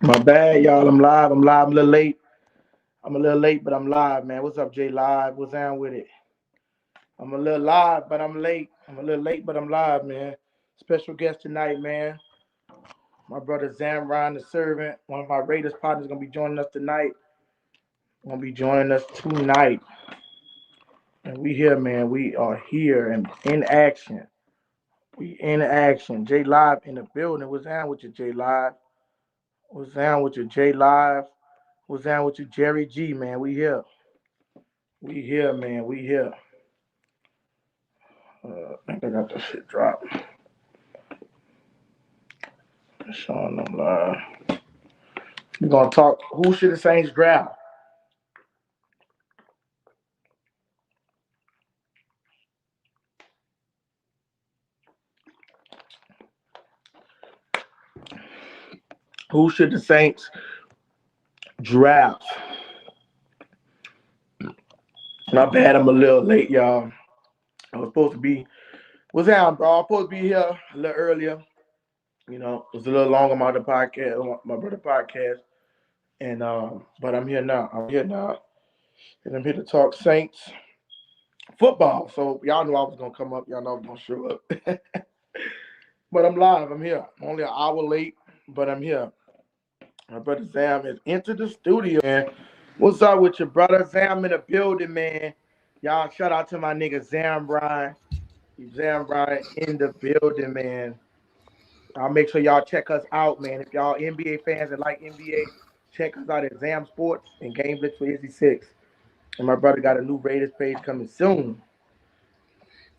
My bad, y'all. I'm live. I'm live. I'm a little late. I'm a little late, but I'm live, man. What's up, Jay Live? What's down with it? I'm a little live, but I'm late. I'm a little late, but I'm live, man. Special guest tonight, man. My brother Zam Ryan, the servant. One of my Raiders partners gonna be joining us tonight. Gonna be joining us tonight. And we here, man. We are here and in action. We in action. Jay Live in the building. What's down with you, Jay Live? What's down with you, Jay Live? What's down with you, Jerry G, man? We here. We here, man. We here. I think I got this shit dropped. Showing them live. We're gonna talk. Who should the Saints draft? Who should the Saints draft? Not bad. I'm a little late, y'all. I was supposed to be. What's down, bro? I was supposed to be here a little earlier. It was a little longer on the podcast, my brother podcast, and but I'm here now. I'm here now, and I'm here to talk Saints football. So y'all knew I was gonna come up. Y'all know I was gonna show up. But I'm live. I'm here. I'm only an hour late, but I'm here. My brother Zam has entered the studio, man. What's up with your brother Zam in the building, man? Y'all, shout out to my nigga Zam Bryan. Zam Bryan in the building, man. I'll make sure y'all check us out, man. If y'all NBA fans and like NBA, check us out at Zam Sports and Game Blitz for Izzy Six. And my brother got a new Raiders page coming soon.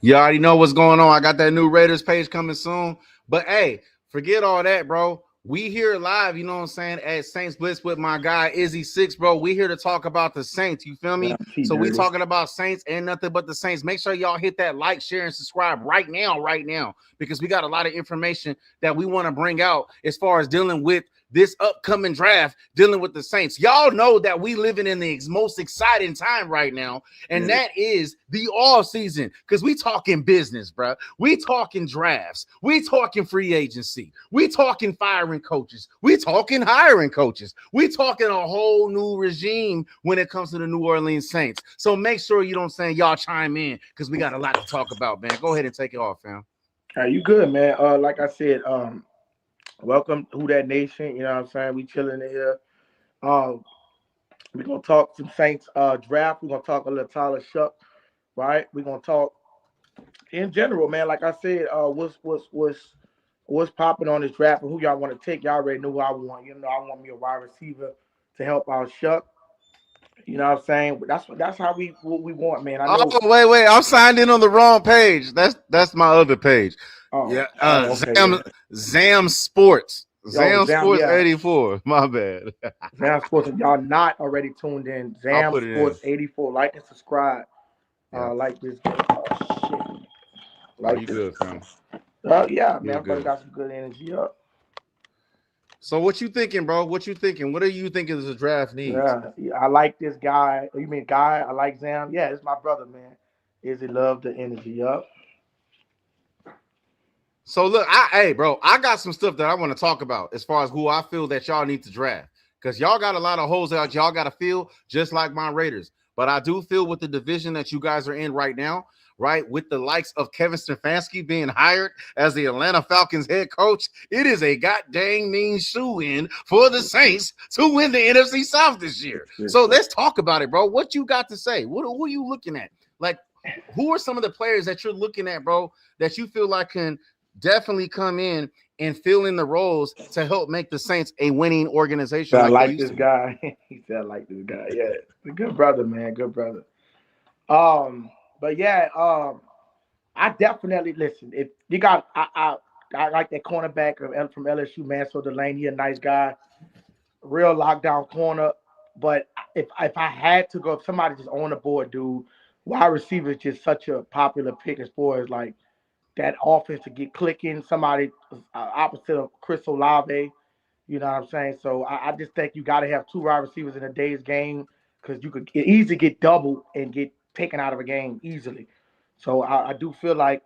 You already know what's going on. I got that new Raiders page coming soon. But hey, forget all that, bro. We here live, you know what I'm saying, at Saints Blitz with my guy Izzy Six, bro. We here to talk about the Saints. You feel Yeah, me? T So we Dirty. talking about Saints and nothing but the Saints. Make sure y'all hit that like, share, and subscribe right now, because we got a lot of information that we want to bring out as far as dealing with this upcoming draft, dealing with the Saints. Y'all know that we living in the most exciting time right now, and that is the all season, because we talking business, bro. We talking drafts. We talking free agency. We talking firing coaches. We talking hiring coaches. We talking a whole new regime when it comes to the New Orleans Saints. So make sure you don't say y'all chime in, because we got a lot to talk about, man. Go ahead and take it off, fam. You good, man. Like I said, welcome Who That Nation. You know what I'm saying? We chilling in here. Um, we're gonna talk some Saints draft. We're gonna talk a little Tyler Shuck, right? We're gonna talk in general, man. Like I said, what's popping on this draft and who y'all want to take. Y'all already know who I want. I want me a wide receiver to help out Shuck. You know what I'm saying? That's how we what we want, man. I Oh, know. wait. I'm signed in on the wrong page. That's my other page. Oh, Yeah, okay, yeah. Zam Sports. Yo, Zam Zam, Sports yeah. 84. My bad. Zam Sports. If y'all not already tuned in, I'll Zam put it in. Sports 84. Like and subscribe. Yeah. Like this. Shit. Oh, Like you this. good, fam. Yeah, man. You I'm brother good. got some good energy up. So what you thinking, bro? What you thinking? What are you thinking the draft needs? Yeah, I like this guy. You mean guy? I like Zam. Yeah, it's my brother, man. Izzy love the energy up. So look, hey, bro, I got some stuff that I want to talk about as far as who I feel that y'all need to draft, because y'all got a lot of holes out. Y'all got to fill just like my Raiders. But I do feel with the division that you guys are in right now, right, with the likes of Kevin Stefanski being hired as the Atlanta Falcons head coach, it is a goddamn mean shoe in for the Saints to win the NFC South this year. So let's talk about it, bro. What you got to say? Who are you looking at? Like, who are some of the players that you're looking at, bro, that you feel like can definitely come in and fill in the roles to help make the Saints a winning organization I like they like used this to be? guy. He said I like this guy. Yeah, a good brother, man. Good brother. Um, but yeah, I definitely listen. If you got, I like that cornerback from LSU, Mansell Delaney. A nice guy, real lockdown corner. But if I had to go, if somebody just on the board, dude, wide receiver is just such a popular pick as far as like that offense to get clicking. Somebody opposite of Chris Olave. You know what I'm saying? So I just think you got to have two wide receivers in a day's game because you could easily get doubled and get taken out of a game easily. So I do feel like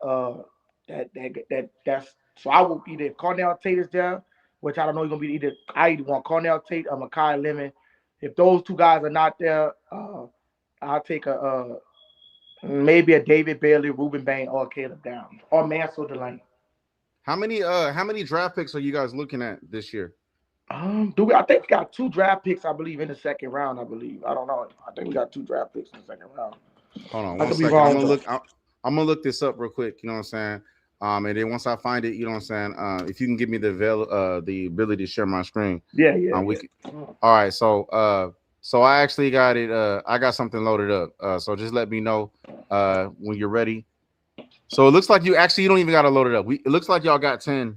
that's so I will be there. If Cornell Tate is there, which I don't know. You're gonna be either I either want Cornell Tate or Makai Lemon. If those two guys are not there, I'll take maybe a David Bailey, Ruben Bain, or Caleb Downs, or Mansell Delane. How many draft picks are you guys looking at this year? I think we got 2 draft picks, I believe, in the second round, I believe. I don't know. I think we got 2 draft picks in the second round. Hold on one second. I'm gonna look this up real quick, you know what I'm saying? And then once I find it, you know what I'm saying? If you can give me the ability to share my screen. Yeah. All right, so I actually got it. I got something loaded up. So just let me know when you're ready. So it looks like you don't even got to load it up. It looks like y'all got 10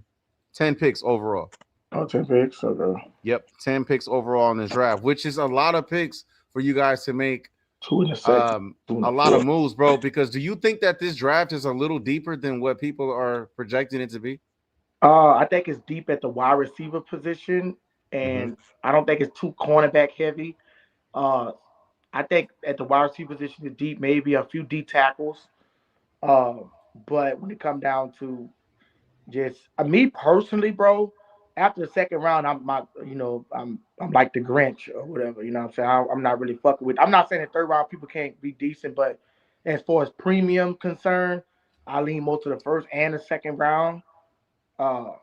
picks overall. Oh, 10 picks. Okay. Yep, 10 picks overall in this draft, which is a lot of picks for you guys to make. 2 in the second. A lot of moves, bro. Because do you think that this draft is a little deeper than what people are projecting it to be? I think it's deep at the wide receiver position, and I don't think it's too cornerback heavy. I think at the wide receiver position is deep, maybe a few D tackles. But when it comes down to just me personally, bro, after the second round, I'm like the Grinch or whatever. You know what I'm saying? I'm not really fucking with. I'm not saying the third round people can't be decent, but as far as premium concerned, I lean more to the first and the second round. You know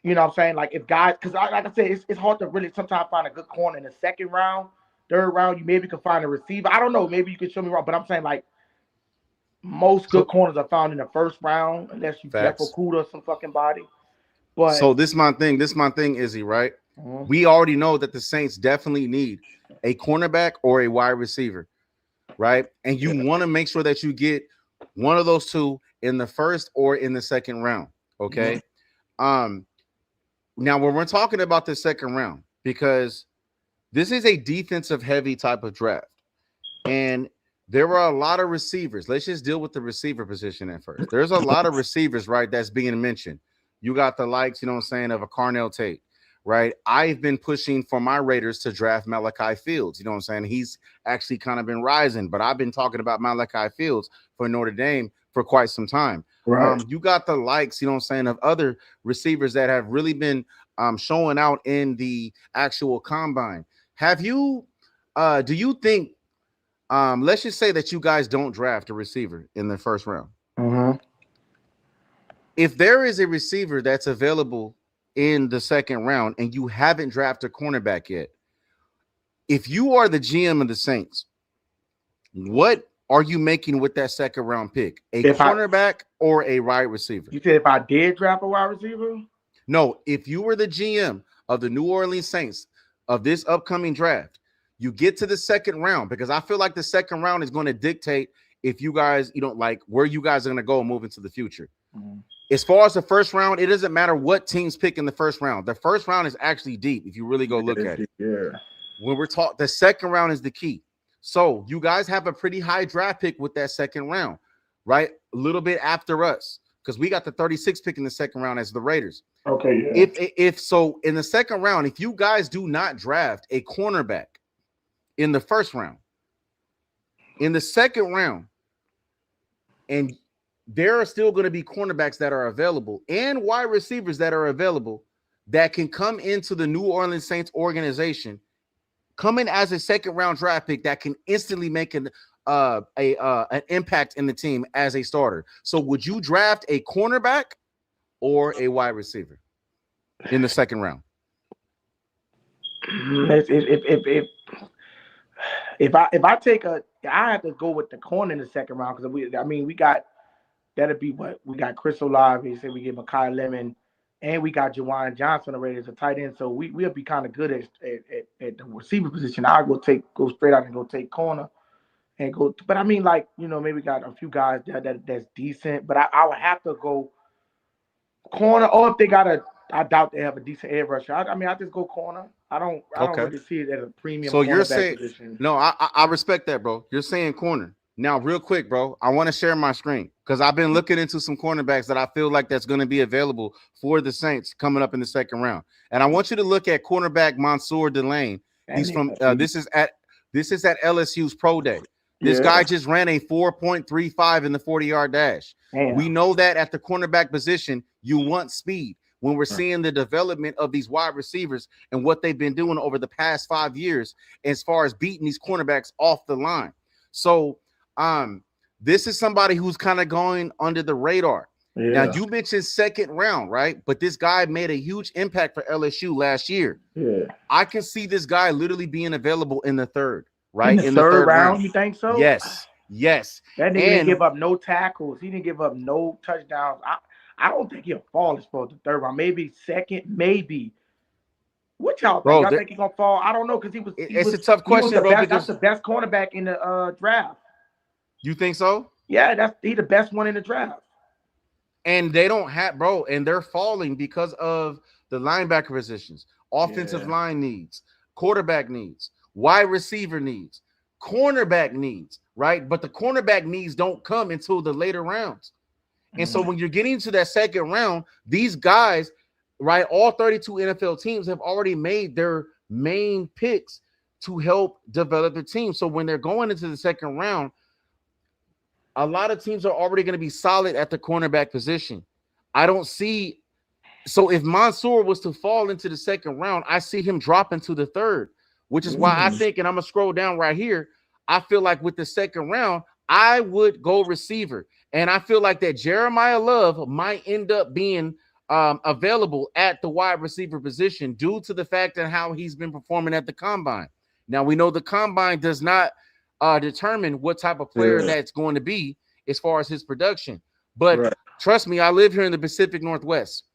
what I'm saying? Like if guys, because like I said, it's hard to really sometimes find a good corner in the second round. Third round, you maybe can find a receiver. I don't know. Maybe you can show me wrong, but I'm saying like most good corners are found in the first round, unless you Jeff Okudah or some fucking body. But so this my thing, Izzy, right? We already know that the Saints definitely need a cornerback or a wide receiver, right? And you want to make sure that you get one of those two in the first or in the second round. Okay. Now when we're talking about the second round, because this is a defensive heavy type of draft, and there are a lot of receivers. Let's just deal with the receiver position at first. There's a lot of receivers, right, that's being mentioned. You got the likes, you know what I'm saying, of a Cornell Tate, right? I've been pushing for my Raiders to draft Malachi Fields. You know what I'm saying? He's actually kind of been rising, but I've been talking about Malachi Fields for Notre Dame for quite some time. Right. You got the likes, you know what I'm saying, of other receivers that have really been showing out in the actual combine. Have you, do you think, let's just say that you guys don't draft a receiver in the first round. If there is a receiver that's available in the second round and you haven't drafted a cornerback yet, if you are the GM of the Saints, what are you making with that second round pick? Cornerback or a wide receiver? You said if I did draft a wide receiver? No, if you were the GM of the New Orleans Saints of this upcoming draft, you get to the second round, because I feel like the second round is going to dictate if you guys, like where you guys are going to go and move into the future. As far as the first round, it doesn't matter what teams pick in the first round. The first round is actually deep if you really go look at it. Yeah. When we're talking, the second round is the key. So you guys have a pretty high draft pick with that second round, right? A little bit after us, because we got the 36th pick in the second round as the Raiders. Okay. Yeah. If so, in the second round, if you guys do not draft a cornerback in the first round, in the second round, and there are still going to be cornerbacks that are available and wide receivers that are available that can come into the New Orleans Saints organization, come in as a second round draft pick that can instantly make an impact in the team as a starter. So would you draft a cornerback or a wide receiver in the second round? If I take I have to go with the corner in the second round, because we got, that'll be what we got. Chris Olave, said we get Makai Lemon, and we got Jawan Johnson already as a tight end. So we'll be kind of good at the receiver position. I'll go straight out and go take corner and go. But maybe we got a few guys that's decent. But I would have to go corner, or if they got I doubt they have a decent edge rusher. I just go corner. I don't really see it as a premium. So you're saying position. No, I respect that, bro. You're saying corner. Now, real quick, bro, I want to share my screen because I've been looking into some cornerbacks that I feel like that's going to be available for the Saints coming up in the second round. And I want you to look at cornerback Mansour Delane. He's from this is at LSU's Pro Day. This guy just ran a 4.35 in the 40-yard dash. Damn. We know that at the cornerback position, you want speed. when we're seeing the development of these wide receivers and what they've been doing over the past 5 years as far as beating these cornerbacks off the line. So this is somebody who's kind of going under the radar. Yeah. Now, you mentioned second round, right? But this guy made a huge impact for LSU last year. Yeah. I can see this guy literally being available in the third, right? In the third round, you think so? Yes. That nigga didn't give up no tackles. He didn't give up no touchdowns. I don't think he'll fall as far as the third round. Maybe second, maybe. What y'all think? Bro, y'all think he's gonna fall? I don't know, because it's a tough question, bro. That's the best cornerback in the draft. You think so? Yeah, he's the best one in the draft. And they don't have, bro, and they're falling because of the linebacker positions, offensive line needs, quarterback needs, wide receiver needs, cornerback needs, right? But the cornerback needs don't come until the later rounds. And so when you're getting to that second round, these guys, right, all 32 NFL teams have already made their main picks to help develop the team. So when they're going into the second round, a lot of teams are already going to be solid at the cornerback position. I don't see. So if Mansour was to fall into the second round, I see him dropping to the third, which is why I think, and I'm going to scroll down right here, I feel like with the second round, I would go receiver. And I feel like that Jeremiah Love might end up being available at the wide receiver position due to the fact that how he's been performing at the combine. Now, we know the combine does not determine what type of player that's going to be as far as his production. But trust me, I live here in the Pacific Northwest,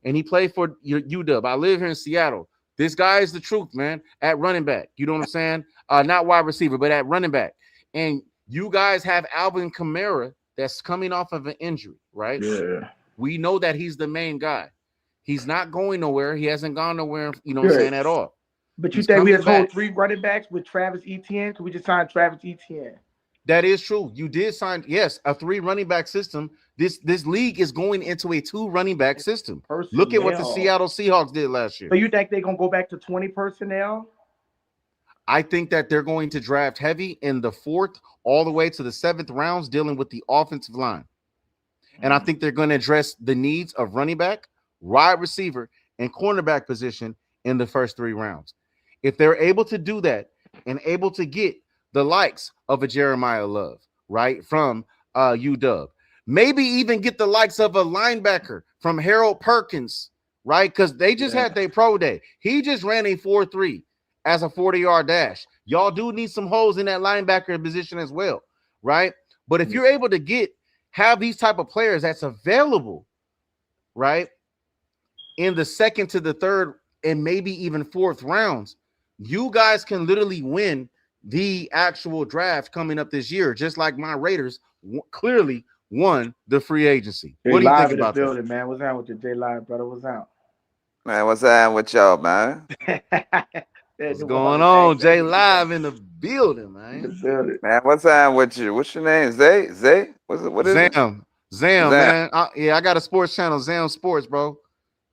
and he played for UW. I live here in Seattle. This guy is the truth, man, at running back. You know what I'm saying? Not wide receiver, but at running back. And you guys have Alvin Kamara that's coming off of an injury, right? Yeah. We know that he's the main guy. He's not going nowhere. He hasn't gone nowhere, you know what I'm saying, at all. But you think we have hold 3 running backs with Travis Etienne? Because we just signed Travis Etienne. That is true. You did sign, yes, a 3 running back system. This league is going into a 2 running back system. Look at what the Seattle Seahawks did last year. So you think they're going to go back to 20 personnel? I think that they're going to draft heavy in the 4th all the way to the 7th rounds dealing with the offensive line. And I think they're going to address the needs of running back, wide receiver, and cornerback position in the first 3 rounds. If they're able to do that and able to get the likes of a Jeremiah Love, right, from UW, maybe even get the likes of a linebacker from Harold Perkins, right, because they just had their pro day. He just ran a 4.3 as a 40-yard dash. Y'all do need some holes in that linebacker position as well, right? But if you're able to have these type of players that's available, right, in the 2nd to the 3rd and maybe even 4th rounds, you guys can literally win the actual draft coming up this year, just like my Raiders clearly won the free agency. What do you think about that? Man, what's out with the J Live, brother? What's out? Man, what's out with y'all, man? What's going on? J Live in the building, man. Man, what's out with you? What's your name? Zay? What is it? Zam, man. I got a sports channel, Zam Sports, bro.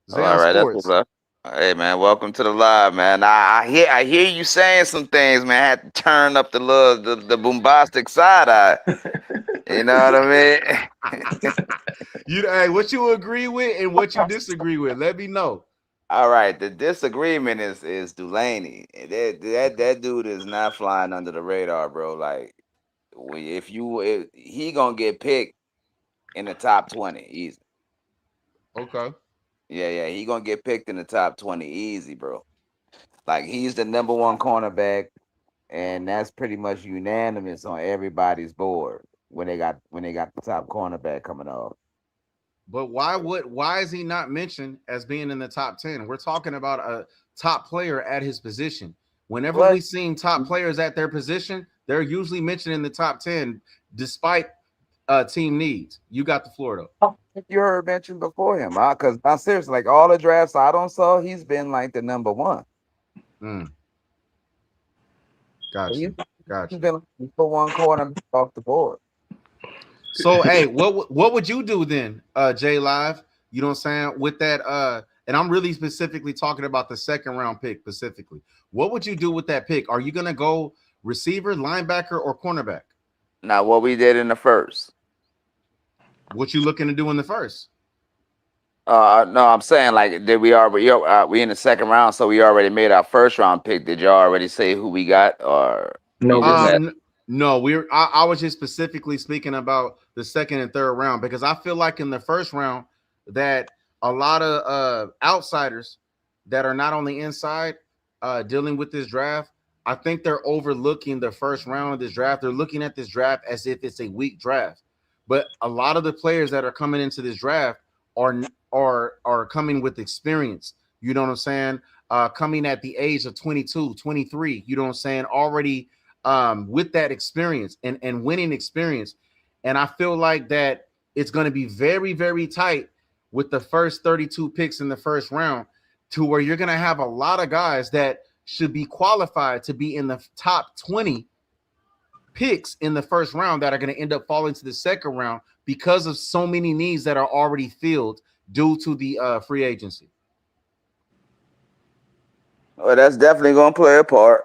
Zam all right, Sports. That's what's up. Hey man, welcome to the live, man. I hear you saying some things, man. I had to turn up the bombastic side eye. You know what I mean? Hey, what you agree with and what you disagree with? Let me know. All right, the disagreement is Dulaney. That dude is not flying under the radar, bro. Like, if he gonna get picked in the top 20, easy. Okay. Yeah, he gonna get picked in the top 20 easy, bro. Like, he's the number 1 cornerback, and that's pretty much unanimous on everybody's board when they got the top cornerback coming off. But why is he not mentioned as being in the top 10? We're talking about a top player at his position. Whenever we've seen top players at their position, they're usually mentioned in the top 10, despite team needs. You got the floor though. You heard mentioned before him, because I'm serious. Like, all the drafts I don't saw, he's been like the number 1. Gotcha. He's been like the number 1 corner off the board. So, hey, what would you do then, J Live? You know what I'm saying? With that, and I'm really specifically talking about the 2nd round pick specifically. What would you do with that pick? Are you gonna go receiver, linebacker, or cornerback? Now, what we did in the 1st. What you looking to do in the 1st? No, I'm saying like did we in the second round, so we already made our first round pick. Did y'all already say who we got, or No, we we're just not. had? No, I was just specifically speaking about the second and third round because I feel like in the first round that a lot of outsiders that are not on the inside dealing with this draft, I think they're overlooking the first round of this draft. They're looking at this draft as if it's a weak draft. But a lot of the players that are coming into this draft are coming with experience. You know what I'm saying? Coming at the age of 22, 23, you know what I'm saying? Already with that experience and winning experience. And I feel like that it's going to be very, very tight with the first 32 picks in the first round to where you're going to have a lot of guys that should be qualified to be in the top 20 picks in the first round that are going to end up falling to the second round because of so many needs that are already filled due to the free agency. Well, that's definitely gonna play a part.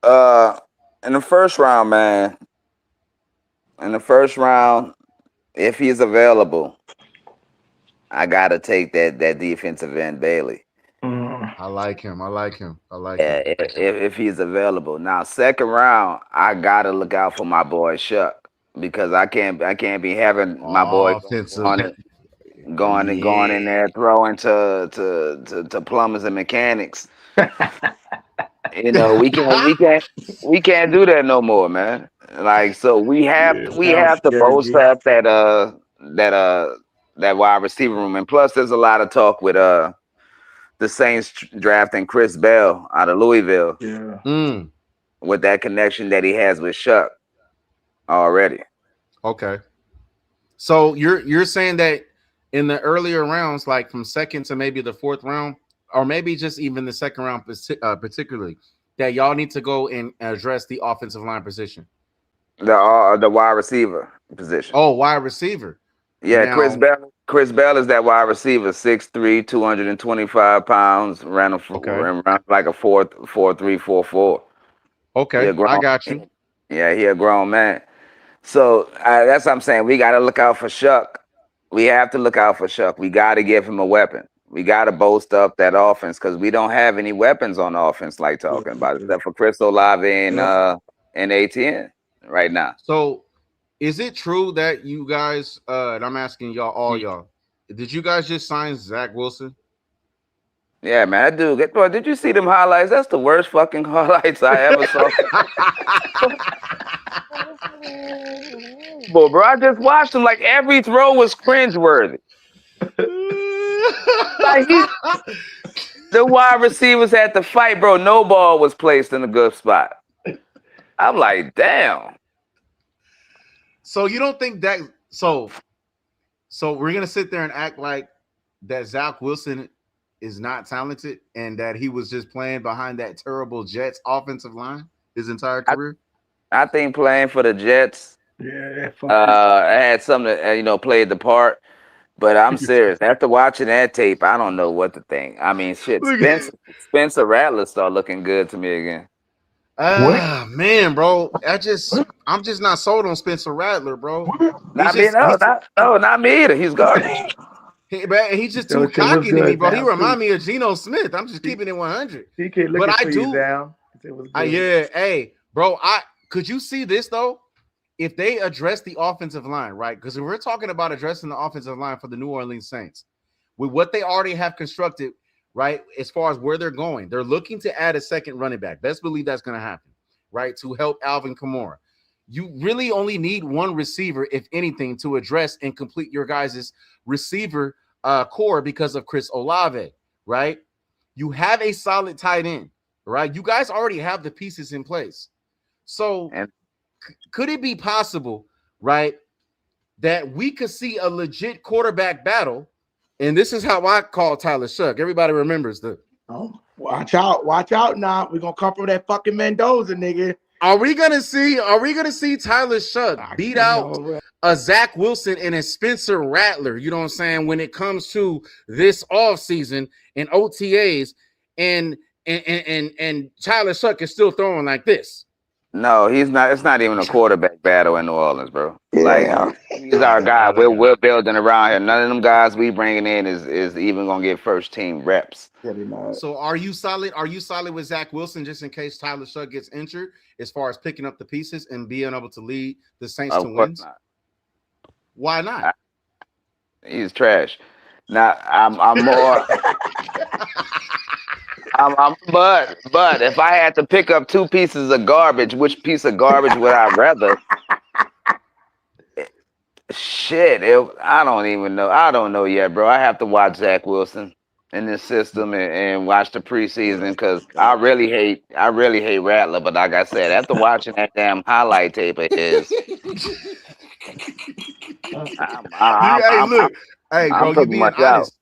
Uh, in the first round, man. In the first round, if he's available, I gotta take that defensive end Bailey. I like him. I like him. I like Yeah, him. if he's available. Now, second round, I gotta look out for my boy Shuck because I can't be having my boy Offensive. going in there throwing to plumbers and mechanics. You know, we can't do that no more, man. Like, so we have Yeah, to, we sounds have to scary, bolster G. up that wide receiver room. And plus, there's a lot of talk with the Saints drafting Chris Bell out of Louisville Yeah. with that connection that he has with Shuck already. Okay. So you're saying that in the earlier rounds, like from second to maybe the fourth round, or maybe just even the second round, particularly, that y'all need to go and address the offensive line position. The wide receiver position. Oh, wide receiver. Yeah, Chris Now, Bell. Chris Bell is that wide receiver, 6'3", 225 pounds, okay, ran like a 4.3, 4.4. He a okay, I grown, got you. yeah, he a grown man. So that's what I'm saying. We got to look out for Shuck. We have to look out for Shuck. We got to give him a weapon. We got to bolster up that offense because we don't have any weapons on the offense like talking about, except for Chris Olave and ATN right now. So, is it true that you guys? And I'm asking y'all, all y'all, did you guys just sign Zach Wilson? Yeah, man, that dude. Bro, did you see them highlights? That's the worst fucking highlights I ever saw. Bro, I just watched him. Like every throw was cringeworthy. Like the wide receivers had to fight, bro. No ball was placed in a good spot. I'm like, damn. So you don't think that? So we're gonna sit there and act like that Zach Wilson is not talented and that he was just playing behind that terrible Jets offensive line his entire career? I think playing for the Jets, Yeah. I had something that played the part. But I'm serious. After watching that tape, I don't know what to think. I mean, shit, Spencer Rattler started looking good to me again. Man, bro, I'm just not sold on Spencer Rattler, bro. Not me either. He's garbage. He's just too cocky to me, bro. He remind me of Geno Smith. I'm just keeping it 100. He can't look at you down. Yeah, hey, bro. Could you see this though? If they address the offensive line, right? Because if we're talking about addressing the offensive line for the New Orleans Saints, with what they already have constructed, right? As far as where they're going, they're looking to add a second running back. Best believe that's going to happen, right? To help Alvin Kamara. You really only need one receiver, if anything, to address and complete your guys' receiver core because of Chris Olave, right? You have a solid tight end, right? You guys already have the pieces in place. So could it be possible, right, that we could see a legit quarterback battle? And this is how I call Tyler Shuck. Everybody remembers the. Oh, watch out now. We're gonna come from that fucking Mendoza, nigga. Are we gonna see Tyler Shuck beat out a Zach Wilson and a Spencer Rattler? You know what I'm saying? When it comes to this offseason and OTAs, and Tyler Shuck is still throwing like this. No, he's not. It's not even a quarterback battle in New Orleans, bro. Like Yeah. he's our guy. We're building around here. None of them guys we bringing in is even gonna get first team reps. Yeah, they not. So are you solid? Are you solid with Zach Wilson just in case Tyler Shuck gets injured, as far as picking up the pieces and being able to lead the Saints Of to course wins? not. Why not? He's trash. Now I'm more. But if I had to pick up two pieces of garbage, which piece of garbage would I rather? Shit, I don't even know. I don't know yet, bro. I have to watch Zach Wilson in this system and watch the preseason because I really hate Rattler. But like I said, after watching that damn highlight tape of his, Hey, bro, you pretty being much honest.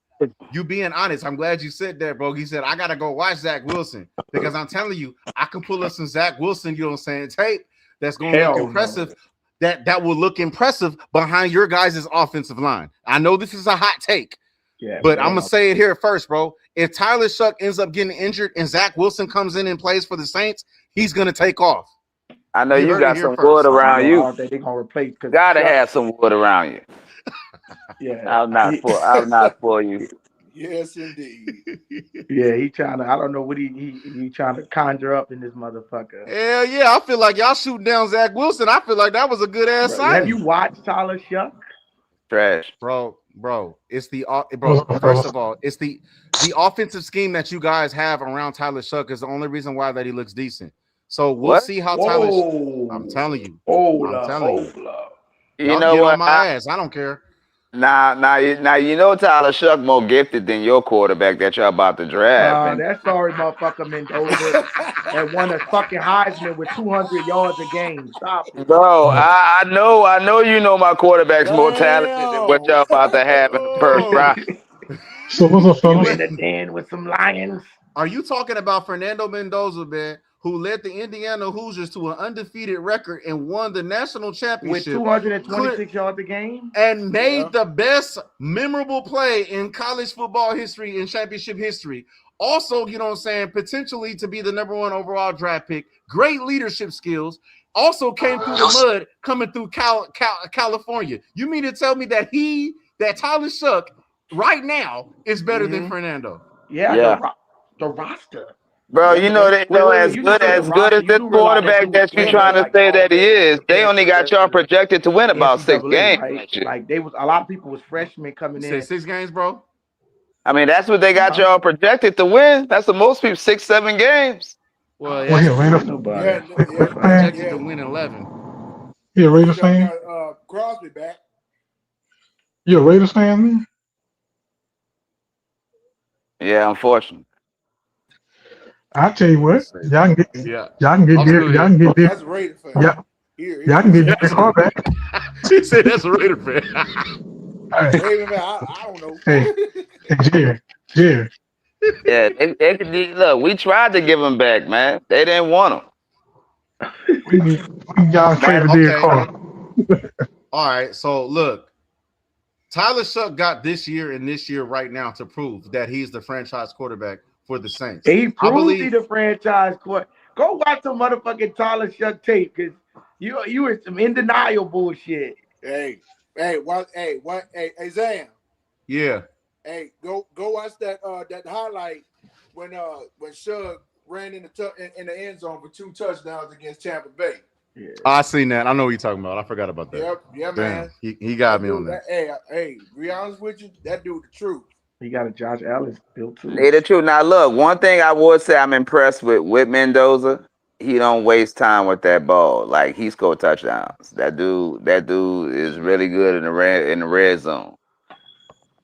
You being honest. I'm glad you said that, bro. He said, I gotta go watch Zach Wilson because I'm telling you, I can pull up some Zach Wilson, you know what I'm saying, tape that's gonna look impressive. That will look impressive behind your guys' offensive line. I know this is a hot take, but I'm gonna say it here first, bro. If Tyler Shuck ends up getting injured and Zach Wilson comes in and plays for the Saints, he's gonna take off. I know you got some wood around you. They're gonna replace. Gotta have some wood around you. Yeah, I'll not for you. Yes, indeed. Yeah, he trying to. I don't know what he trying to conjure up in this motherfucker. Hell yeah, I feel like y'all shooting down Zach Wilson. I feel like that was a good ass sign. Have you watched Tyler Shuck? Trash, bro. It's the bro. First of all, it's the offensive scheme that you guys have around Tyler Shuck is the only reason why that he looks decent. So we'll see how Tyler. I'm telling you. I'm telling you. You know what? On my ass. I don't care. Now, you know Tyler Shuck more gifted than your quarterback that y'all about to draft. That sorry motherfucker Mendoza that won a fucking Heisman with 200 yards a game. Stop it. Bro, I know you know my quarterback's more talented than what y'all about to have in the first round. So what's up, fellas? You in the den with some Lions. Are you talking about Fernando Mendoza, man, who led the Indiana Hoosiers to an undefeated record and won the national championship with 226 yards a game and made the best memorable play in college football history and championship history? Also, you know what I'm saying, potentially to be the number 1 overall draft pick, great leadership skills, also came through the mud coming through California. You mean to tell me that Tyler Shuck right now is better than Fernando? Yeah. The roster. Bro, you know as good as this quarterback that you're trying to say that he is, they only got y'all projected to win about 6 games. Right? Like they was a lot of people was freshmen coming in. 6 games, bro. I mean, that's what they got y'all projected to win. That's the most people 6-7 games. Well, projected to win 11. You a Raiders fan? Crosby back. You a Raiders fan, man? Yeah, unfortunately. I tell you what, y'all can get That's a Raider fan. Y'all can get Derek Carr back. She said that's a Raider fan. Hey, I don't know. Hey, Jerry. Yeah, look, we tried to give him back, man. They didn't want him. We y'all trade for Derek Carr. All right, so look. Tyler Shuck got this year and this year right now to prove that he's the franchise quarterback for the Saints. He proved he's the franchise quarterback. Go watch some motherfucking Tyler Shuck tape because you were some in denial bullshit. Hey, Zam. Yeah. Hey, go watch that highlight when Shuck ran in the end zone for 2 touchdowns against Tampa Bay. Yeah. I seen that. I know what you're talking about. I forgot about that. Yeah, damn, man. He got me on that. Hey, be honest with you, that dude the truth. He got a Josh Allen built too. They the truth. Now look, one thing I would say I'm impressed with Mendoza. He don't waste time with that ball. Like he scored touchdowns. That dude is really good in the red zone.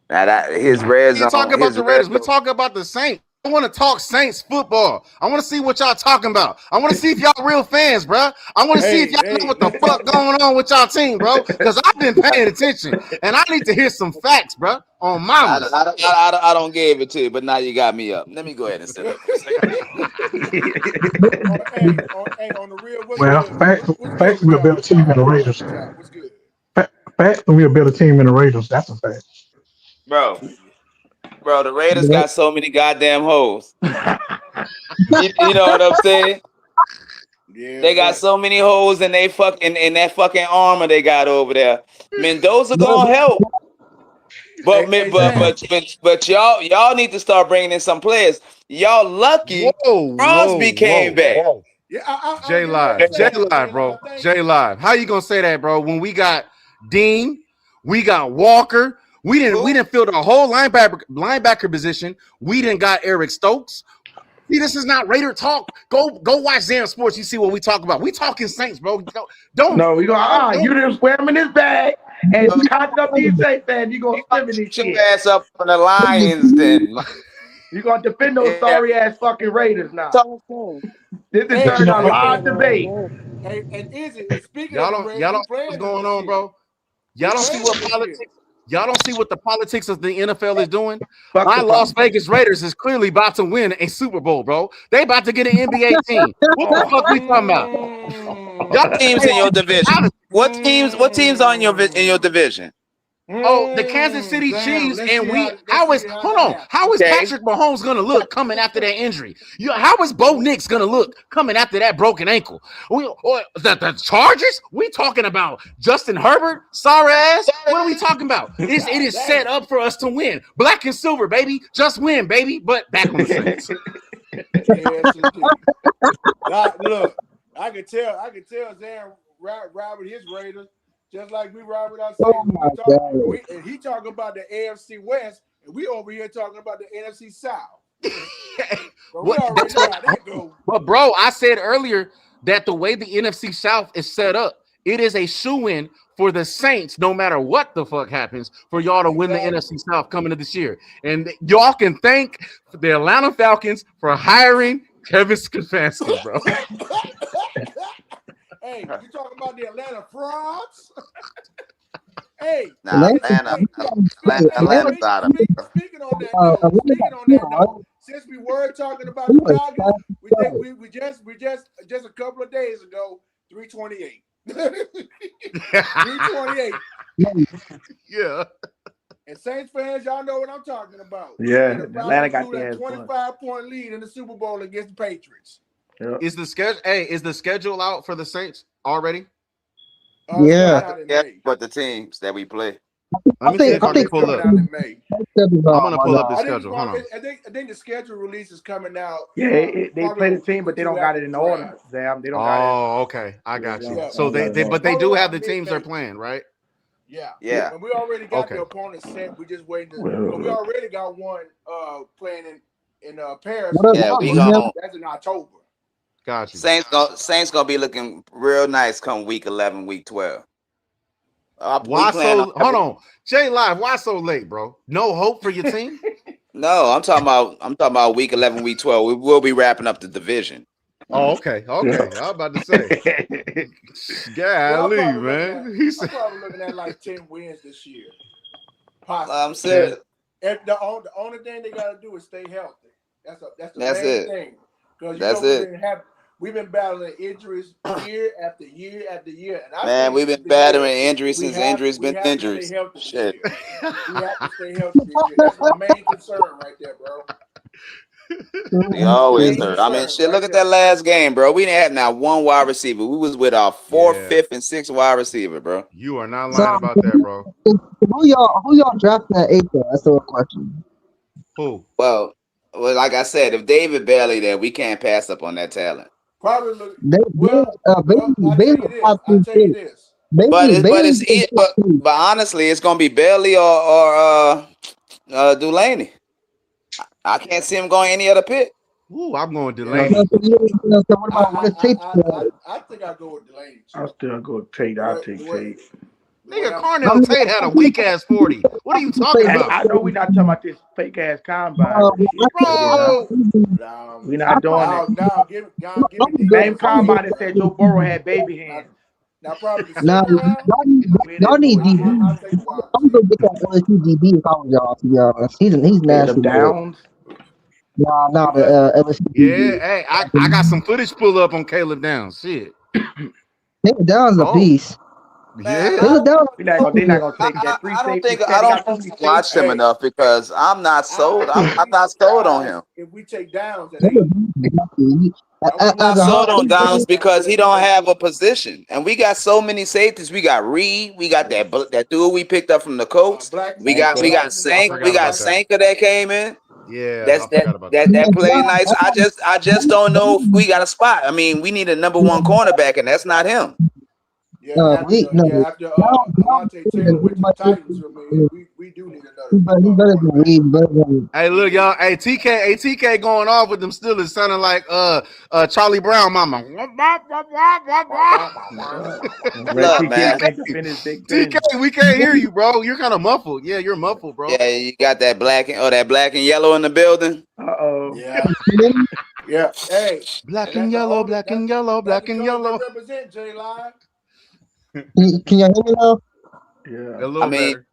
Now his red zone. You talk about the Raiders. We talk about the Saints. I want to talk Saints football. I want to see what y'all talking about. I want to see if y'all real fans, bro. I want to see if y'all know what the fuck going on with y'all team, bro. Because I've been paying attention, and I need to hear some facts, bro. On mama. I don't give it to you, but now you got me up. Let me go ahead and sit up. On the real, facts, we're a better team than the Raiders. Facts, we're a better team than the Raiders. That's a fact. Bro, the Raiders got so many goddamn hoes. You know what I'm saying? Yeah, They got so many holes in they in that fucking armor they got over there. Mendoza gonna help. But but y'all need to start bringing in some players. Y'all lucky Crosby came back. Yeah, J Live, bro. J Live. How you gonna say that, bro? When we got Dean, we got Walker. We didn't fill the whole linebacker position. We didn't got Eric Stokes. See, this is not Raider talk. Go watch Zam Sports. You see what we talk about. We talking Saints, bro. Don't. No, we go. You didn't swear him in his bag and counted up these Saints fans. You gonna slim in this shit. Your ass up on the Lions, then. You gonna defend those sorry ass fucking Raiders now. This is turning a live debate. And Izzy, speaking y'all of don't see what's going on, bro. Y'all don't see what politics. Y'all don't see what the politics of the NFL is doing. My Las Vegas Raiders is clearly about to win a Super Bowl, bro. They about to get an NBA team. What the fuck we talking about? Y'all teams in your division. What teams on in your division? Oh, the Kansas City Chiefs, and how is Patrick Mahomes gonna look coming after that injury? How is Bo Nix gonna look coming after that broken ankle? The Chargers? We talking about Justin Herbert? Sorry ass. What are we talking about? It is set up for us to win. Black and silver, baby. Just win, baby. But back on the Saints. Look, I can tell Zan ride with his Raiders. Just like we ride with our Saints. And he talking about the AFC West, and we over here talking about the NFC South. But bro, I said earlier that the way the NFC South is set up, it is a shoo-in for the Saints, no matter what the fuck happens, for y'all to win the NFC South coming into this year. And y'all can thank the Atlanta Falcons for hiring Kevin Stefanski, bro. Hey, you talking about the Atlanta Frogs? Hey, Atlanta's out of it. Speaking on that note, since we were talking about the Falcons, we just a couple of days ago, 328. 328. Yeah. And Saints fans, y'all know what I'm talking about. Yeah, Atlanta got their 25-point lead in the Super Bowl against the Patriots. Yep. Is the schedule out for the Saints already? Yeah, but the teams that we play. Let me see if I can pull up. I'm gonna pull up the schedule. Hold on. I think the schedule release is coming out. Yeah, they play the team, but they don't got it in order. Sam, they don't got it. Oh, okay, I got you. So they do have the teams they're playing, right? Yeah. And we already got the opponent set. We just waiting. We already got one playing in Paris. Yeah, that's in October. Got you. Saints gonna be looking real nice come week 11, week 12. Why so? Hold on, J Live. Why so late, bro? No hope for your team? No, I'm talking about week 11, week 12. We will be wrapping up the division. Oh, okay. I was about to say. Golly, man. I'm probably looking at like 10 wins this year. Possibly. I'm saying the only thing they got to do is stay healthy. That's the main thing. Because we've been battling injuries year after year after year. And we've been battling injuries since injuries been injuries. Shit. We have to stay healthy this year. That's my main concern right there, bro. We always hurt. I mean, shit, look at that last game, bro. We didn't have not one wide receiver. We was with our fourth, fifth, and sixth wide receiver, bro. You are not lying about that, bro. Who y'all drafting at 8 though? That's the question. Who? Well, like I said, if David Bailey there, we can't pass up on that talent. Probably look. But honestly, it's gonna be Bailey or Delaney. I can't see him going any other pick. Ooh, I'm going Delaney. I think I'll go with Delaney. I'll still go Tate. I'll take Tate. Nigga, Carnell Tate had a weak ass 40. What are you talking about? I know we're not talking about this fake ass combine. Bro, we're not doing it. Same combine that said Joe Burrow had baby hands. Y'all need DB. I'm gonna get that LSU DB if I was y'all. To be honest, he's nasty. Downs. Nah, LSU. Yeah, hey, I got some footage pull up on Caleb Downs. Shit. Caleb Downs a beast. Yeah, they're not gonna take that free safety. I don't think watch him enough because I'm not sold. I'm not sold on him. If we take Downs, I'm not sold on Downs because he don't have a position, and we got so many safeties. We got Reed, we got that dude we picked up from the Colts. We got Sanka that came in. Yeah, that play nice. I just don't know if we got a spot. I mean, we need a number one cornerback, and that's not him. After Alontae Taylor went to the Titans, we do need another. Hey, look, y'all. Hey, TK going off with them Steelers, sounding like Charlie Brown, mama. Look, man. TK, we can't hear you, bro. You're kind of muffled. Yeah, you're muffled, bro. Yeah, you got that black and yellow in the building. Yeah. Hey, black and yellow. Represent J-Line. Can y'all hear me now? Yeah.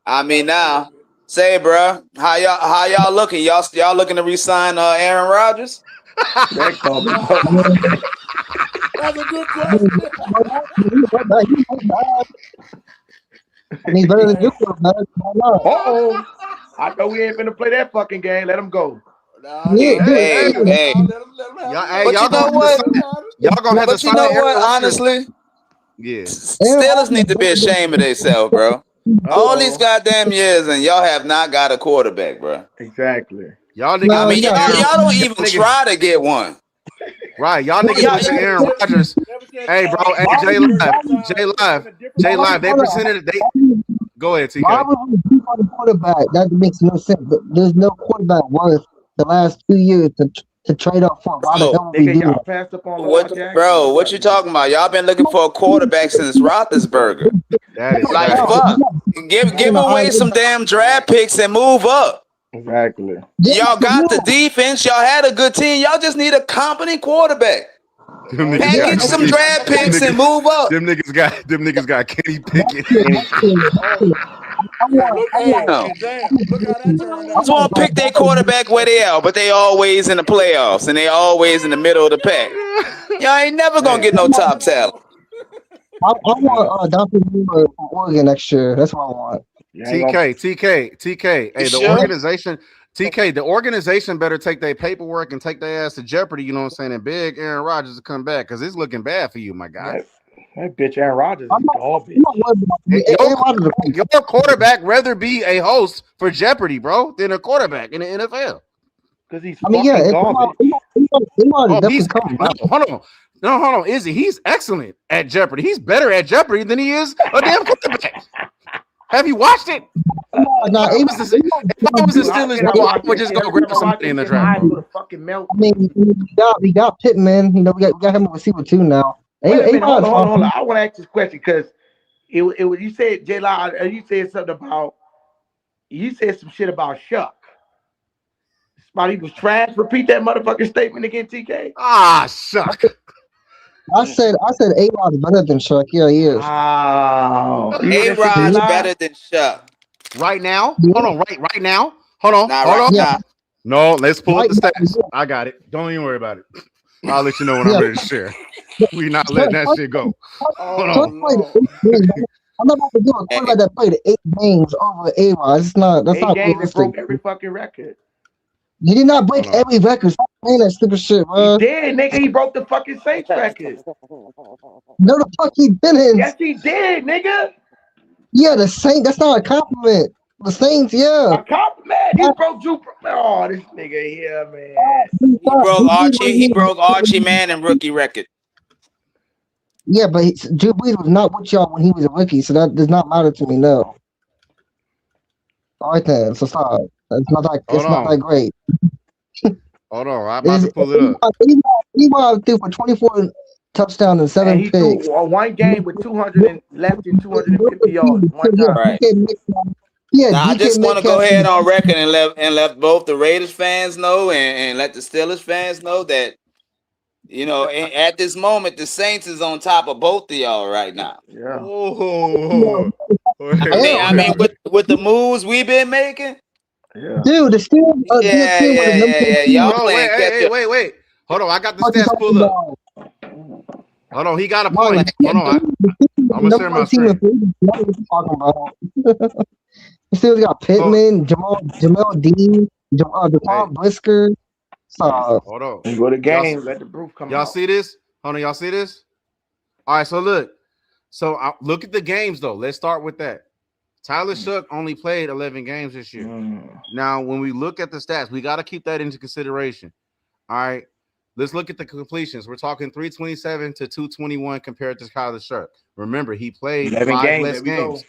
I mean now. Say, bro, how y'all looking? Y'all looking to re-sign Aaron Rodgers? That's a good question. He's better than you, man. I thought we ain't finna play that fucking game. Let him go. Hey. Y'all gonna have to sign Aaron Rodgers. Honestly, yeah. Steelers need to be ashamed of themselves, bro. All these goddamn years, and y'all have not got a quarterback, bro. Exactly. Y'all don't even try to get one. Right, y'all niggas with Aaron Rodgers. Hey, bro, J Live. They presented it. Go ahead, TK. Why would we keep on the quarterback? That makes no sense. But there's no quarterback worth the last 2 years to trade up for. Why the hell would we do that? What you talking about? Y'all been looking for a quarterback since Roethlisberger. That is like fuck. Give away some damn draft picks and move up. Exactly. Y'all got the defense. Y'all had a good team. Y'all just need a competent quarterback. Package some draft picks and move up. Them niggas got Kenny Pickett. I just want to pick their quarterback where they are, but they always in the playoffs and they always in the middle of the pack. Y'all ain't never gonna get no top talent. I want Dante Moore from Oregon next year. That's what I want. TK. Hey, the organization better take their paperwork and take their ass to Jeopardy, you know what I'm saying, and beg Aaron Rodgers to come back because it's looking bad for you, my guy. That bitch Aaron Rodgers is garbage. Your quarterback rather be a host for Jeopardy, bro, than a quarterback in the NFL. Because he's garbage. Hold on. Izzy, he's excellent at Jeopardy. He's better at Jeopardy than he is a damn quarterback. Have you watched it? If I was the Steelers, I would just go grab somebody in the draft. I mean, we got Pittman. You know, we got him a receiver too now. Hold on. I want to ask this question because it was you said J-Law, you said something about some shit about Shuck. Somebody was trash. Repeat that motherfucking statement again, TK. Shuck. I said A-Rod's better than Shuck. Yeah, he is. A-Rod's better than Shuck. Right now? Hold on, right now? Hold on. Now. No, let's pull up the stats. I got it. Don't even worry about it. I'll let you know when I'm ready to share. We not letting that shit go. Hold on. I'm not about to do a quarterback that played 8 games over A-Rod. That's not realistic. Broke every fucking record. He did not break every record. Stop playing that stupid shit, bro. He did, nigga. He broke the fucking Saints record. No, the fuck he didn't. Yes, he did, nigga. Yeah, the Saints. That's not a compliment. The Saints, yeah. A compliment. He broke Drew. Oh, this nigga here, man. He broke Archie Manning rookie record. Yeah, but Drew Brees was not with y'all when he was a rookie, so that does not matter to me, no. All right then, so sorry. It's not that great. Hold on, I'm about to pull it up. He threw for 24 touchdowns and 7 picks. He threw one game with 250 yards. One time. Right. Now, I just want to go ahead on record and let both the Raiders fans know and let the Steelers fans know that, you know, at this moment, the Saints is on top of both of y'all right now. Yeah. I mean, with the moves we've been making. Yeah. Dude, the Steelers. Y'all wait. Hold on, I got the stats pulled up. Hold on, he got a point. Hold on, I'm gonna share my screen. The Steelers got Pittman, Jamal Dean, Devon Brisker, So Hold on. You go to games, let the proof come Y'all out. see this? Hold on, y'all see this? All right, so look. So look at the games though. Let's start with that. Tyler Shough only played 11 games this year. Now, when we look at the stats, we got to keep that into consideration. All right, let's look at the completions. We're talking 327 to 221 compared to Tyler Shough. Remember, he played 5 less games.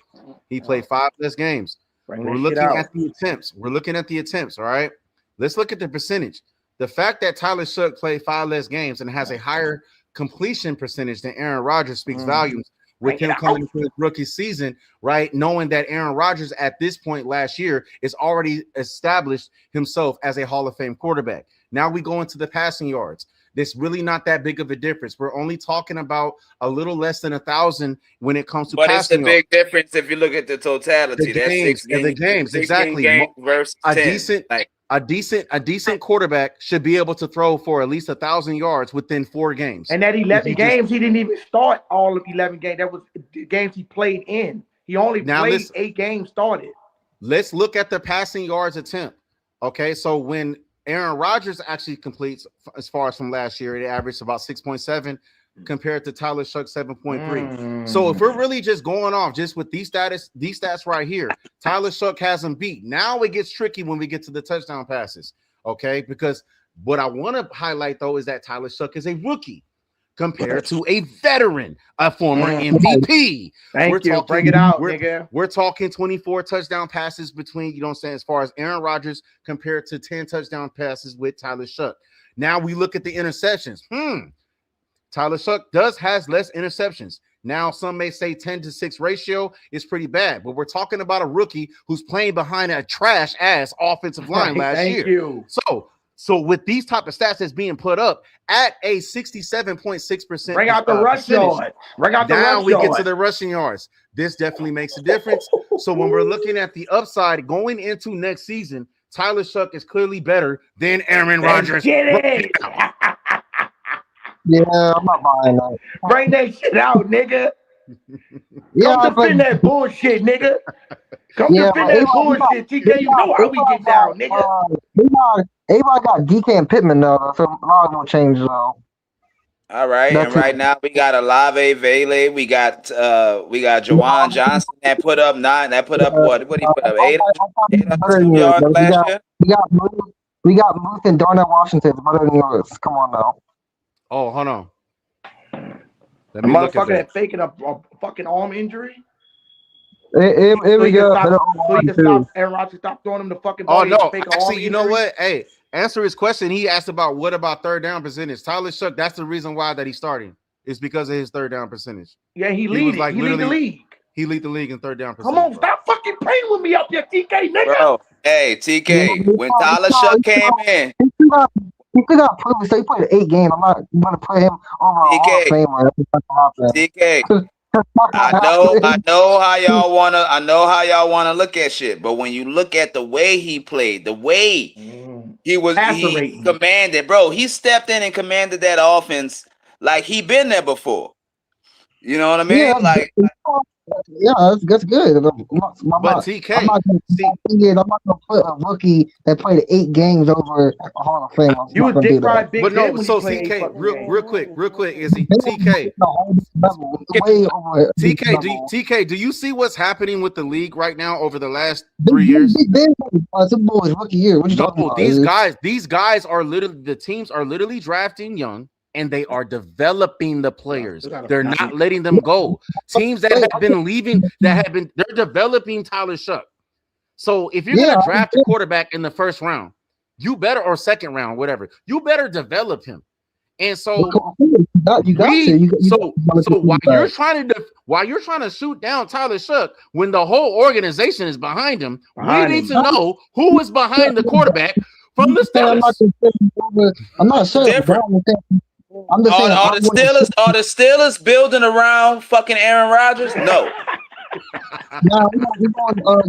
He played 5 less games. We're looking at the attempts. We're looking at the attempts. All right, let's look at the percentage. The fact that Tyler Shough played 5 less games and has a higher completion percentage than Aaron Rodgers speaks volumes. With him coming into his rookie season, right? Knowing that Aaron Rodgers at this point last year is already established himself as a Hall of Fame quarterback. Now we go into the passing yards. There's really not that big of a difference. We're only talking about a little less than 1,000 when it comes to but passing it's a big difference if you look at the totality. The That's games, 6 games. the games, exactly. Games versus 10. A decent quarterback should be able to throw for at least 1,000 yards within 4 games. And that 11 games, he didn't even start all of 11 games. That was the games he played in. He only played 8 games started. Let's look at the passing yards attempt. Okay, so when Aaron Rodgers actually completes, as far as from last year, it averaged about 6.7 compared to Tyler Shough 7.3. So if we're really just going off just with these stats right here, Tyler Shough has him beat. Now it gets tricky when we get to the touchdown passes, okay? Because what I want to highlight though is that Tyler Shough is a rookie compared to a veteran, a former MVP. Thank you. Bring it out, nigga. We're talking 24 touchdown passes between, you know what I'm saying, as far as Aaron Rodgers compared to 10 touchdown passes with Tyler Shough. Now we look at the interceptions. Tyler Shough has less interceptions. Now, some may say 10-6 ratio is pretty bad, but we're talking about a rookie who's playing behind a trash-ass offensive line last year. So with these type of stats that's being put up at a 67.6%, bring out the rush yards. Bring out the rush yards. Now we get to the rushing yards. This definitely makes a difference. So when we're looking at the upside going into next season, Tyler Shough is clearly better than Aaron Rodgers. Get it. Yeah, I'm not buying that. Bring that shit out, nigga. Come defend that bullshit, nigga. Come defend that bullshit, TK. You know how we get down, nigga. Everybody got DK and Pittman though, so a lot will change though. All right, and right now we got Olave Vele, we got Jawan Johnson that put up 9. That put up what did he put up? 8 yards last year. We got Moose and Darnell Washington better than yours. Come on now. Oh, hold on. The motherfucker that faking a fucking arm injury. Here we go. So he can stop Aaron Rodgers, stop throwing him the fucking ball. Oh no, actually, you know what? Hey, answer his question. He asked about what about third down percentage. Tyler Shough, that's the reason why that he's starting. It's because of his third down percentage. Yeah, he lead the league. He lead the league in third down percentage. Come on, stop fucking playing with me up here, TK, nigga. Bro, hey, TK, when Tyler Shough came in. He still got proven, so he played 8 games. I'm not going to put him over a Hall of Famer. TK, I know how y'all wanna look at shit, but when you look at the way he played, the way he commanded, bro, he stepped in and commanded that offense like he been there before. You know what I mean? That's good. But TK, I'm not gonna put a rookie that played 8 games over a Hall of Fame. You was dick ride big. But no, so TK, real quick, is he TK? TK, do you see what's happening with the league right now over the last 3 years? Rookie year. What you talking about? These guys are literally, the teams are literally drafting young. And they are developing the players. They're not letting them go. Teams that have been leaving, they're developing Tyler Shough. So if you're gonna draft a quarterback in the first round, you better, or second round, whatever, you better develop him. And so while you're trying to shoot down Tyler Shough, when the whole organization is behind him, we need to know who is behind the quarterback from the Steelers. I'm not sure. I'm just saying, are the Steelers building around fucking Aaron Rodgers? No.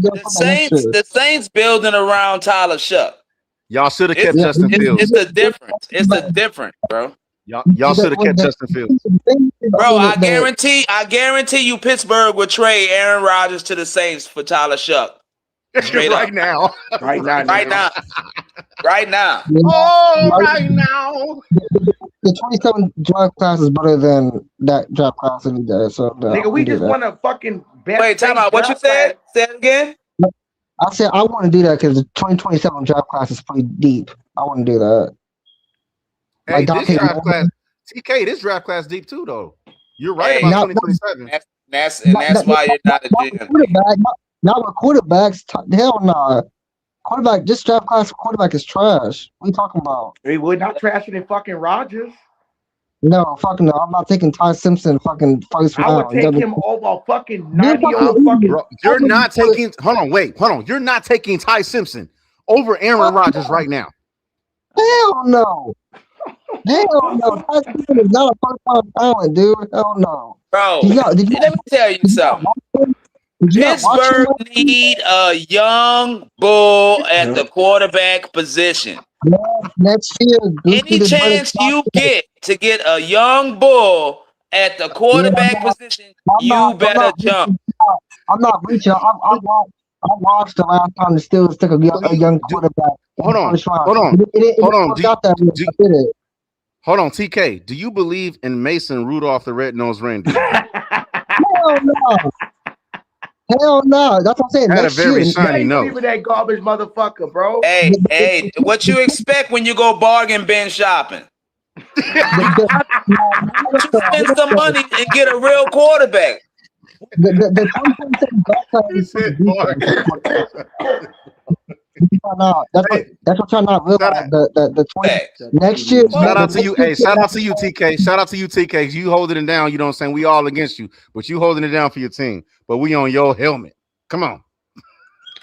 The Saints building around Tyler Shough. Y'all should have kept Justin Fields. It's the difference. It's the difference, bro. Y'all should have kept Justin Fields. Bro, I guarantee you Pittsburgh would trade Aaron Rodgers to the Saints for Tyler Shough. Straight right up. now. Right now. Right now. Right now. The 27 draft class is better than that draft class any day. So no, Nigga, we do just that. won a fucking best. Wait, time out. What you said? Say it again. I said I want to do that because the 2027 draft class is pretty deep. I want to do that. Hey, Like this Dante draft Moore. class, TK, this draft class deep too, though. You're right Hey, about Not- 2027. That's why you're not a GM. Not with quarterbacks. Hell no. Quarterback, this draft class quarterback is trash. What are you talking about? Hey, we're not trashing in fucking Rodgers. No, fucking no. I'm not taking Ty Simpson fucking first I would round. take him over fucking 90-year-old fucking. Bro, you're not taking. Hold on. You're not taking Ty Simpson over Aaron Rodgers right now. Hell no. Hell no. Ty Simpson is not a first-round talent, dude. Hell no. Bro, Let me tell you something. Pittsburgh need a young bull at the quarterback position. Next year, Any chance you get a young bull at the quarterback position, you better jump. I'm not reaching. I watched the last time the Steelers took a young quarterback. Hold on. Hold on, TK. Do you believe in Mason Rudolph the Red-Nosed Reindeer? Hell no. Hell no. That's what I'm saying. Had a very shiny nose. Even that garbage motherfucker, bro. Hey, what you expect when you go bargain bin shopping? Spend some money and get a real quarterback. The that's what y'all not realize. The 20 next year. Shout out to you. Hey, shout out to you, TK. Shout out to you, TK. You holding it down. You know what I'm saying? We all against you, but you holding it down for your team. But we on your helmet. Come on.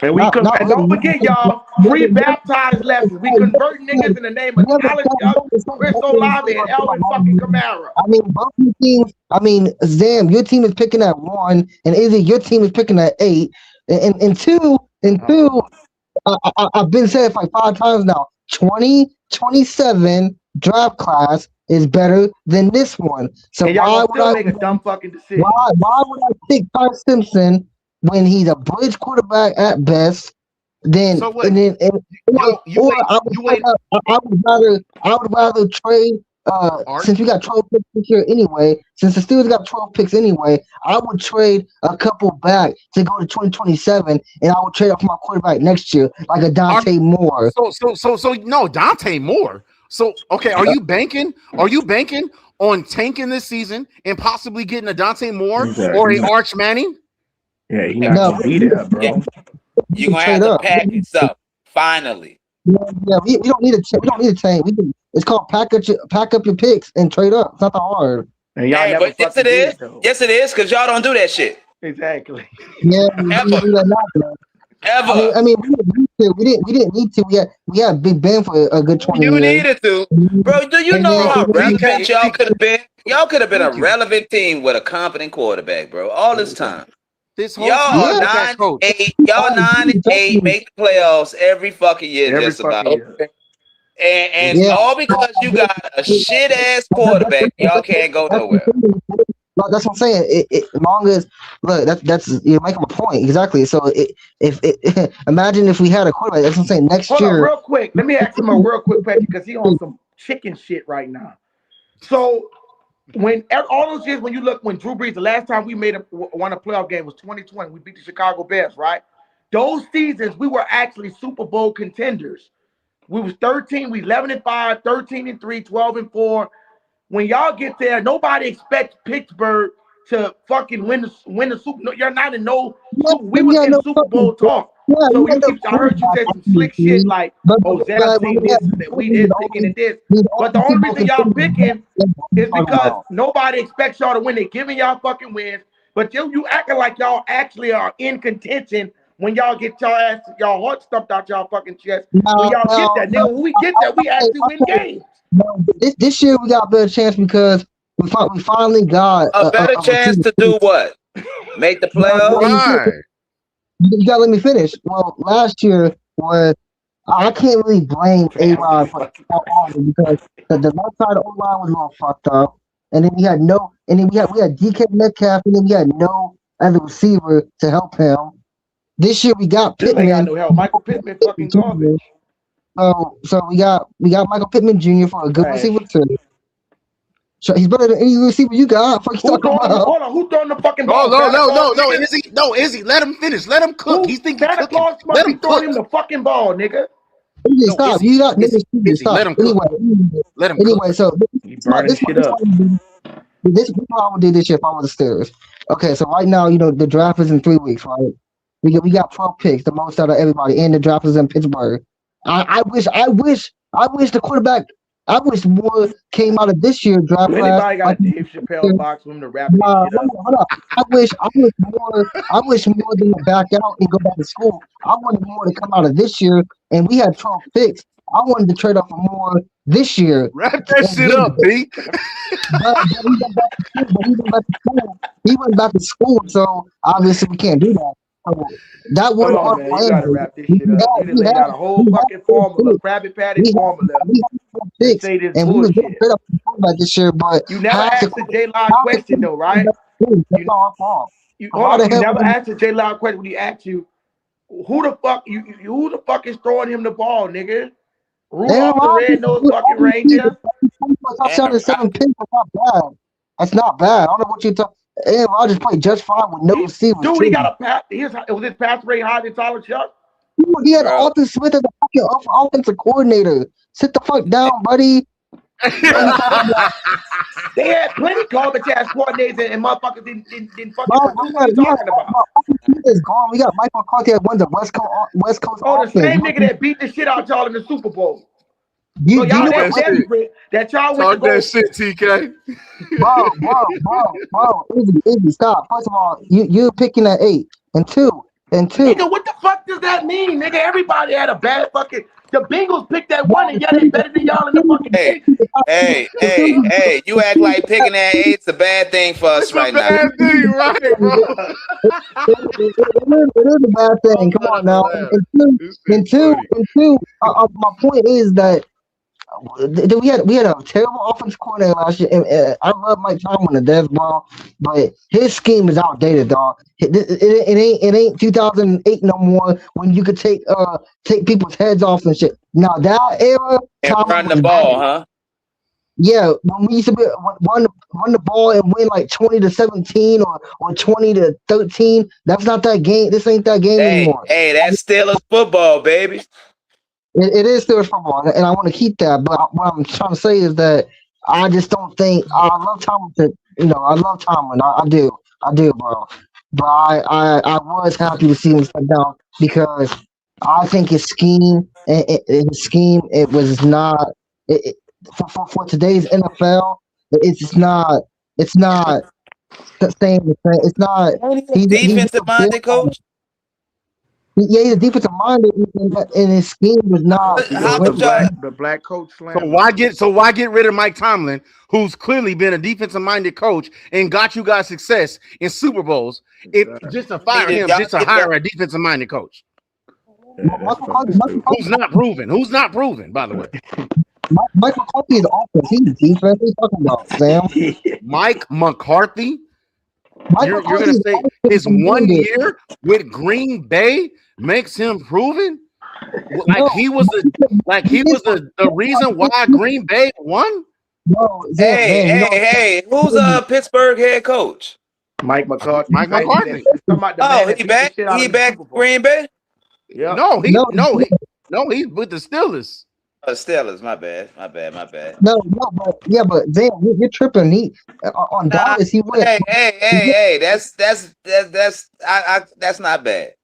And we and don't forget, y'all, free baptized lessons. We convert niggas in the name of Chris Olave and Alvin fucking Kamara. I mean, both your teams. I mean, Zam, your team is picking at 1, and Izzy, your team is picking at 8, and 2. I've been saying it like 5 times now. 2027 draft class is better than this one. So why would I make a dumb fucking decision? Why would I pick Ty Simpson when he's a bridge quarterback at best? I would rather trade. Since we got 12 picks this year anyway, since the Steelers got 12 picks anyway, I would trade a couple back to go to 2027, and I would trade up for my quarterback next year, like a Dante Moore. So no, Dante Moore. So okay, are you banking on tanking this season and possibly getting a Dante Moore or a Arch Manning? Yeah, he's not gonna be there, bro. You're gonna have to pack this up finally. Yeah, we don't need a tank. It's called pack up your picks and trade up. It's not that hard. And y'all but yes, it is. Yes, it is, because y'all don't do that shit. Exactly. Yeah, Ever. I mean, we didn't need to. We had Big Ben for a good 20 years. You needed to, bro. Do you know how relevant y'all could have been? Y'all could have been a relevant team with a competent quarterback, bro. All this time. This whole y'all 9-8. Y'all 9-8 make the playoffs every fucking year, just about. And all because you got a shit ass quarterback, y'all can't go nowhere. That's what I'm saying. As long as that's you're making a point exactly. So imagine if we had a quarterback. That's what I'm saying. Next year, real quick. Let me ask him a real quick question because he on some chicken shit right now. So when all those years, when Drew Brees, the last time we won a playoff game was 2020. We beat the Chicago Bears, right? Those seasons we were actually Super Bowl contenders. We was 13, we 11-5, 13-3, 12-4. When y'all get there, nobody expects Pittsburgh to fucking win the Super. No, you're not in no. We was in Super Bowl talk. So I heard you say some slick shit like, "Oh, Zach think this, that we did picking and this." But the only reason y'all picking is because nobody expects y'all to win. They giving y'all fucking wins, but you acting like y'all actually are in contention. When y'all get y'all heart stuffed out y'all fucking chest, when y'all get that, nigga, when we get that, we actually win games. This year we got a better chance because we finally got a better chance to do what? Make the playoffs. You gotta let me finish. Well, last year was I can't really blame A-Rod for because the left side of O-line was all fucked up, and then we had DK Metcalf, and then we had no other receiver to help him. This year we got Pittman. This ain't got no help. Michael Pittman fucking garbage. So we got Michael Pittman Jr. for a good Trash. receiver too. So he's better than any receiver you got. Fuck you Who talking throwing the, about? hold on, who throwing the fucking No, ball? no, Santa no, no, Claus, no, nigga? Izzy, no, Izzy, let him finish. Let him cook. Who? He's thinking Santa cooking. Claus Let must be him throwing cook. him the fucking ball, nigga. No, Stop. Izzy, You got Izzy, niggas. Izzy, Stop. let him cook. Let him Anyway, cook. so You burning shit up. this is how I would do this shit if I was the Steelers. Okay, so right now, the draft is in 3 weeks, right? We got 12 picks, the most out of everybody, and the draft is in Pittsburgh. I wish the quarterback. I wish more came out of this year's draft Do class. anybody got a Dave Chappelle box for him to wrap this Nah, shit up? hold up. I wish more than to back out and go back to school. I wanted more to come out of this year, and we had 12 picks. I wanted to trade up for more this year. Wrap that shit up, B. But he went back to school, so obviously we can't do that. So that was Come our on, man. You plan. gotta wrap this shit up. You just laid out a whole fucking formula, Krabby Patty formula. To say this and we was going bullshit. straight up to quarterback this year, but You never half asked the J-Line question though, right? That's our fault. Hold on, you hell never would- asked the J-Line question when he asked you, who the fuck is throwing him the ball, nigga? Rudolph the red-nosed fucking reindeer? Touchdown and 7 picks. That's not bad. That's not bad. I don't know what you're talking. Aaron Rodgers played just fine with no receivers. Dude, he got a pass. Was his pass rate higher than Tyler Chuck? He had Arthur Smith as the fucking offensive coordinator. Sit the fuck down, buddy. They had plenty garbage ass coordinators and motherfuckers didn't fucking produce. What are you talking about? Arthur Smith is gone. We got Mike McCarthy that won the West Coast Oh, the offense. same nigga that beat the shit out y'all in the Super Bowl. You So y'all know that what? desperate that y'all went to Talk go. that shit, TK. Bro, Izzy, stop. First of all, you're picking at 8 and 2. Nigga, what the fuck does that mean, nigga? Everybody had a bad fucking. The Bengals picked that one and yet they better than y'all in the fucking. Hey, you act like picking that 8's a bad thing for us It's a right now. bad thing, right, bro? It is a bad thing. Come on now. And two. My point is that we had a terrible offensive coordinator last year. And I love Mike Tomlin to death, bro, but his scheme is outdated, dog. It ain't 2008 no more when you could take people's heads off and shit. Now that era, And Tomlin run the was ball, great. huh? Yeah, when we used to run the ball and win like 20-17 or 20-13. That's not that game. This ain't that game anymore. Hey, that's Steelers football, baby. It is still football, and I want to keep that. But what I'm trying to say is that I just don't think I love Tomlin. I love Tomlin. I do, bro. But I was happy to see him step down because I think his scheme, it was not for today's NFL. It's not the same. It's not. He's Defensive minded coach. Yeah, he's a defensive minded, and his scheme was not. The black coach slam. So why get rid of Mike Tomlin, who's clearly been a defensive minded coach and got you guys success in Super Bowls? Just to fire him, just to hire a defensive minded coach. Who's not proven? Who's not proven, by the way? Mike McCarthy is offense. He's defense. What are you talking about, Sam? Mike McCarthy? You're going to say his 1 year with Green Bay makes him proven? He was the reason why Green Bay won? No, hey, who's Pittsburgh head coach? Mike McCarthy. He back? He back Green Bay? Yeah. No, he's with the Steelers. Steelers, my bad. But Zan, you're tripping. On Dallas, he went. Hey, that's not bad.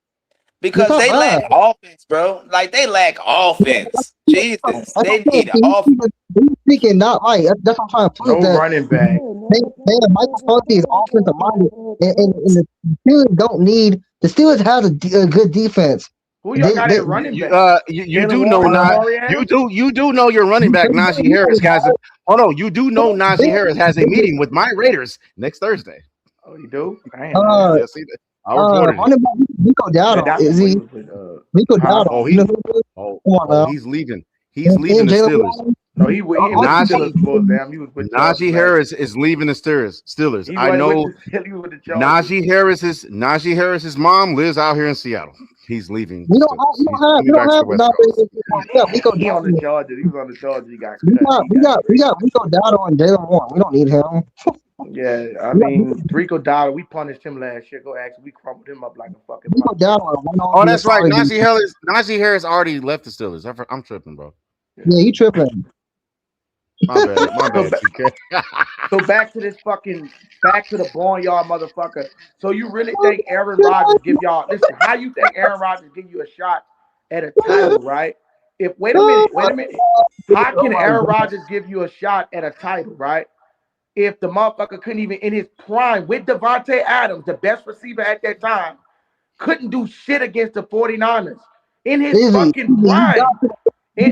Because they lack offense, bro. Like they lack offense. Jesus, they need offense. He's speaking not right. That's what I'm trying to prove. No running back. Mike McCarthy is offensive minded, and the Steelers don't need. The Steelers have a good defense. Who y'all got at running back? You do know your running back Najee Harris has a. Oh no, you do know Najee Harris has a meeting with my Raiders next Thursday. Oh, you do? Yes, he did. I reported it. Rico Dowdle, is he? Rico Dowdle. He's leaving. He's leaving the Steelers. No, he with Najee- the Steelers. Damn, he was with Najee Harris is leaving the Steelers. He I know with the Najee Harris's mom lives out here in Seattle. He's leaving. We don't have Rico He on the Dowdle. Chargers. He was on the Chargers. He got We got Rico Dowdle and Jalen Warren. We don't need him. Yeah, I mean Rico Dowdle. We punished him last year. Go ask. We crumbled him up like a fucking. Rico Dowdle. Oh, that's right. Najee Harris already left the Steelers. I'm tripping, bro. Yeah, he tripping. My bad. TK. So back to the barnyard motherfucker. So you really think Aaron Rodgers give y'all listen? How you think Aaron Rodgers give you a shot at a title, right? Wait a minute. How can Aaron Rodgers give you a shot at a title, right? If the motherfucker couldn't even in his prime with Devontae Adams, the best receiver at that time, couldn't do shit against the 49ers in his fucking prime.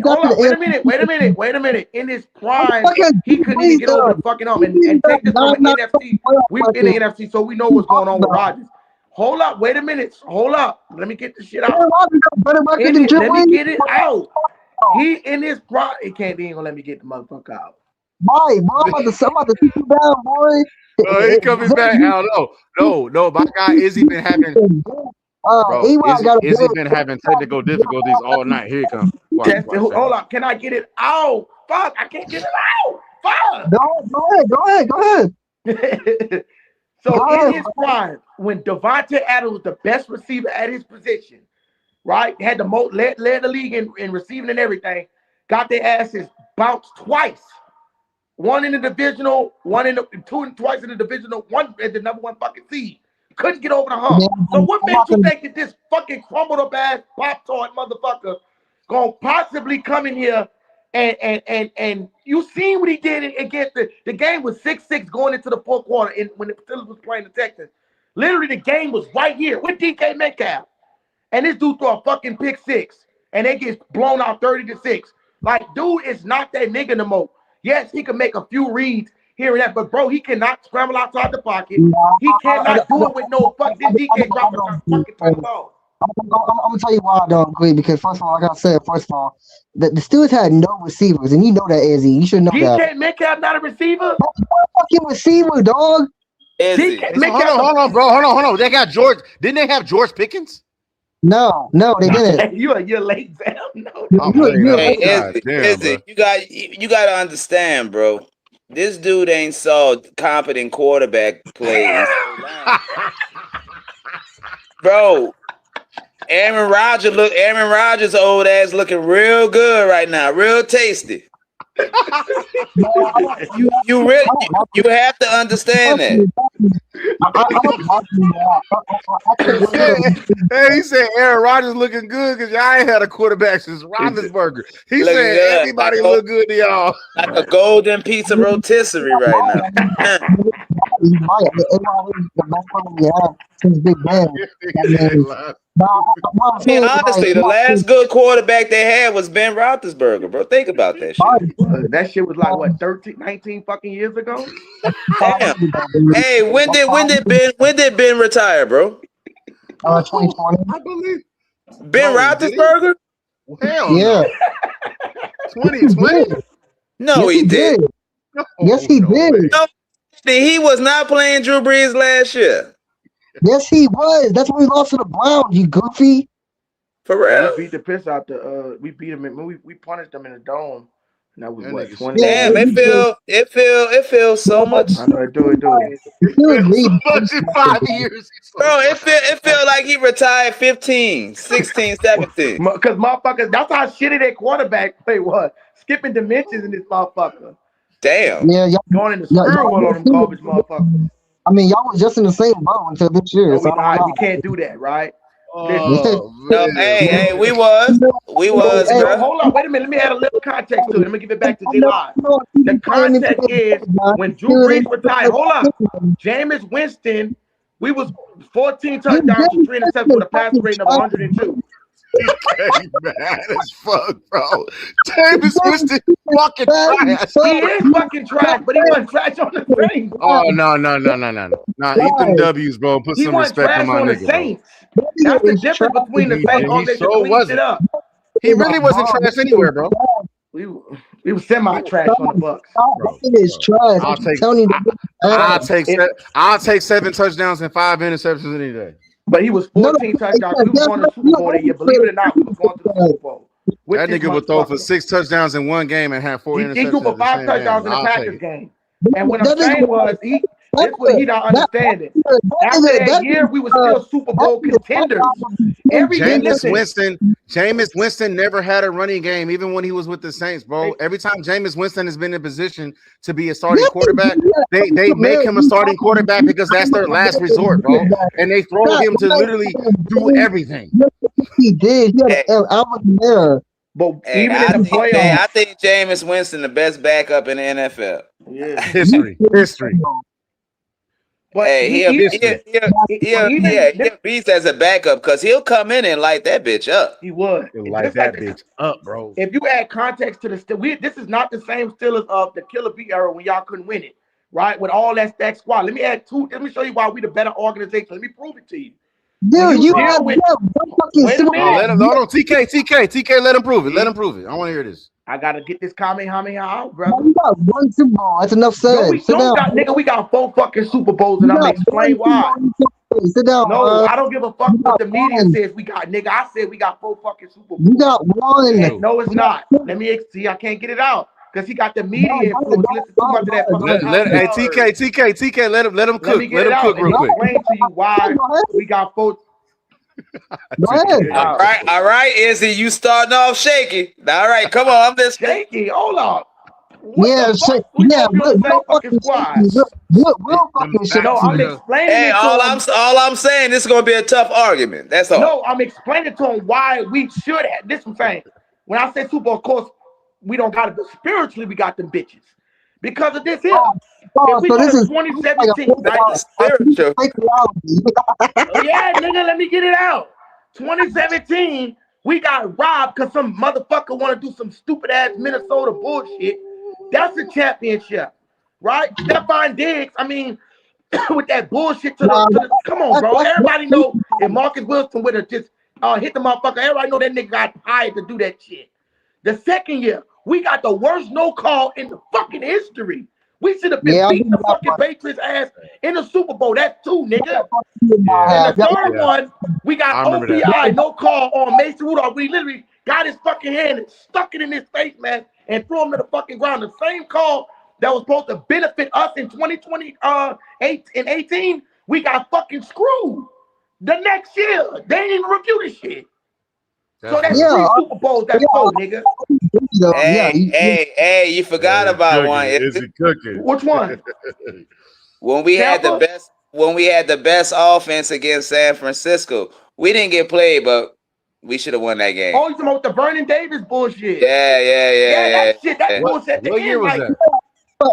Hold on, wait a minute. In his prime, he couldn't even get over the fucking hump. And take this from the NFC. We're in the NFC, so we know what's going on with Rodgers. Hold up, wait a minute. Hold up. Let me get this shit out. Let me get it out. He in his prime. He ain't gonna let me get the motherfucker out. Boy, I'm about to take you down, boy. He coming back out. No. My guy Izzy been having. Izzy been having technical difficulties all night. Here he comes. Hold up. Can I get it out? Fuck, I can't get it out. Fuck. Go ahead. In his prime, when Devontae Adams was the best receiver at his position, right? Had the most led the league in receiving and everything, got their asses bounced twice. One in the divisional, twice in the divisional, one at the number one fucking seed. Couldn't get over the hump. So what makes you think that this fucking crumbled up ass Pop-Tart motherfucker gonna possibly come in here and you seen what he did against the game was 6-6 going into the fourth quarter when the Steelers was playing the Texans. Literally the game was right here with DK Metcalf. And this dude threw a fucking pick six and they get blown out 30-6. Like, dude is not that nigga no more. Yes, he can make a few reads here and that, but bro, he cannot scramble outside the pocket. He cannot do it with no fucking DK dropping the fucking ball. I'm gonna tell you why I don't agree, because first of all, like I said, the Steelers had no receivers, and you know that, Izzy. You should know that. DK Metcalf not a receiver? That's a fucking receiver, dog. Hold on, bro. Hold on. They got George. Didn't they have George Pickens? No, they didn't. You're late, Sam. No. Izzy, you got to understand, bro. This dude ain't saw competent quarterback play. Bro, Aaron Rodgers old ass looking real good right now, real tasty. You have to understand that. Hey, he said Aaron Rodgers looking good because y'all ain't had a quarterback since Roethlisberger. He said everybody look good to y'all. Like a golden piece of rotisserie right now. Honestly, the last good quarterback they had was Ben Roethlisberger, bro. Think about that shit. That shit was like what, 19 fucking years ago? Damn. Hey, when did Ben retire, bro? 2020. I believe Ben Roethlisberger? Hell yeah. 2020? No, he did. Yes, he did. No, he was not playing Drew Brees last year. Yes, he was. That's when we lost to the Browns, you goofy. For real? We beat the piss out we beat him. We punished them in the dome. And that was what, 20? Damn, it feels so much. I know it do. Much in 5 years. Bro, it feel like he retired 15, 16, 17. Because motherfuckers, that's how shitty that quarterback play was. Skipping dimensions in this motherfucker. Damn. Yeah, going in the spirit world on them garbage motherfuckers. I mean, y'all was just in the same boat until this year. No, we can't do that, right? No, hey, we was, hey, bro. Hold on, wait a minute. Let me add a little context to it. Let me give it back to J-Live. The context is when Drew Brees retired. Hold up. Jameis Winston, we was 14 touchdowns to 3 interceptions with a passer rating of 102. He's mad as fuck, bro. Jameis Winston fucking trash. He is fucking trash, but he wasn't trash on the Saints. Oh, no. Nah, eat them W's, bro. Put some respect on my nigga, bro. That's the difference between the Saints. He sure wasn't. He really wasn't trash anywhere, bro. We was semi-trash on the Bucks. It is trash. I'll take 7 touchdowns and 5 interceptions any day. But he was 14 touchdowns. We was going to the Super Bowl that year. Believe it or not, we was going to the Super Bowl. That nigga would throw for 6 touchdowns in one game and have 4 interceptions. He threw for 5 touchdowns in the Packers game. And what I'm saying was, that's what he not understanding. After that year, we were still Super Bowl contenders. Jameis Winston never had a running game, even when he was with the Saints, bro. Every time Jameis Winston has been in position to be a starting quarterback, they make him a starting quarterback because that's their last resort, bro. And they throw him to literally do everything. He did. He had an album there. But even in the playoffs, I think Jameis Winston the best backup in the NFL. Yeah. History. But hey, he'll beast as a backup because he'll come in and light that bitch up. He would light that bitch up, bro. If you add context to this is not the same Steelers of the Killer B era when y'all couldn't win it, right? With all that stacked squad. Let me show you why we the better organization. Let me prove it to you. Dude, you have wait a minute. TK, let him prove it. Let him prove it. I want to hear this. I gotta get this Kamehameha out, brother. We got 1 Super Bowl. That's enough said. We got 4 fucking Super Bowls, and I'm gonna explain why. Sit down. No, I don't give a fuck what the media says we got, nigga. I said we got 4 fucking Super Bowls. You got 1. No, it's not. Let me see. I can't get it out because he got the media influence. Listen too much of that. Hey, TK, let him cook. Let him cook real quick. Explain to you why we got 4. Go ahead. All right, Izzy, you starting off shaky. All right, come on, I'm just shaky. Hold up. We'll fucking shit. No, I'm explaining. Hey, all I'm saying, this is gonna be a tough argument. That's all. No, I'm explaining to him why we should have. This I'm saying. When I say Super Bowl, of course, we don't got it, but spiritually we got them bitches because of this here. If we go to 2017, spiritual. Yeah, nigga, let me get it out. 2017, we got robbed because some motherfucker want to do some stupid ass Minnesota bullshit. That's a championship, right? Stephon Diggs, I mean, with that bullshit come on, bro. Everybody know if Marcus Wilson would have just hit the motherfucker, everybody know that nigga got hired to do that shit. The second year, we got the worst no call in the fucking history. We should have been beating the fucking Patriots ass in the Super Bowl. That's 2, nigga. And the third one, we got OPI, no call on Mason Rudolph. We literally got his fucking hand and stuck it in his face, man, and threw him to the fucking ground. The same call that was supposed to benefit us in 2018, we got fucking screwed. The next year, they didn't even review the shit. So that's 3 Super Bowls. That's 4, nigga. Hey, you forgot about one. Is it cooking? Which one? When we had the best offense against San Francisco, we didn't get played, but we should have won that game. Oh, you talking about the Vernon Davis bullshit? Yeah. That shit, that bullshit. What year was that?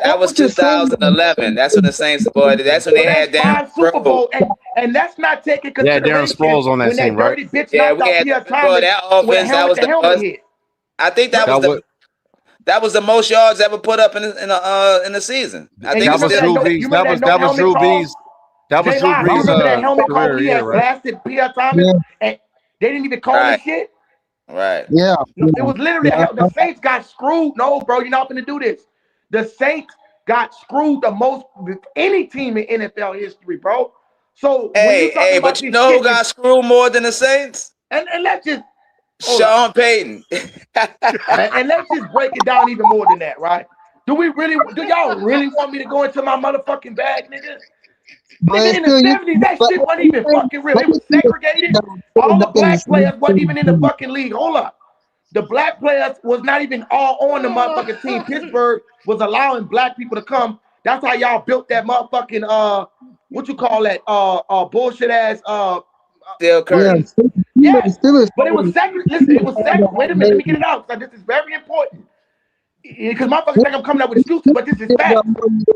That was 2011. That's when the Saints, boy. That's when they had Darren Super Bowl, and let's not take it. Yeah, Darren Sproles on that team, right? Yeah, we had that offense. That was the I think that was the most yards ever put up in the season. I think that was Drew Brees. That was Drew Brees. That was Drew Brees. That helmet call he had blasted Pierre Thomas, and they didn't even call this shit. Right. Yeah. It was literally the Saints got screwed. No, bro, you're not going to do this. The Saints got screwed the most with any team in NFL history, bro. So but you know who got screwed more than the Saints? And let's just Sean Payton. and let's just break it down even more than that, right? Do y'all really want me to go into my motherfucking bag, nigga? Nigga, in the 70s, that shit wasn't even fucking real. It was segregated. All the black players wasn't even in the fucking league. Hold up. The black players was not even all on the motherfucking team. Pittsburgh was allowing black people to come. That's how y'all built that motherfucking what you call that bullshit ass Steel curtain. Yeah, but it was segregated. Listen, it was segregated. Wait a minute, let me get it out. So this is very important. Because motherfuckers think I'm coming up with excuses, but this is fact.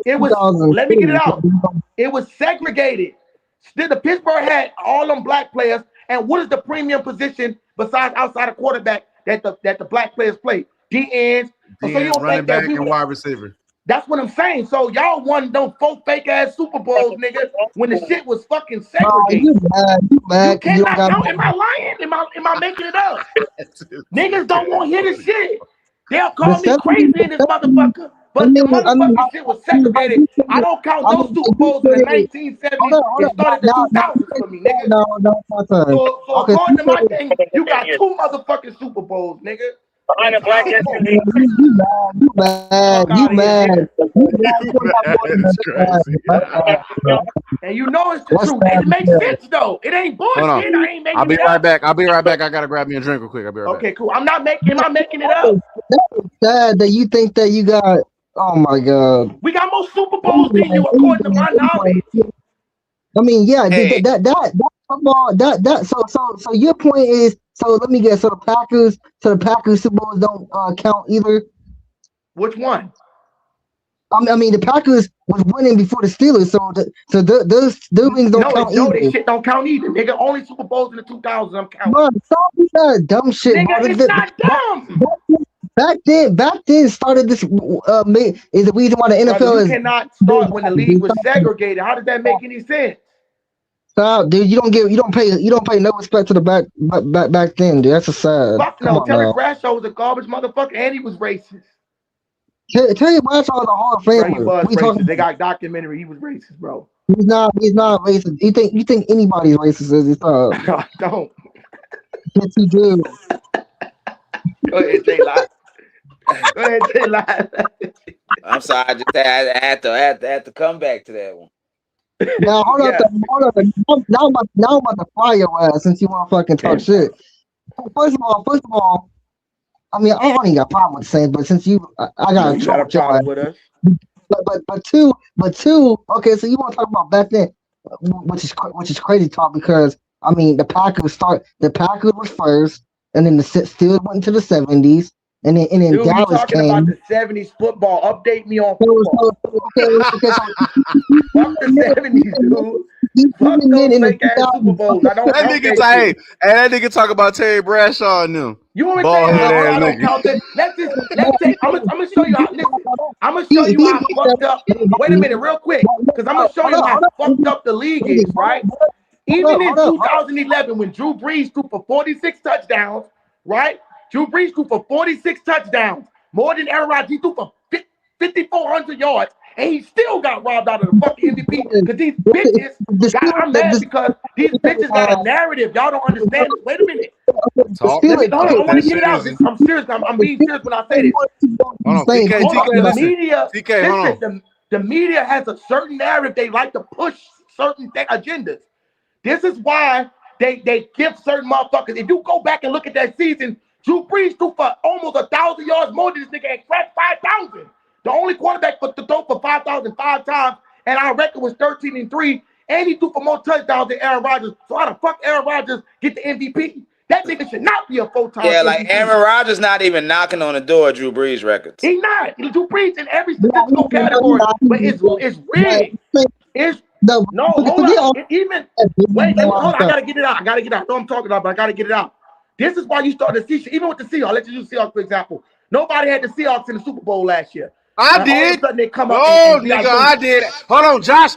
It was. Let me get it out. It was segregated. Still, the Pittsburgh had all them black players. And what is the premium position besides outside of quarterback that the black players play? D-ends, running back, and wide receiver. That's what I'm saying. So y'all won them 4 fake ass Super Bowls, nigga, when the shit was fucking segregated. You cannot count. Am I lying? Am I making it up? Niggas don't want to hear the shit. They'll call me crazy in this motherfucker. But the motherfucking shit was segregated. I don't count those Super Bowls in the 1970s. It started the 2000s for me, nigga. So according to my thing, you got 2 motherfucking Super Bowls, nigga. Behind the black SUV. You mad. That's crazy. And you know it's the truth. It makes sense though. It ain't bullshit. I ain't making I'll be it right up. back. I gotta grab me a drink real quick. I'll be right back. Okay, cool. Am I making it up? That's sad that you think that you got. Oh my God. We got more Super Bowls than you, according to my knowledge. I mean, yeah, Hey. that football, so your point is, so let me guess, so the Packers Super Bowls don't count either. Which one? I mean, the Packers was winning before the Steelers, so those rings don't count No, either. this shit don't count either, nigga. Only Super Bowls in the 2000s I'm counting. Bro, stop with that dumb shit, Nigga, bro. it's not dumb. Back then started this is the reason why the NFL Brother, you is. cannot start when the league was segregated. How does that make any sense? Stop, dude. You don't pay no respect to the back then, dude. That's a sad. Fuck Come no. on Terry now. Bradshaw was a garbage motherfucker and he was racist. Terry Bradshaw is a Hall of Bro, Famer. he was We racist. talking- They got documentary. He was racist, bro. He's not racist. You think anybody's racist? Is I don't. yes, you do. Go ahead, J-Lot. Go ahead, J-Lot. I'm sorry, I just had to come back to that one. Now hold Yeah. on. Now I'm about to fire your ass since you want to fucking talk shit. First of all, I mean I don't even got a problem with the Saints, but since I got You got a trouble problem with us? But two. Okay, so you want to talk about back then, which is crazy talk because I mean the Packers was first, and then the Steelers went into the 70s, and then Dude, you Dallas talking came. about the 70s football. Update me on So, football. Fuck the 70s, dude. Fuck those fake ass Super Bowls. I don't That count nigga, that shit. that nigga talk about Terry Bradshaw and them. You want me to Bald tell you head how I ass don't nigga. count that? Let's take. I'm gonna show you how. Listen, I'm gonna show you how fucked up. Wait a minute, real quick, because I'm gonna show you how fucked up the league is. Right? Even in 2011, when Drew Brees threw for 46 touchdowns, right? Drew Brees threw for 46 touchdowns, more than Aaron Rodgers. He threw for 5,400 yards, and he still got robbed out of the fucking MVP because these bitches I'm mad because these bitches got a narrative. Y'all don't understand it. Wait a minute. Talk. Hold on, I want to get it out. Shit is- I'm serious. I'm being serious when I say this. Hold on, TK, Hold on. TK, The listen. media, TK, hold on. listen, the media has a certain narrative. They like to push certain agendas. This is why they give certain motherfuckers. If you go back and look at that season, Drew Brees threw for almost 1,000 yards more than this nigga and cracked 5,000. The only quarterback to throw for 5,000 5 times, and our record was 13-3, and he threw for more touchdowns than Aaron Rodgers. So how the fuck Aaron Rodgers get the MVP? That nigga should not be a full-time Yeah, MVP. like Aaron Rodgers not even knocking on the door of Drew Brees records. He not. Drew Brees in every statistical category, but it's rigged. It's no, hold on. Even wait, hold on. I gotta get it out. I know I'm talking about, but I gotta get it out. This is why you start to see, even with the Seahawks. Let's just use Seahawks for example. Nobody had the Seahawks in the Super Bowl last year. I All did. of a sudden they come up. Oh, and nigga, I did. Hold on, Josh,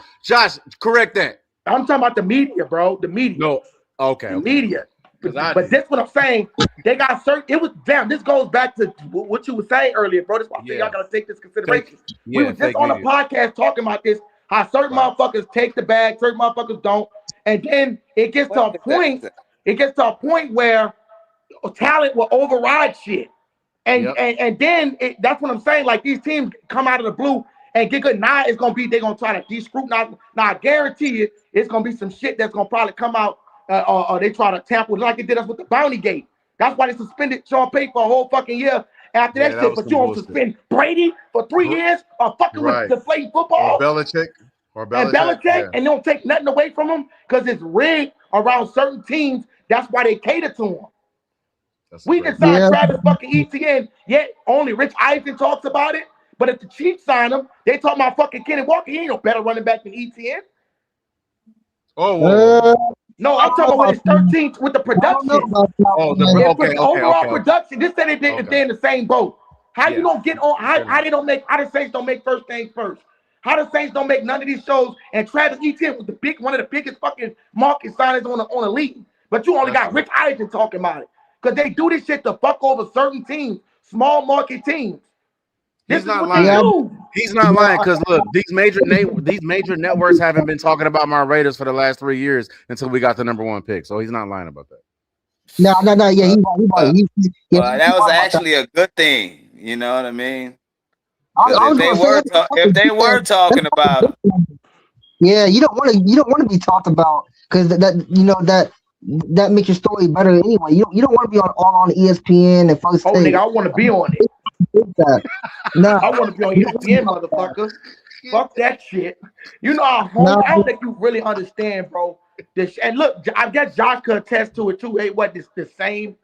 correct that. I'm talking about the media, bro. The media. No, okay. The media. Because I But did. that's what I'm saying. They got certain. It was damn. This goes back to what you were saying earlier, bro. That's why I say Yeah. y'all gotta take this consideration. We Yeah, were just fake on a media. podcast talking about this. How certain Right. motherfuckers take the bag, certain motherfuckers don't, and then it gets to a point. It gets to a point where talent will override shit, and Yep. and then that's what I'm saying. Like these teams come out of the blue and get good. Now it's gonna be they're gonna try to de-scrutinize. Now I guarantee you, it's gonna be some shit that's gonna probably come out. Or they try to tamper like they did us with the Bounty Gate. That's why they suspended Sean Payton for a whole fucking year after Yeah, that that shit. was But some you don't bullshit. suspend Brady for 3 years or fucking Right. with deflating football Or Belichick. and Belichick, yeah. and they don't take nothing away from them because it's rigged around certain teams. That's why they cater to them. That's We great. can sign Yeah. Travis fucking Etienne, yet only Rich Eisen talks about it. But if the Chiefs sign him, they talk about fucking Kenny Walker. He ain't no better running back than Etienne. Oh, whoa. No, I'm talking about with his 13th with the production. Oh, the Yeah, okay, overall okay. production. This said if Okay. they're in the same boat. How you Yeah. don't get on? How they don't make? How the Saints don't make first things first? How the Saints don't make none of these shows? And Travis Etienne was one of the biggest fucking market signers on the league. But you only got Rich Eisen talking about it because they do this shit to fuck over certain teams. small market teams. This He's is not what they lying. do. He's not lying because look, these major networks haven't been talking about my Raiders for the last 3 years until we got the number 1 pick. So he's not lying about that. No. Yeah, he's right. Well, that was actually a good thing. You know what I mean? I was If they were talking about, yeah, you don't want to be talked about because that makes your story better anyway. You don't want to be on ESPN and First Oh, Take. nigga, I want to be on it. No, I want to be on ESPN, motherfucker. Fuck that shit. You know, I don't think you really understand, bro. And look, I guess Josh could attest to it too. Hey, what this the same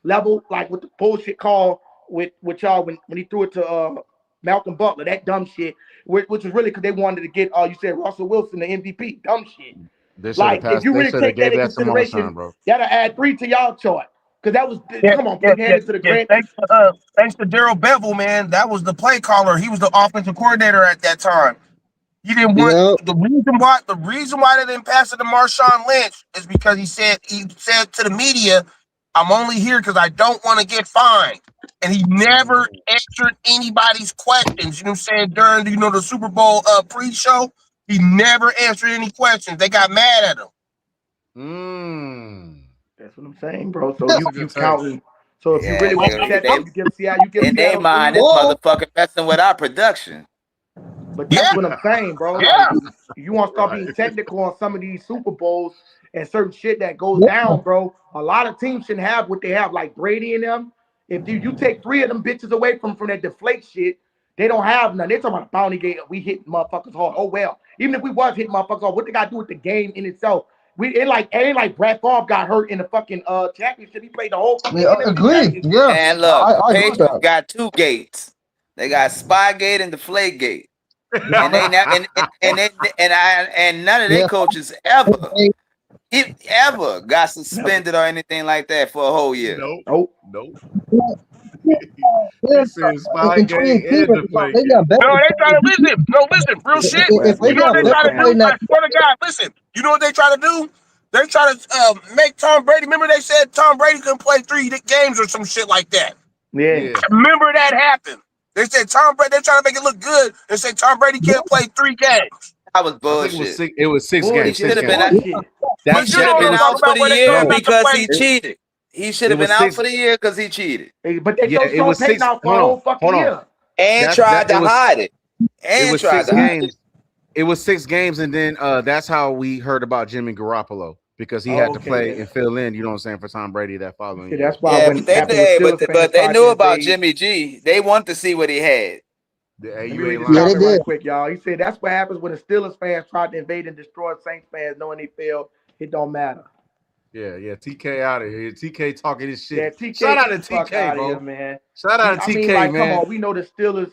level like with the bullshit call with y'all when he threw it to Malcolm Butler, that dumb shit, which was really because they wanted to get you said Russell Wilson the MVP, dumb shit. Like if you really take that into consideration, that'll add 3 to y'all chart. Because that was come on, big handed to the grant. Thanks to Darrell Bevel, man. That was the play caller. He was the offensive coordinator at that time. He didn't want the reason why they didn't pass it to Marshawn Lynch is because he said to the media, "I'm only here because I don't want to get fined." And he never answered anybody's questions. You know what I'm saying? During the Super Bowl pre-show, he never answered any questions. They got mad at him. That's what I'm saying, bro. So you counting. So if you really want to set that, you give Seattle. In their mind, this motherfucker messing with our production. But that's what I'm saying, bro. Yeah. Like, you want to start being technical on some of these Super Bowls and certain shit that goes down, bro. A lot of teams shouldn't have what they have, like Brady and them. If you take 3 of them bitches away from that deflate shit, they don't have none. They're talking about a bounty gate. We hit motherfuckers hard. Oh well. Even if we was hitting motherfuckers hard, what they got to do with the game in itself? It ain't like Brett Favre got hurt in the fucking championship. He played the whole fucking agreed. Yeah. And look, Patriots got 2 gates. They got Spygate and Deflategate. And none of their coaches ever got suspended or anything like that for a whole year. Nope. They trying to listen. No, listen, real shit. You know what they trying to do? I swear to God, listen. You know what they trying to do? They're trying to make Tom Brady. Remember they said Tom Brady couldn't play 3 games or some shit like that. Yeah. Remember that happened. They said Tom Brady. They're trying to make it look good. They said Tom Brady can't play 3 games. That was bullshit. It was 6 games. He should have been out for the year because he cheated. He should have been out for the year because he cheated. But they it was 6 out for a whole fucking year. And tried to hide it. It was 6 games. It was 6 games, and then that's how we heard about Jimmy Garoppolo because he had to play and fill in. You know what I'm saying, for Tom Brady that following year. That's why but they knew about Jimmy G. They wanted to see what he had. Yeah, you ain't lying. Right quick, y'all. He said that's what happens when the Steelers fans tried to invade and destroy Saints fans, knowing they failed. It don't matter. Yeah. TK out of here. TK talking his shit. Yeah, TK. Shout out to TK, bro. Here, man. Shout out to TK, man. Come on, we know the Steelers.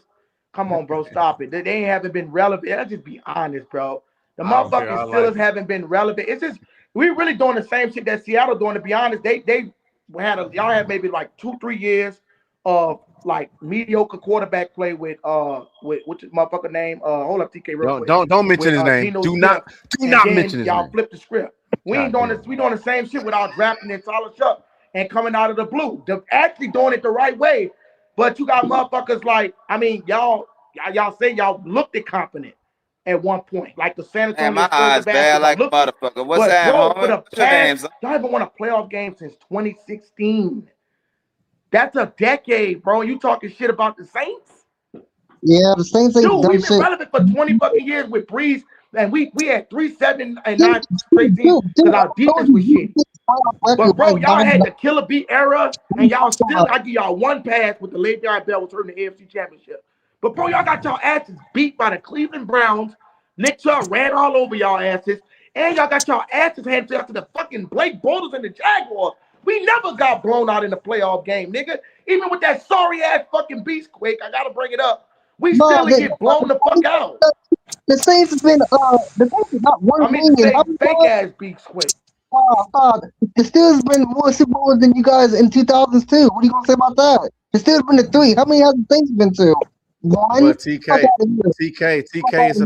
Come on, bro. Stop it. They haven't been relevant. Let's just be honest, bro. The motherfucking Steelers haven't been relevant. It's just we really doing the same shit that Seattle doing. To be honest, y'all had maybe like 2-3 years of like mediocre quarterback play with what's his motherfucker name? Hold up, TK. Real quick. Don't mention his name. Do not mention his name. Y'all flip the script. We ain't doing this. We doing the same shit without drafting in Tyler Shuck and coming out of the blue. They're actually doing it the right way. But you got motherfuckers like, I mean, y'all say y'all looked incompetent at one point, like the San Antonio. My eyes bad like a motherfucker. What's that? Y'all haven't won a playoff game since 2016. That's a decade, bro. You talking shit about the Saints? Yeah, the Saints ain't Dude, we've been relevant for 20 fucking years with Breeze, and we had 3, 7, and 9 straight teams because our defense was shit. But bro, y'all had the killer beat era, and y'all still, I give y'all one pass with the Le'Veon Bell was hurting the AFC Championship. But bro, y'all got y'all asses beat by the Cleveland Browns. Nick Chubb ran all over y'all asses, and y'all got y'all asses handed to the fucking Blake Bortles and the Jaguars. We never got blown out in the playoff game, nigga. Even with that sorry ass fucking beast quake, I gotta bring it up. We still get blown the fuck out. The Saints has been the Saints is not one fake ass beast quake. The Steelers have been more Super Bowls than you guys in 2002. What are you gonna say about that? The Steelers been to 3. How many has the Saints been to? 1. But TK is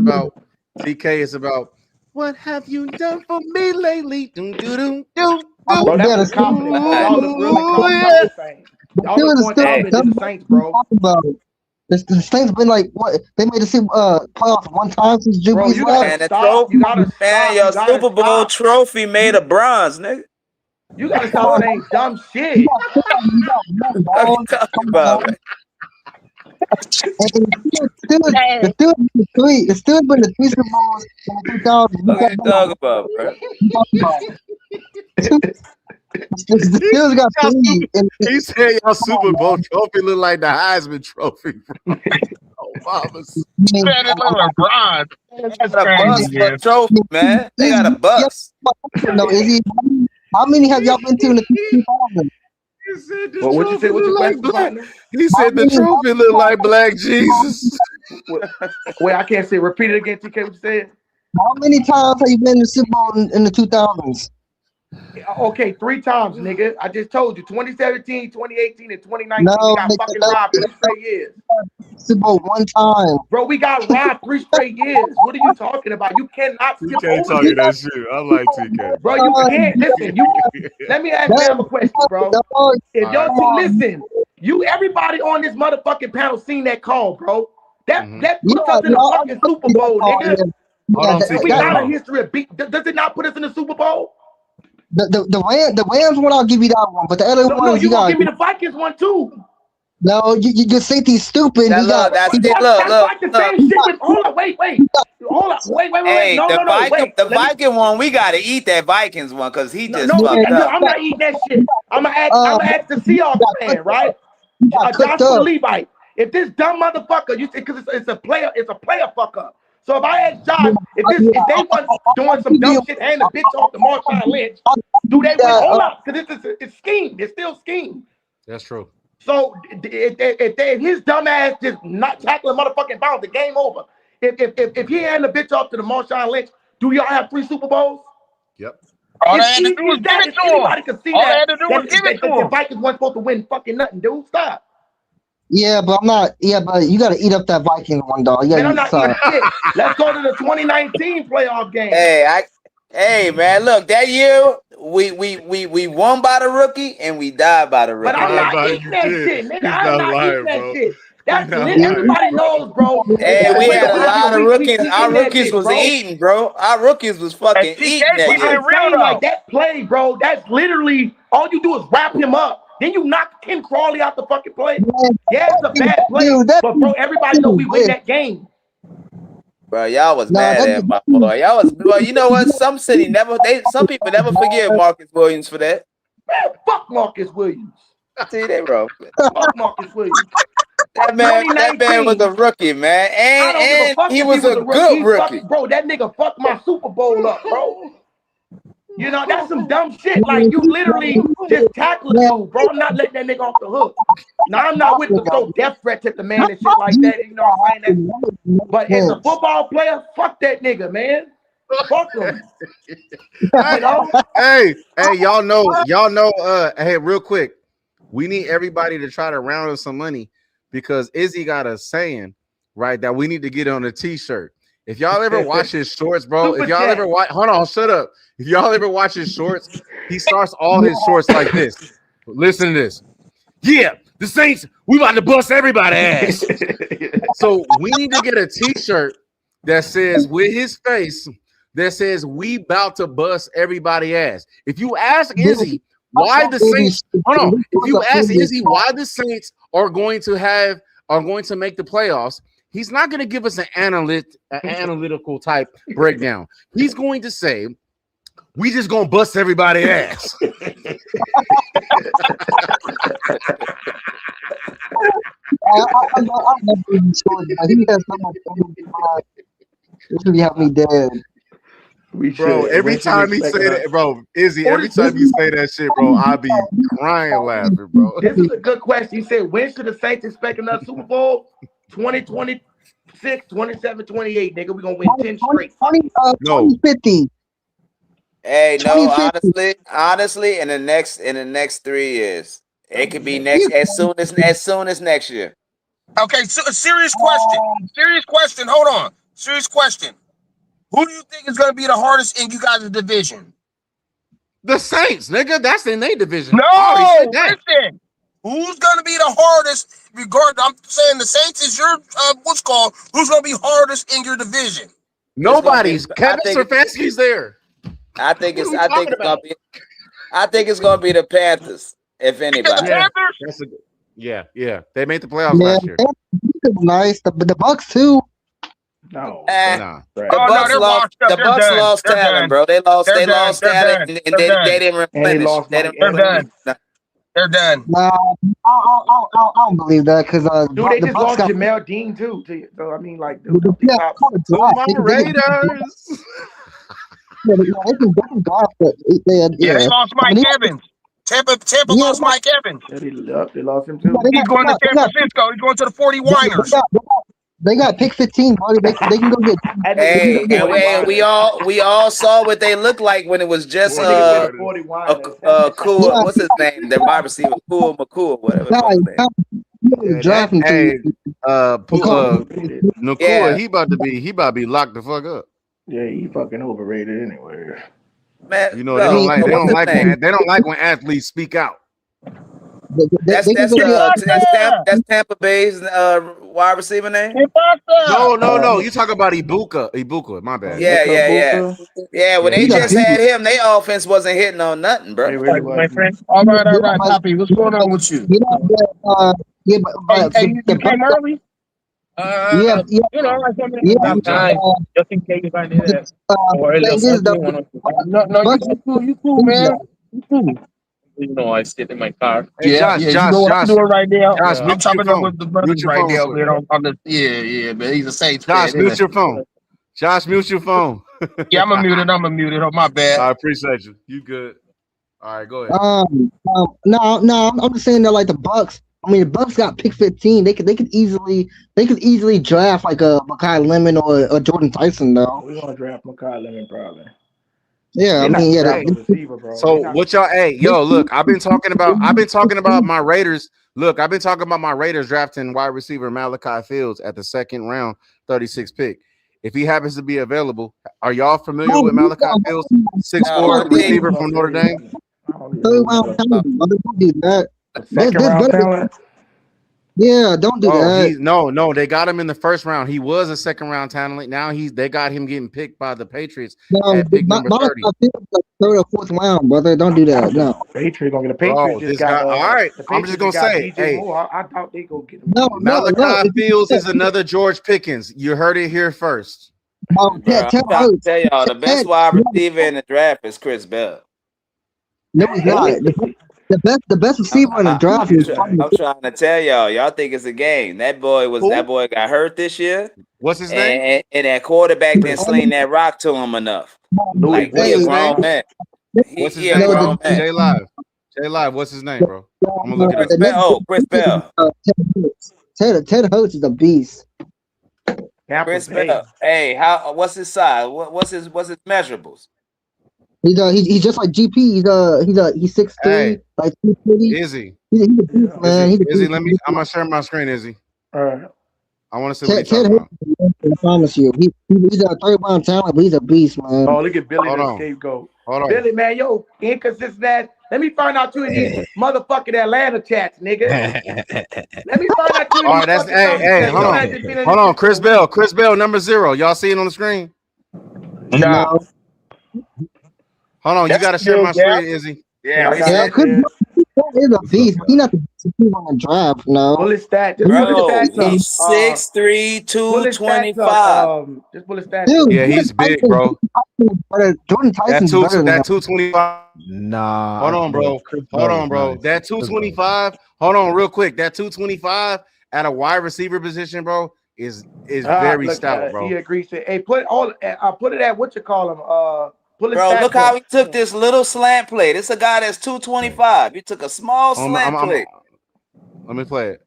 about. What have you done for me lately? Bro, that's confident. Y'all look really confident. Y'all been going dominant to the Saints, bro. The Saints been like what? They made the playoffs one time since Drew Brees left. Man, your Super Bowl trophy made of bronze, nigga. You gotta stop saying dumb shit. What are you talking about, man? It's still been the 3 Super Bowls in the 2000s. What are you talking about, bro? Still got 3. He said your Super Bowl trophy look like the Heisman Trophy. Obama's. Man, it look like bronze. That's crazy, man. Trophy, man. They got a bus. No, is he? How many have y'all been to in the 2000s? He said the Well, what you trophy say? What look you like question, black. partner? He said the trophy look like Black Jesus. Wait, I can't say. Repeat it again, TK. What you said? How many times have you been to the Super Bowl in the 2000s? Okay, 3 times, nigga. I just told you. 2017, 2018, and 2019. No, we got fucking robbed 3 straight years. Super Bowl 1 time. Bro, we got robbed 3 straight years. What are you talking about? You cannot skip TK over talking this. that shit. I like TK. Bro, you can't. Listen, let me ask them a question, bro. If y'all listen, everybody on this motherfucking panel seen that call, bro. That puts us in the fucking Super Bowl, nigga. We got a history of beat. Does it not put us in the Super Bowl? The Rams one, I'll give you that one, but the other ones, no, you gonna give me the Vikings one too. No, you just think he's stupid. Look. Like the same shit with, hold on, wait. Hold up, wait. Hey, No, wait. The Viking one, we gotta eat that Vikings one because he just fucked up. No, I'm not eating that shit. I'm gonna ask the Seahawks fan, right? Joshua Levite. If this dumb motherfucker, you say because it's a player fuck up. So if I ask Josh, if they was doing some dumb shit, hand the bitch off to Marshawn Lynch, do they win? Hold up, because it's scheme. It's still scheme. That's true. So if his dumb ass just not tackling motherfucking bounds, the game over. If he hand the bitch off to the Marshawn Lynch, do y'all have 3 Super Bowls? Yep. All they had to do was give it to him. Anybody can see All they had to do was give it to him. The Vikings weren't supposed to win fucking nothing, dude. Stop. Yeah, but I'm not. Yeah, but you got to eat up that Vikings one, dog. Yeah, I'm not eating shit. Let's go to the 2019 playoff game. Hey, man, look, that year we won by the rookie and we died by the rookie. But I'm not eating that shit, nigga. I'm not eating that shit. That's everybody knows, bro. Hey, we had a lot of rookies. Our rookies was eating, bro. Our rookies was fucking eating that shit. Like that play, bro. That's literally all you do is wrap him up. Then you knock Ken Crawley out the fucking play. Yeah, it's a bad play, but bro, everybody know we win that game. Bro, y'all was mad at my boy. Y'all was, bro. You know what? Some people never forgive Marcus Williams for that. Man, fuck Marcus Williams. See that, bro? Fuck Marcus Williams. That man was a rookie, man, and he was a good rookie. Bro, that nigga fucked my Super Bowl up, bro. You know, that's some dumb shit. Like, you literally just tackled him, bro. I'm not letting that nigga off the hook. Now, I'm not with the throw death threats at the man and shit like that. You know what I'm saying? But as a football player, fuck that nigga, man. Fuck him. Hey, y'all know, hey, real quick. We need everybody to try to round up some money because Izzy got a saying, right, that we need to get on a t-shirt. If y'all ever watch his shorts, bro, if y'all ever watch, hold on, shut up. If y'all ever watch his shorts, he starts all his shorts like this. Listen to this. Yeah, the Saints, we about to bust everybody's ass. So we need to get a t-shirt that says with his face that says we about to bust everybody's ass. If you ask Izzy why the Saints, hold on. If you ask Izzy why the Saints are going to make the playoffs, he's not going to give us an analytical type breakdown. He's going to say, we just going to bust everybody's ass. This would have me dead. Bro, every time he say that, bro, Izzy, every time you say that shit, bro, I'll be crying laughing, bro. This is a good question. He said, when should the Saints expect another Super Bowl? 2026, 27, 28, nigga. We're going to win 10 straight. 2050. Hey, no, honestly, in the next 3 years. It could be as soon as next year. Okay, so a serious question. Hold on. Serious question. Who do you think is going to be the hardest in you guys' division? The Saints, nigga. That's in their division. No, listen. Who's gonna be the hardest? I'm saying the Saints is your what's called. Who's gonna be hardest in your division? Nobody's. Kevin Stefanski's there. I think it's gonna be the Panthers, if anybody. Yeah. They made the playoffs last year. Nice. The Bucks too. No. The Bucks lost talent, bro. They lost talent, and they didn't replenish. They're done. Nah, I don't believe that because dude, they the just Bucks lost got Jamel Dean too. So I mean, like, my Raiders. They can draft it. They lost Mike Evans. Tampa lost Mike Evans. They lost him too. He's going to San Francisco. He's going to the 40-winers. They got pick 15, buddy. They can go get. Hey, we all saw what they looked like when it was just cool. What's his name? The wide receiver, Cool McCool, whatever. Nakua, he about to be locked the fuck up. Yeah, he fucking overrated anyway. Man, you know they don't like when athletes speak out. That's Tampa Bay's wide receiver name. No. You talk about Ibuka. My bad. Yeah. When they just had him, their offense wasn't hitting on nothing, bro. Really my friend. All right, Poppy. What's going on with you? You came early. You know, I come in time just in case I need that. No, you cool, man. You cool. You know, I sit in my car. Josh, you know what I'm doing right now. I'm talking with the brothers right now. Man, man. He's a Saints fan. Mute your phone. Josh, mute your phone. Yeah, I'm a muted. Oh, my bad. I appreciate you. You good? All right, go ahead. No, I'm just saying that like the Bucks. I mean, the Bucks got pick 15. They could easily draft like a Mekhi Lemon or a Jordan Tyson though. We're gonna draft Mekhi Lemon probably. Yeah, receiver, bro. So what y'all? Hey, look, I've been talking about my Raiders. Look, I've been talking about my Raiders drafting wide receiver Malachi Fields at the second round, 36th pick. If he happens to be available, are y'all familiar with Malachi Fields, 6'4" receiver from Notre Dame? Don't do that. Second round talent. Yeah, don't do that. No, they got him in the first round. He was a second round talent. Now they got him getting picked by the Patriots at pick number 30. Third or fourth round, brother. Don't do that. No. Patriots gonna get a Patriots. All right, I'm just gonna say, hey, I thought they go get him. Malachi Fields is another George Pickens. You heard it here first. I'm trying to tell y'all, the best wide receiver in the draft is Chris Bell. No, he's not. The best receiver in the draft is. I'm trying to tell y'all think it's a game. That boy got hurt this year. What's his name? And that quarterback didn't sling that rock to him enough. Like he a grown man. What's his name, bro? J Live. What's his name, bro? I'm gonna look at it. Chris Bell. Ted Hurts is a beast. Chris Bell. Hey, what's his size? What's his measurables? He's just like GP. He's 6'3", hey, like 230. Izzy. He's a beast, man. Izzy, I'm gonna share my screen, Izzy. All right. I want to see what he's talking about. I promise you, he's a third round talent, but he's a beast, man. Oh, look at Billy, the scapegoat. Hold on, Billy, man, yo, inconsistent ass. Let me find out you in these motherfucking Atlanta chats, nigga. Let me find out you in these. All right, that's hold on, Chris Bell, number 0. Y'all see it on the screen? No. Hold on, you gotta share my screen, Izzy. Yeah, Chris Bell is a beast. He's not the best receiver on the draft, no. Pull his stats. He's 6'3", 225. Just pull his stats. Yeah, he's big, bro. Jordan Tyson's better than that 225. Nah. Hold on, bro. Nice. That 225. Hold on, real quick. That 225 at a wide receiver position, bro, is very stout, bro. He agrees. Hey, put it at what you call him. Bro, look how he took this little slant play. This is a guy that's 225. He took a small slant play. Let me play it.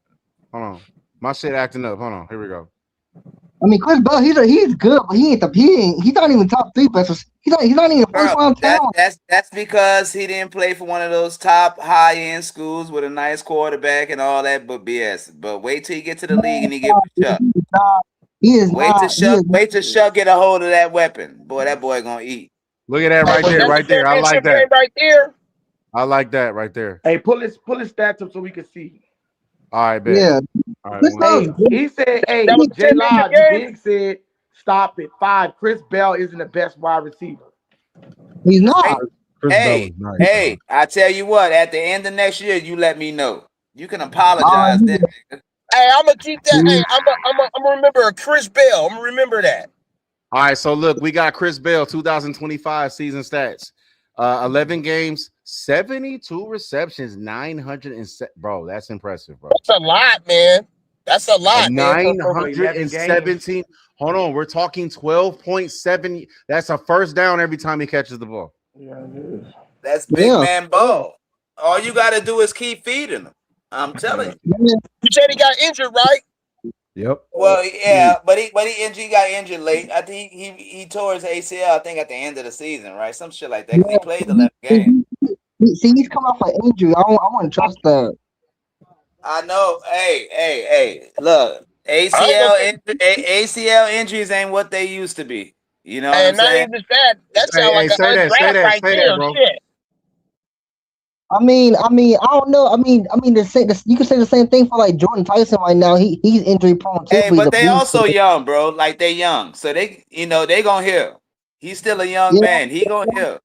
Hold on. My shit acting up. Hold on. Here we go. I mean, Chris Bell, he's good, but he's not even top 3 best. He's not even first round talent. That's because he didn't play for one of those top high end schools with a nice quarterback and all that, but BS. But wait till you get to the league and he get with Chuck. Wait till Chuck get a hold of that weapon. Boy, that boy gonna eat. Look at that right there. I like that. Right there. I like that right there. Hey, pull his stats up so we can see. All right, bet. Yeah. All right, Chris Bell's good. He said, "Hey, That was J 10 Live, game? Big said, stop it. 5. Chris Bell isn't the best wide receiver. He's not. Chris Bell Hey, is nice. hey, I tell you what, at the end of next year, you let me know. You can apologize then. Nigga. Hey, I'm gonna keep that. Hey, I'm gonna remember Chris Bell. I'm gonna remember that. All right, so look, we got Chris Bell, 2025 season stats. 11 games, 72 receptions, 900 bro, that's impressive, bro. That's a lot, man. That's a lot, man. 917. Hold on, we're talking 12.7. That's a first down every time he catches the ball. Yeah, it is. That's big man ball. All you got to do is keep feeding him. I'm telling you. You said he got injured, right? Yep. Well, yeah, but he got injured late. I think he tore his ACL. I think at the end of the season, right? Some shit like that. 'Cause he played the 11 game. See, he's coming off an injury. I want to trust that. I know. Hey, look, ACL injuries ain't what they used to be. You know what I'm not saying? even that. That sounds like say that, bro. Shit. I mean, I don't know. I mean, you can say the same thing for like Jordan Tyson right now. He's injury prone too. Hey, but they also young, bro. Like they young, so they gonna heal. He's still a young man. He gonna heal.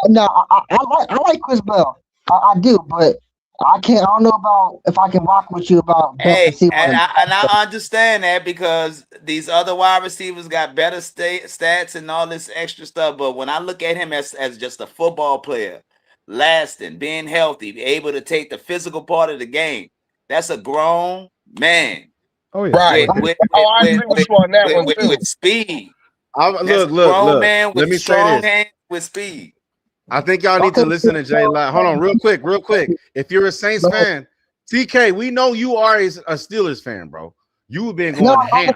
No, I like Chris Bell. I do, but I don't know about if I can rock with you about. Hey, and I understand that because these other wide receivers got better stats and all this extra stuff. But when I look at him as just a football player, lasting, being healthy, able to take the physical part of the game, that's a grown man. Oh yeah, right. I agree with you on that one too. With speed. Look. Man with Let me strong say this. Hands with speed. I think y'all need to listen to Jay Live. Hold on, real quick. If you're a Saints fan, TK, we know you are a Steelers fan, bro. You've been going ham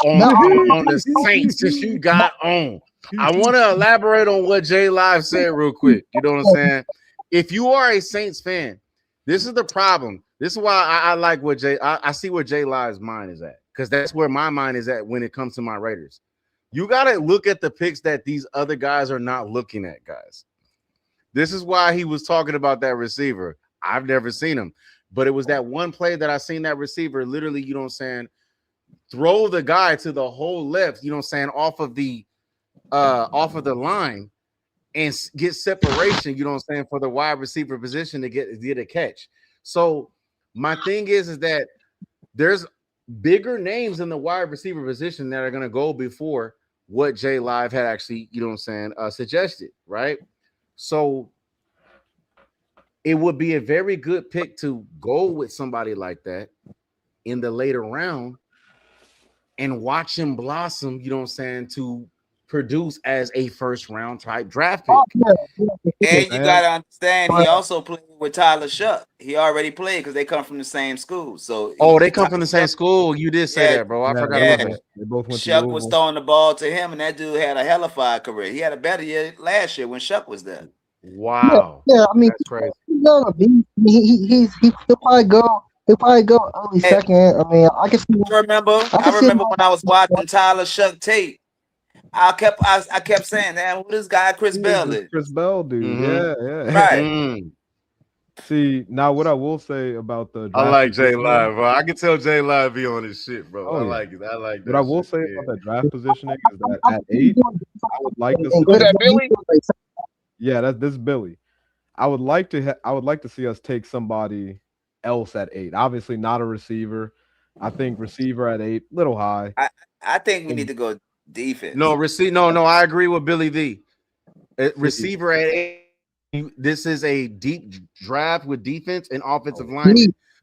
on the Saints since you got on. I want to elaborate on what Jay Live said real quick. You know what I'm saying? If you are a Saints fan, this is the problem. This is why I like what I see where Jay Live's mind is at, because that's where my mind is at when it comes to my Raiders. You got to look at the picks that these other guys are not looking at, guys. This is why he was talking about that receiver. I've never seen him, but it was that one play that I seen that receiver literally, you know what I'm saying, throw the guy to the whole left, you know what I'm saying, off of the line and get separation, you know what I'm saying, for the wide receiver position to get a catch. So my thing is that there's bigger names in the wide receiver position that are going to go before what Jay Live had actually, you know what I'm saying, suggested, right? So it would be a very good pick to go with somebody like that in the later round and watch him blossom, you know what I'm saying, to produce as a first round type draft pick. And you gotta understand, he also played with Tyler Shuck. He already played because they come from the same school. So they come from the same school. You did say that, bro. I forgot about that. They both went Shuck was throwing the ball to him, and that dude had a hellified career. He had a better year last year when Shuck was there. Wow. Yeah, I mean, that's crazy. He'll probably go. He'll probably go early second. I mean, I can see. I remember when I was watching Tyler Shuck tape. I kept saying, "Man, who this guy Chris Bell is?" Chris Bell, dude. Mm-hmm. Yeah. Right. Mm. See, now what I will say about the I like Jay Live, bro. I can tell Jay Live be on his shit, bro. Oh, I yeah. like it. I like that. What I will say about that draft positioning is that at 8, I would like to see. Was that Billy? Yeah, this is Billy. I would like to see us take somebody else at 8. Obviously, not a receiver. I think receiver at 8, little high. I think we need to go defense. No, I agree with Billy V. Receiver at 8. This is a deep draft with defense and offensive line.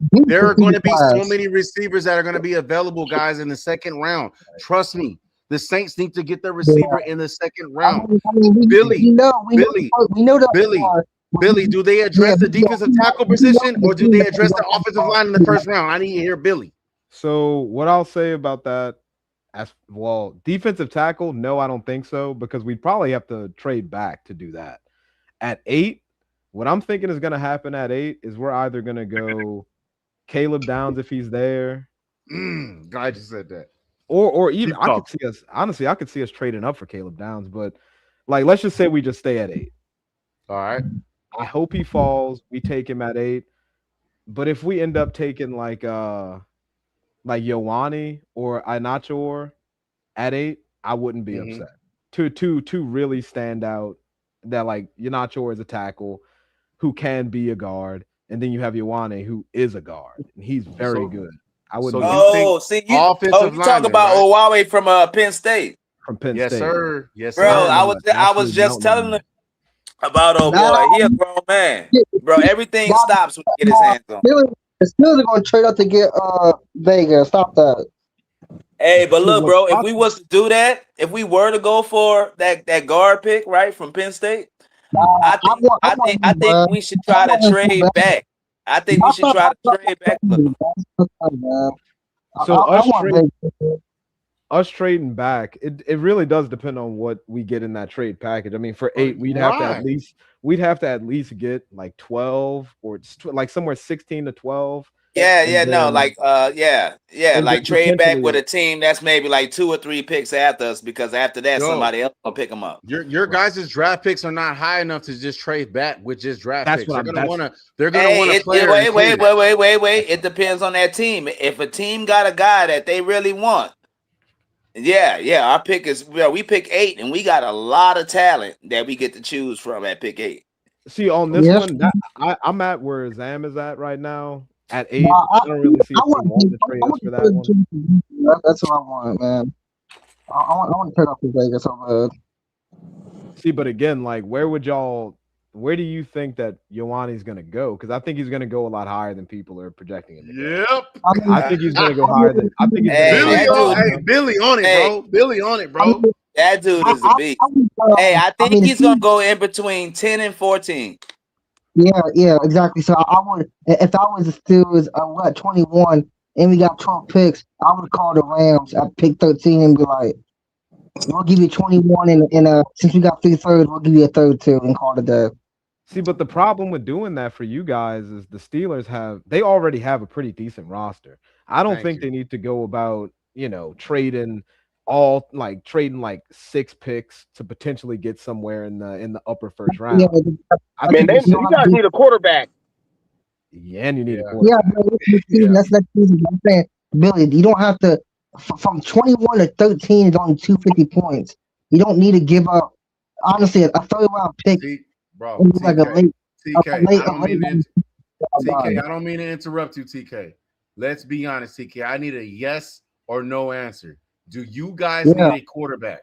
There are going to be so many receivers that are going to be available, guys, in the second round. Trust me, the Saints need to get their receiver in the second round. Billy, do they address the defensive tackle position or do they address the offensive line in the first round? I need to hear Billy. So what I'll say about that, as well, defensive tackle, no, I don't think so, because we'd probably have to trade back to do that. At 8, what I'm thinking is going to happen at 8 is we're either going to go Caleb Downs if he's there. Glad you said that. Or even I could see us trading up for Caleb Downs, but like let's just say we just stay at 8. All right. I hope he falls. We take him at 8. But if we end up taking like Yoani or Inachor at 8, I wouldn't be upset. Two really stand out that like Inachor is a tackle who can be a guard, and then you have Yoani who is a guard, and he's very good. I would. See, you talk about Owawe from Penn State. From Penn State, sir. Yes, bro. I was just telling him about boy. He a grown man, bro. Everything stops when he get his hands on. The Steelers are going to trade up to get Vega. Stop that. Hey, but look, bro. If we was to do that, if we were to go for that guard pick, right, from Penn State, I think we should try to trade back. I think we should try to trade back. So us trading back, it really does depend on what we get in that trade package. I mean, for 8, we'd have to at least get like 12 or like somewhere 16 to 12. Like trade back with a team that's maybe like 2 or 3 picks after us, because after that somebody else will pick them up. Your guys' draft picks are not high enough to just trade back with just draft picks. They're gonna want to. Wait. It depends on that team. If a team got a guy that they really want, our pick is we pick 8, and we got a lot of talent that we get to choose from at pick 8. See, on this one, I'm at where Zam is at right now. At 8, I don't really see if we want to trade us for that one. That's what I want, man. I want to trade off the Vegas so bad. See, but again, like, where do you think that Yoani's going to go? Because I think he's going to go a lot higher than people are projecting him. Yep. I think he's going to go higher than. I think Billy on it, bro. Billy on it, bro. That dude is a beast. I think he's going to go in between 10 and 14. Yeah, exactly. So I would, if I was the Steelers, we're at 21 and we got 12 picks, I would call the Rams at pick 13 and be like, we'll give you 21 and since we got 3 thirds, we'll give you a third too and call it a day. See, but the problem with doing that for you guys is the Steelers they already have a pretty decent roster. I don't think they need to go about, trading like 6 picks to potentially get somewhere in the upper first round. You guys need a quarterback. Yeah, and you need a quarterback. That's easy. I'm saying, Billy, you don't have to from 21 to 13 is only 250 points. You don't need to give up. Honestly, a third round pick. Bro, like TK, I don't mean to interrupt you, TK. Let's be honest, TK. I need a yes or no answer. Do you guys need a quarterback?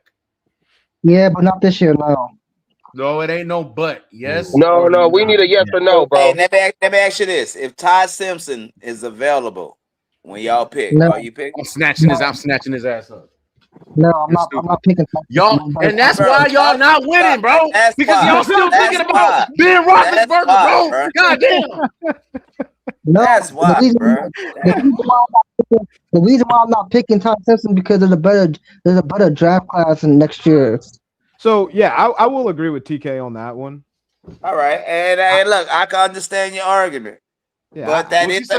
Yeah, but not this year, no. No, it ain't no but. Yes. No. We need a yes or no, bro. Hey, let me ask you this: if Todd Simpson is available when y'all pick, are you picking? I'm snatching his ass up. No, I'm not picking y'all, and that's why y'all not winning, bro. Because y'all still thinking about Ben Roethlisberger, bro. God damn. No, that's why, the reason why I'm not picking Todd Simpson because there's a better draft class in next year. So yeah, I will agree with TK on that one. All right, and look, I can understand your argument, but that is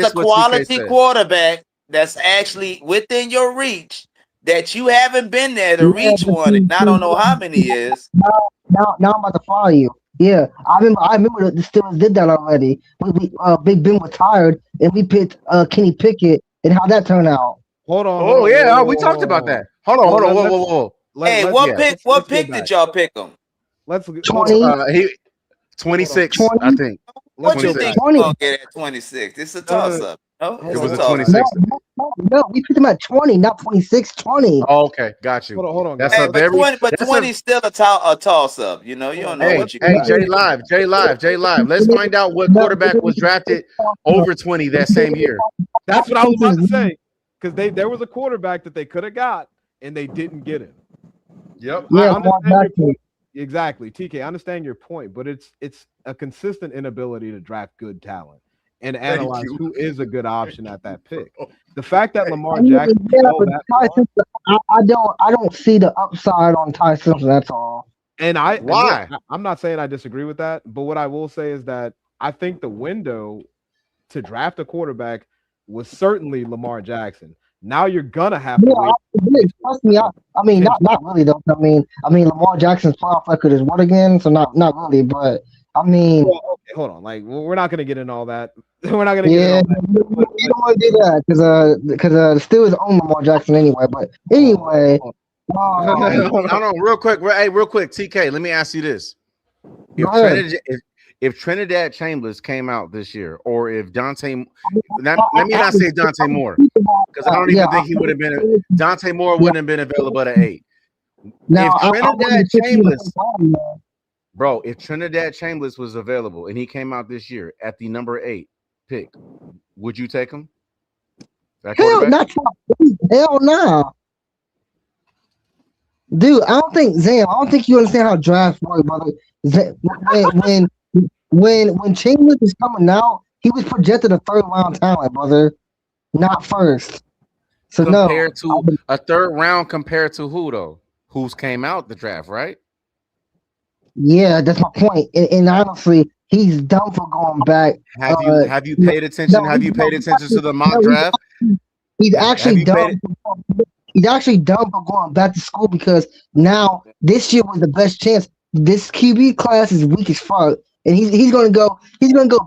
a quality quarterback that's actually within your reach that you haven't been there to reach one in I don't know how many years. Now I'm about to follow you. Yeah, I remember the Steelers did that already. We Big Ben was tired, and we picked Kenny Pickett, and how that turned out. Hold on. We talked about that. Hold on. Whoa. What pick did y'all pick him? Let's 20. 26, 20? I think. What you think you're gonna get at 26? It's a toss up. No, it was a 26. No, we picked him at 20, not 26. 20. Oh, okay, got you. Hold on. That's a very 20 still a toss up. You know, you don't know what you. Hey, J Live. Let's find out what quarterback was drafted over 20 that same year. That's what I was about to say. Because there was a quarterback that they could have got and they didn't get him. Yep. Yeah, exactly. TK, I understand your point, but it's a consistent inability to draft good talent and analyze who is a good option at that pick. The fact that Lamar Jackson, I don't see the upside on Ty Simpson. That's all. And I'm not saying I disagree with that, but what I will say is that I think the window to draft a quarterback was certainly Lamar Jackson. Now you're gonna have to Yeah, wait. trust me. I mean, not really though. I mean, Lamar Jackson's playoff record is what again? So not really, but I mean, Well, okay, hold on. Like, we're not gonna get into all that. We're not gonna get yeah, into all that. you don't want to do that because the Steelers own Lamar Jackson anyway. But anyway, Hey, hold on, real quick. Hey, real quick, TK. Let me ask you this: if Trinidad Chambers came out this year, or if let me not say Dante Moore, because I don't even think he would have been. Dante Moore wouldn't have been available at 8. Now, If Trinidad Chambers, bro, if Trinidad Chambers was available and he came out this year at the number 8 pick, would you take him? Hell no. Dude, I don't think you understand how drafts work, brother. When Chambers is coming out, he was projected a 3rd-round talent, brother, not first. So compared to a 3rd round, compared to who though? Who's came out the draft, right? Yeah, that's my point. And honestly, he's dumb for going back. Have you paid attention? Have you paid attention to the mock draft? He's actually dumb. He's actually dumb for going back to school because now this year was the best chance. This QB class is weak as fuck, and he's gonna go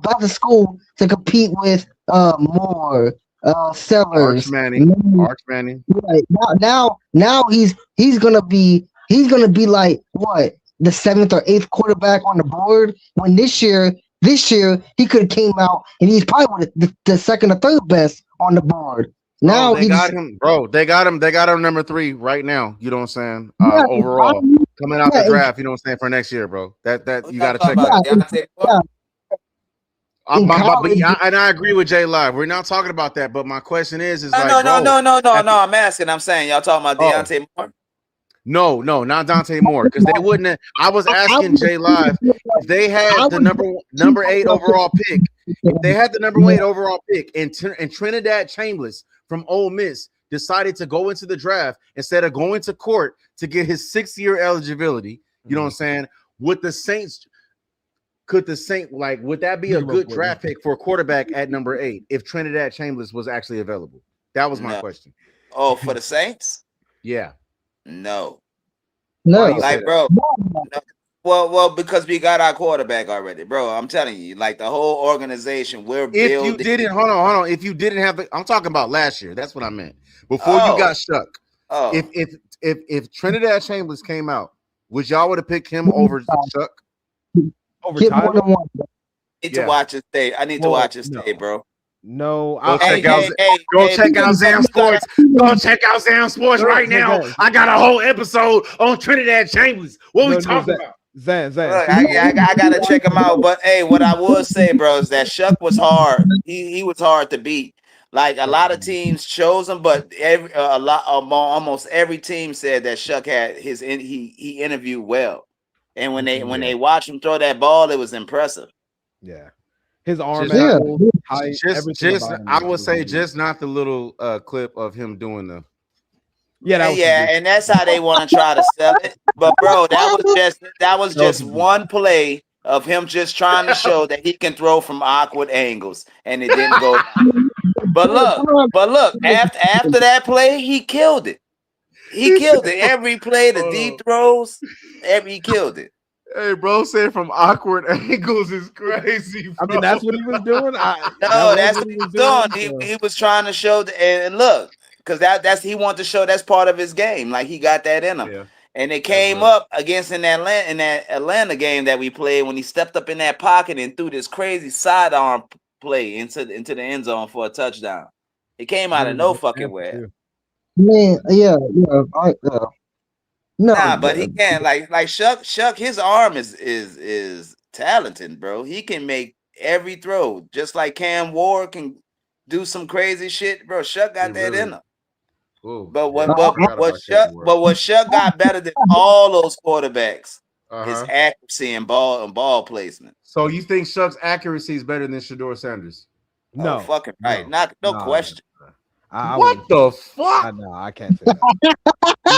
back to school to compete with Moore, Sellers, Arch Manning. Right. Now he's gonna be like what, the 7th or 8th quarterback on the board, when this year he could have came out and he's probably the 2nd or 3rd best on the board. Now they got him, bro. They got him number 3 right now. You know what I'm saying? Overall, coming out the draft, you know what I'm saying, for next year, bro. That you got to check out. And I agree with Jay Live. We're not talking about that, but my question is no. I'm asking. I'm saying y'all talking about Deontay Moore. No, not Dante Moore, because they wouldn't have. I was asking Jay Live if they had the number 8 overall pick. If they had the number 8 overall pick, and Trinidad Chambers from Ole Miss decided to go into the draft instead of going to court to get his 6-year eligibility, you know what I'm saying? Would the Saints would that be a good draft pick for a quarterback at number 8 if Trinidad Chambers was actually available? That was my question. Oh, for the Saints? Yeah. No. Like, bro. No. Well, because we got our quarterback already, bro. I'm telling you, like the whole organization, we're building. If you didn't, hold on. If you didn't have I'm talking about last year. That's what I meant. Before you got Shuck. Oh. If Trinidad Chambers came out, would y'all would have picked him over Shuck? Over time? I need to watch his tape. I need to watch his tape, bro. No, go check out Zam Sports. Go check out Zam Sports right now. I got a whole episode on Trinidad Chambers. What we talking about? Zan. Look, I gotta check him out. But hey, what I would say, bro, is that Shuck was hard. He was hard to beat. Like a lot of teams chose him, but almost every team said that Shuck had he interviewed well, and when they watched him throw that ball, it was impressive. Yeah, his arm, height, I would say just not the little clip of him doing the. And that's how they want to try to sell it. But bro, that was just one play of him just trying to show that he can throw from awkward angles, and it didn't go down. But look, after that play, he killed it. He killed it. Every play, the deep throws, he killed it. Hey, bro, said from awkward angles is crazy, bro. I mean, that's what he was doing. That's what he was doing. He was trying to show and look, because he wanted to show that's part of his game. Like he got that in him. Yeah. And it came up against in that Atlanta game that we played when he stepped up in that pocket and threw this crazy sidearm play into the end zone for a touchdown. It came out of no fucking where. Man, yeah. No, but he can't like Shuck. His arm is talented, bro. He can make every throw, just like Cam Ward can do some crazy shit, bro. Shuck got that in him. Ooh, but what Shuck got better than all those quarterbacks is accuracy and ball placement. So you think Shuck's accuracy is better than Shedeur Sanders? No, fucking right. No question. What the fuck? No, I can't say that.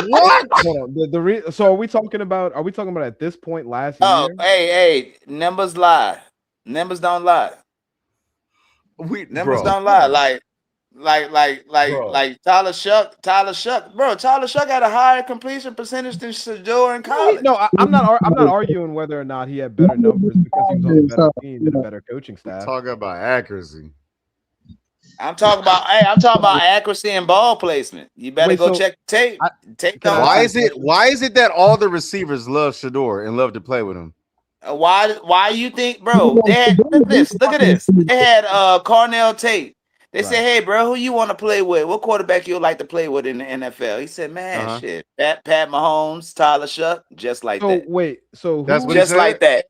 What? Hold on. So are we talking about at this point last year? Hey, numbers lie. Numbers don't lie. Numbers don't lie. Like Tyler Shuck, bro. Tyler Shuck had a higher completion percentage than Shador in college. I'm not arguing whether or not he had better numbers because he was on a better team and a better coaching staff. Talk about accuracy. I'm talking about accuracy and ball placement. You better check the tape. Why is it that all the receivers love Shador and love to play with him? Why you think, bro? They had look at this. They had Cornell Tate. They said, "Hey, bro, who you want to play with? What quarterback you like to play with in the NFL?" He said, "Man, shit, Pat Mahomes, Tyler Shuck, just like that." Wait, so that's just like that.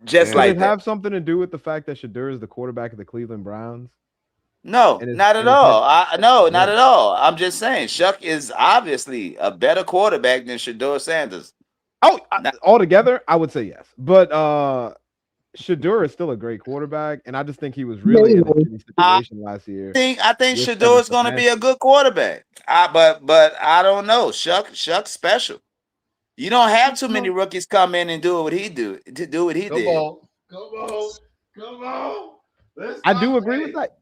Just like that. Does it have something to do with the fact that Shador is the quarterback of the Cleveland Browns? No, not at all. Not at all. I'm just saying, Shuck is obviously a better quarterback than Shador Sanders. Altogether, I would say yes, but Shador is still a great quarterback, and I just think he was really in a shitty situation last year. I think Shador is going to be a good quarterback, but I don't know. Shuck's special. You don't have too many rookies come in and do what he did. Come on. I do agree with that.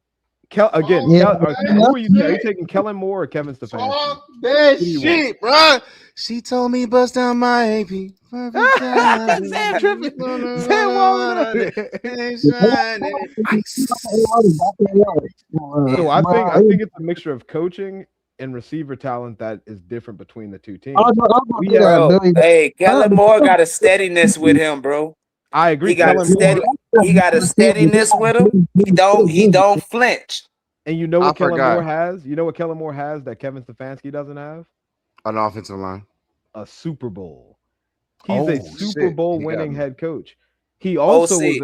Who are you taking, Kellen Moore or Kevin Stefanski? Talk that shit, bro. She told me bust down my AP. Sam tripping. Sam walking. So I think it's a mixture of coaching and receiver talent that is different between the two teams. Hey, Kellen Moore got a steadiness with him, bro. I agree. He got a steadiness with him. He don't flinch. And you know what Kellen Moore has? You know what Kellen Moore has that Kevin Stefanski doesn't have? An offensive line. A Super Bowl. He's a Super Bowl winning head coach. He also OC.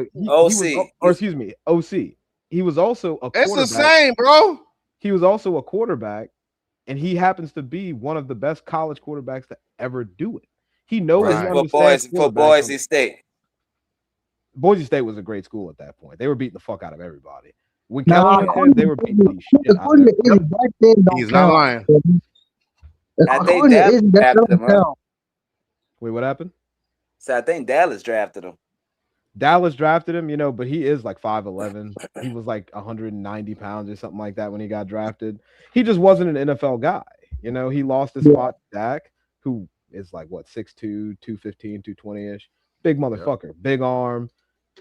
He was also a quarterback. It's the same, bro. He was also a quarterback, and he happens to be one of the best college quarterbacks to ever do it. He knows for Boise State. Boise State was a great school at that point. They were beating the fuck out of everybody. When Kellen went there, they were beating the shit out of everybody. He's not lying. I think Dallas drafted him. Huh? Wait, what happened? So I think Dallas drafted him. Dallas drafted him, but he is like 5'11". He was like 190 pounds or something like that when he got drafted. He just wasn't an NFL guy. He lost his spot to Dak, who is like, 6'2", 215, 220-ish. Big motherfucker, big arm,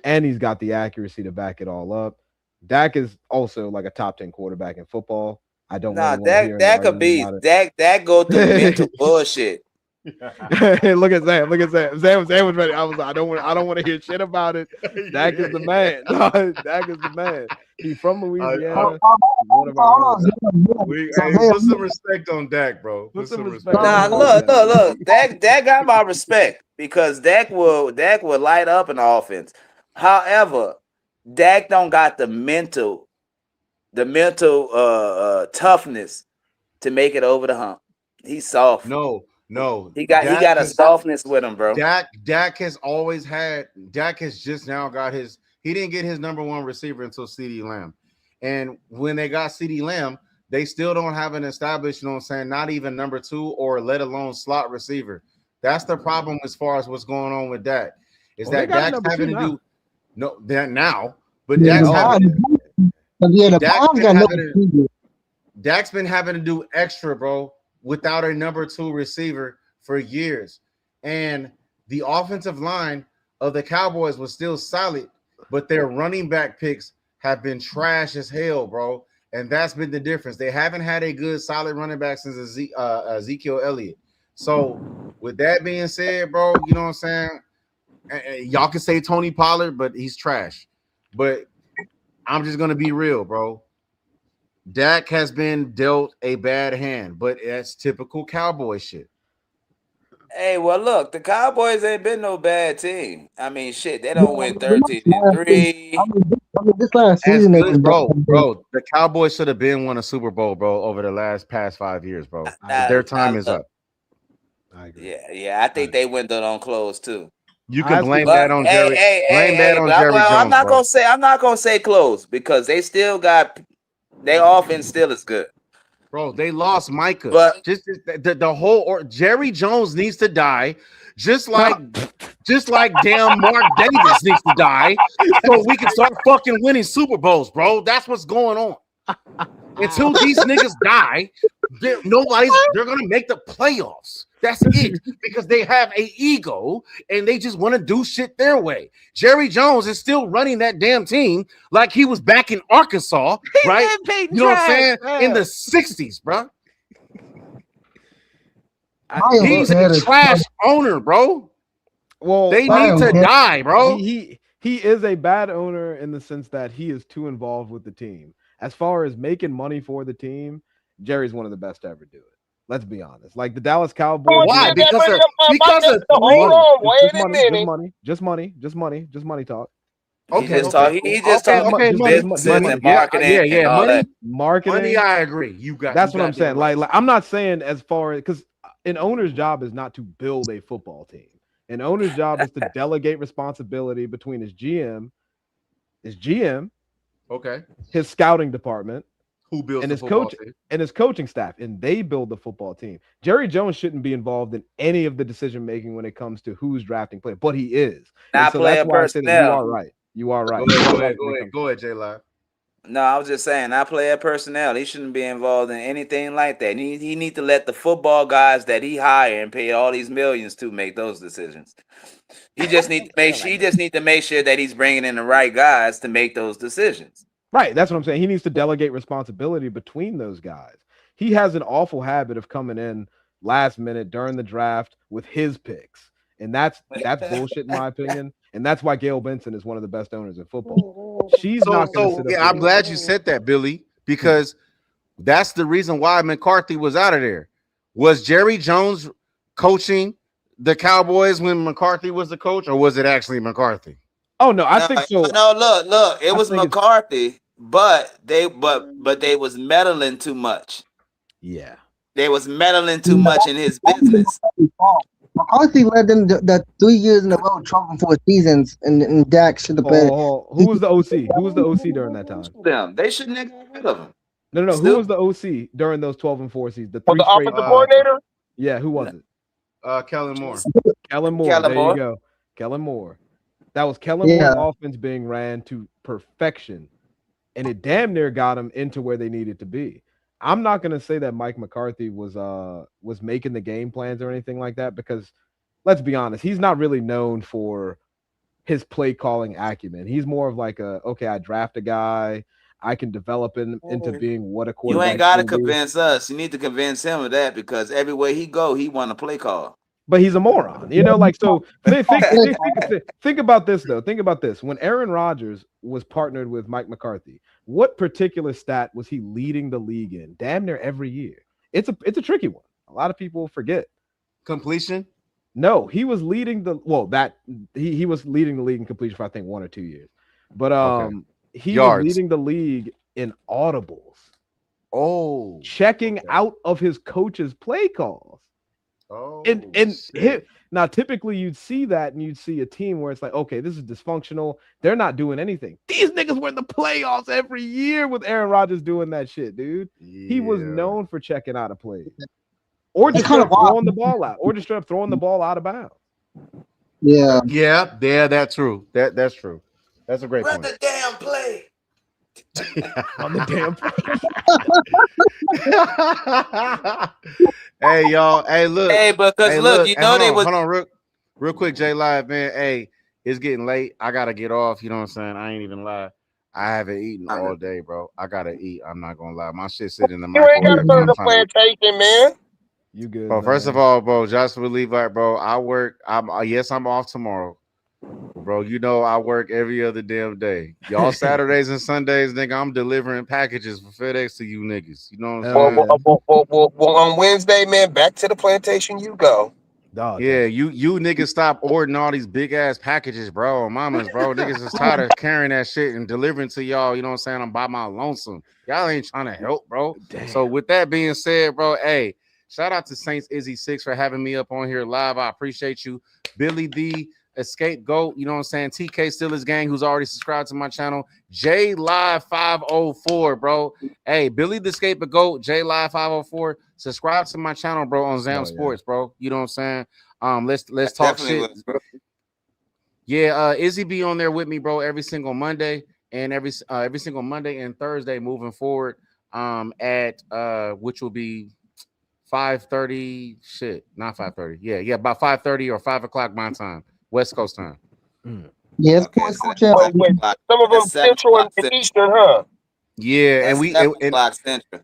and he's got the accuracy to back it all up. Dak is also like a top 10 quarterback in football. I don't know. Dak could be. Dak go through mental bullshit. Look at Sam. Sam was ready. I don't want to hear shit about it. Dak is the man. Dak is the man. He's from Louisiana. Put some respect on Dak, bro. Put some respect. Look. Dak got my respect because Dak will light up an offense. However, Dak don't got the mental toughness to make it over the hump. He's soft. No. He got a softness with him, bro. Dak has just now got his. He didn't get his number one receiver until CeeDee Lamb, and when they got CeeDee Lamb, they still don't have an established. Not even number two or let alone slot receiver. That's the problem as far as what's going on with Dak. Is that Dak's having to do that now, but Dak's been having to do extra, bro, without a number two receiver for years. And the offensive line of the Cowboys was still solid, but their running back picks have been trash as hell, bro. And that's been the difference. They haven't had a good, solid running back since Ezekiel Elliott. So with that being said, bro, you know what I'm saying? Y'all can say Tony Pollard, but he's trash. But I'm just going to be real, bro. Dak has been dealt a bad hand, but that's typical Cowboy shit. Hey, well, look, the Cowboys ain't been no bad team. I mean, shit, they don't win 13-3. This last season, bro, the Cowboys should have been won a Super Bowl, bro, over the past 5 years, bro. Their time is up. I agree. Yeah, I think they windowed on close too. You can blame that on Jerry. Jerry Jones. I'm not gonna say close because they still got their offense still is good. Bro, they lost Micah. But just the whole Jerry Jones needs to die, just like damn Mark Davis needs to die, so we can start fucking winning Super Bowls, bro. That's what's going on. until these niggas die, they're gonna make the playoffs. That's it, because they have an ego and they just want to do shit their way. Jerry Jones is still running that damn team like he was back in Arkansas, right? You know what I'm saying? In the 60s, bro. He's a trash owner, bro. Well, they need to die, bro. He is a bad owner in the sense that he is too involved with the team. As far as making money for the team, Jerry's one of the best to ever do it. Let's be honest. Like the Dallas Cowboys. Why? Because of just money talk. Okay, he just talking business and marketing. Yeah, money, marketing. Money, I agree. That's what I'm saying. Like I'm not saying as far as, because an owner's job is not to build a football team. An owner's job is to delegate responsibility between his GM, okay, his scouting department, who builds and his coach and his coaching staff, and they build the football team. Jerry Jones shouldn't be involved in any of the decision making when it comes to who's drafting players, but he is. Not so player that's why personnel. I say that you are right. You are right. Go ahead, J Live. No, I was just saying, not player personnel. He shouldn't be involved in anything like that. He need to let the football guys that he hire and pay all these millions to make those decisions. He just need to make sure that he's bringing in the right guys to make those decisions. Right, that's what I'm saying. He needs to delegate responsibility between those guys. He has an awful habit of coming in last minute during the draft with his picks, and that's bullshit in my opinion. And that's why Gail Benson is one of the best owners in football. She's not going to sit up there. I'm glad you said that, Billy, because that's the reason why McCarthy was out of there. Was Jerry Jones coaching the Cowboys when McCarthy was the coach, or was it actually McCarthy? Oh no, I think so. No, look, it was McCarthy, but they was meddling too much. Yeah, they was meddling too much in his business. McCarthy led them the 3 years in a row, 12 and 4 seasons, and Dak should have been. Who was the OC? Who was the OC during that time? Them. They shouldn't have got rid of him. No. Who was the OC during those 12 and 4 seasons? The offensive coordinator? Yeah, who was it? Kellen Moore. Kellen Moore. You go. Kellen Moore. That was Kellen Moore's offense being ran to perfection, and it damn near got him into where they needed to be. I'm not going to say that Mike McCarthy was making the game plans or anything like that, because let's be honest, he's not really known for his play calling acumen. He's more of like I draft a guy, I can develop him into being what a quarterback. You ain't got to convince us. You need to convince him of that, because everywhere he go, he want to play call. But he's a moron, so think about this though. Think about this. When Aaron Rodgers was partnered with Mike McCarthy, what particular stat was he leading the league in? Damn near every year. It's a tricky one. A lot of people forget. Completion? No, he was leading he was leading the league in completion for I think 1 or 2 years. But he was leading the league in audibles. Oh, checking out of his coach's play calls. Oh, now typically you'd see that and you'd see a team where it's like, okay, this is dysfunctional. They're not doing anything. These niggas were in the playoffs every year with Aaron Rodgers doing that shit, dude. Yeah. He was known for checking out a play, or just kind of throwing the ball out, or just throwing the ball out of bounds. Yeah, that's true. That's true. That's a great point. The damn play. On the damn play. Hey y'all, hey look, look, you know they was. Hold on, real quick, J Live, man. Hey, it's getting late. I gotta get off. You know what I'm saying? I ain't even lie. I haven't eaten all day, bro. I gotta eat. I'm not gonna lie. My shit sitting in the microwave. You ain't gotta go to the plantation, man. You good? Bro, first of all, bro, Joshua Levi, bro. I work. I'm off tomorrow. Bro, you know I work every other damn day. Y'all Saturdays and Sundays, nigga, I'm delivering packages for FedEx to you niggas. You know what I'm saying? Well, on Wednesday, man, back to the plantation you go. Dog, yeah, you niggas stop ordering all these big ass packages, bro. Mamas, bro. Niggas is tired of carrying that shit and delivering to y'all. You know what I'm saying? I'm by my lonesome. Y'all ain't trying to help, bro. Damn. So with that being said, bro, hey, shout out to Saints Izzy 6 for having me up on here live. I appreciate you. Billy D, Escape Goat, you know what I'm saying? TK Steelers Gang, who's already subscribed to my channel. J Live 504, bro. Hey, Billy the Scapegoat, J Live 504. Subscribe to my channel, bro, on Zam Sports, bro. You know what I'm saying? Let's talk shit. Yeah, Izzy be on there with me, bro, every single Monday and every single Monday and Thursday moving forward. at which will be 5:30. Shit, not 5:30. Yeah, about 5:30 or 5 o'clock my time, West Coast time. Yeah, it's Okay, cool. It's so cool. that's Champ. 7 Wait, o'clock. some of them That's 7 Central o'clock and Central. Eastern, huh? Yeah, and That's we 7 and o'clock Central.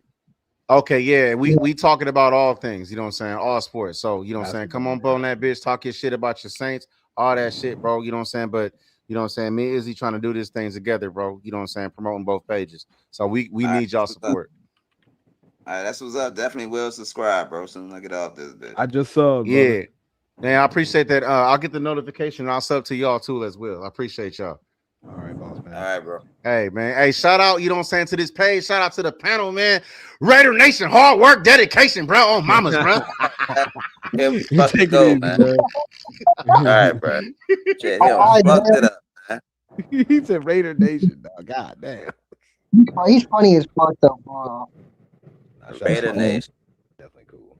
okay, yeah, we talking about all things, you know what I'm saying, all sports. So you know what I'm saying, come on, Basketball, on that bitch, talk your shit about your Saints, all that shit, bro. You know what I'm saying, but you know what I'm saying, me and Izzy trying to do these things together, bro. You know what I'm saying, promoting both pages. So we All right, need y'all that's what's up. support. All right, that's what's up. Definitely will subscribe, bro. Soon as I get off this bitch. I just subbed, Yeah, brother. man, I appreciate that. I'll get the notification. And I'll sub to y'all too as well. I appreciate y'all. All right, boss man. All right, bro. Hey, man. Hey, shout out, you know what I'm saying, to this page. Shout out to the panel, man. Raider Nation, hard work, dedication, bro. On mamas, bro. Yeah, You fuck take go, it easy, man. man. All right, bro. Shit, All hell, right, fucked man. it up, man. He said Raider Nation, dog. God damn. He's funny as fuck though, bro. Nah, shout out Raider to Nation. Definitely cool.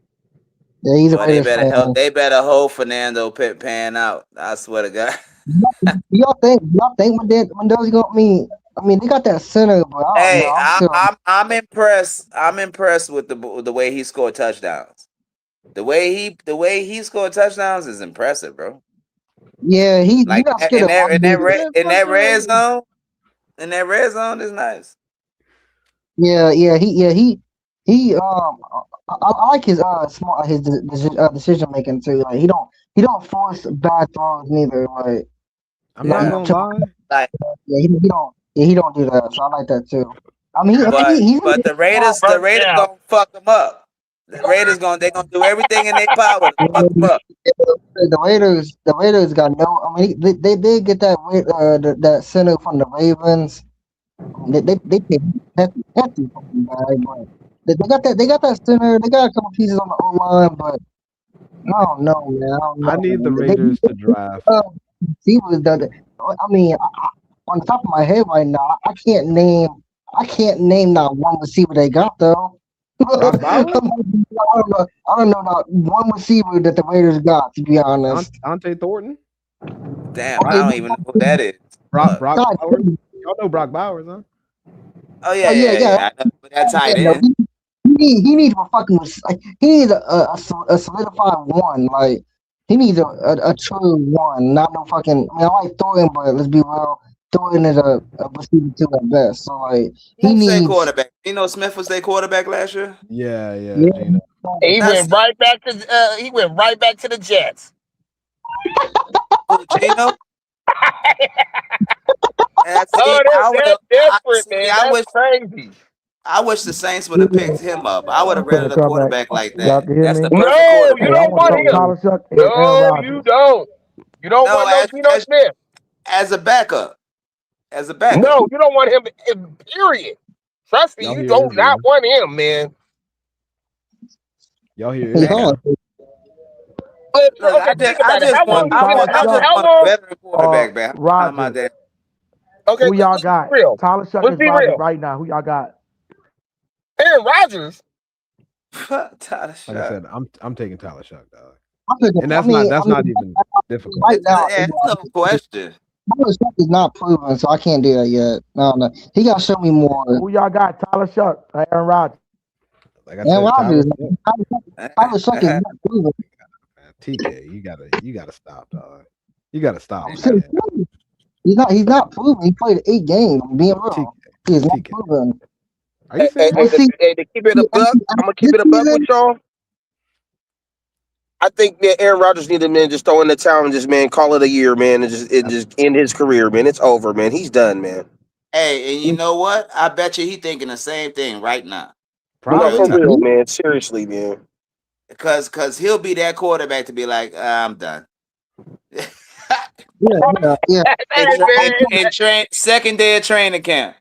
Yeah, he's a Boy, they Raiders better fan. help. They better hold Fernando pan out. I swear to God. Do y'all think Mendoza gonna? I mean, they got that center, but I don't Hey, know. I'm still. I'm impressed. I'm impressed with the way he scored touchdowns. The way he scored touchdowns is impressive, bro. Yeah, he Like not scared in of that one in that dude. red in that red zone, in that red zone is nice. Yeah, he. I like his smart his decision making too. Like he don't force bad throws neither. Like I'm not you gonna know, lie. Like, he don't do that. So I like that too. I mean, he's but the Raiders gonna fuck them up. The Raiders they gonna do everything in their power to fuck them up. The Raiders got no. I mean, they did get that center from the Ravens. They paid hefty fucking guy, but they got that center. They got a couple pieces on the O line, but I don't know, man. I don't know. I need the man. Raiders to draft. He was the. I mean, on top of my head right now, I can't name not one receiver they got though. Brock Bowers? I don't know not one receiver that the Raiders got. To be honest, Dante Thornton? Damn, I don't even know who that is. Brock God, Bowers? Y'all know Brock Bowers, huh? Oh yeah. I know that tight yeah, end. he needs a fucking. He needs a solidified one. Like he needs a true one, not no fucking. I mean, I like Thornton, but let's be real. Thornton is a receiver too at best. So like he Who's their needs. quarterback? Geno Smith was their quarterback last year. Yeah, Yeah. Gino. He That's- went right back to he went right back to the Jets. Who, Geno? That's desperate, man. That's crazy. I wish the Saints would have picked him up. I would have rented a quarterback like Y'all that. can hear That's me? the perfect No, quarterback. you don't want him. Tyler Shuck and Aaron No, Rodgers. you don't. You don't want no Geno Smith. As a backup. No, you don't want him. Period. Trust me, Y'all you hear do his not voice. want him, man. Y'all hear He it? hard. But Look, okay, think about it. How long you Tyler been? Shuck How want a long? veteran quarterback back. Rodgers. Okay, Who y'all let's got? be real. Tyler Shuck Let's is be Rodgers real. right now. Who y'all got? Aaron Rodgers. Tyler Like I said, I'm taking Tyler Shuck, dog. And And that's not even difficult. right now. Yeah, no question. Tyler Shuck is not proven, so I can't do that yet. No. He got to show me more. Who y'all got? Tyler Shuck, Aaron Rodgers. Like I Aaron said, Rodgers. Tyler Shuck is not proven. TK, you gotta stop, dog. You gotta stop. He's not proven. He played 8 games. I'm being real. He's not proven. Are you Hey, saying to keep it a buck, I'm gonna keep it a buck with y'all. I think that Aaron Rodgers needed man just throw in the towel and just man call it a year, man, and just end his career, man. It's over, man. He's done, man. Hey, and you know what? I bet you he thinking the same thing right now. Probably No, for real, man. Seriously, man. Because he'll be that quarterback to be like, I'm done. Yeah. In second day of training camp.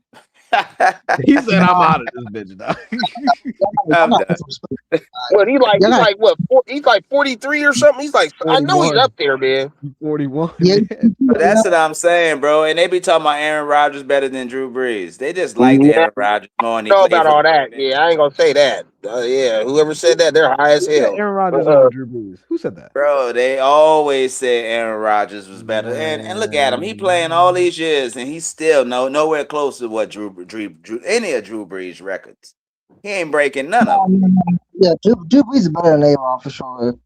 He said, "I'm out of this bitch, dog." I'm done. What he's like what? He's like 43 or something. He's like, I know he's up there, man. 41. Yeah. That's what I'm saying, bro. And they be talking about Aaron Rodgers better than Drew Brees. They just like Aaron Rodgers more. And he know played about for all that. Yeah, I ain't gonna say that. Yeah, whoever said that, they're high as Who said hell. Aaron Rodgers over Drew Brees? Who said that? Bro, they always said Aaron Rodgers was better. And look at him. He playing all these years and he's still nowhere close to what Drew any of Drew Brees records. He ain't breaking none of them. Yeah, Drew Brees is better than A-Rod for sure.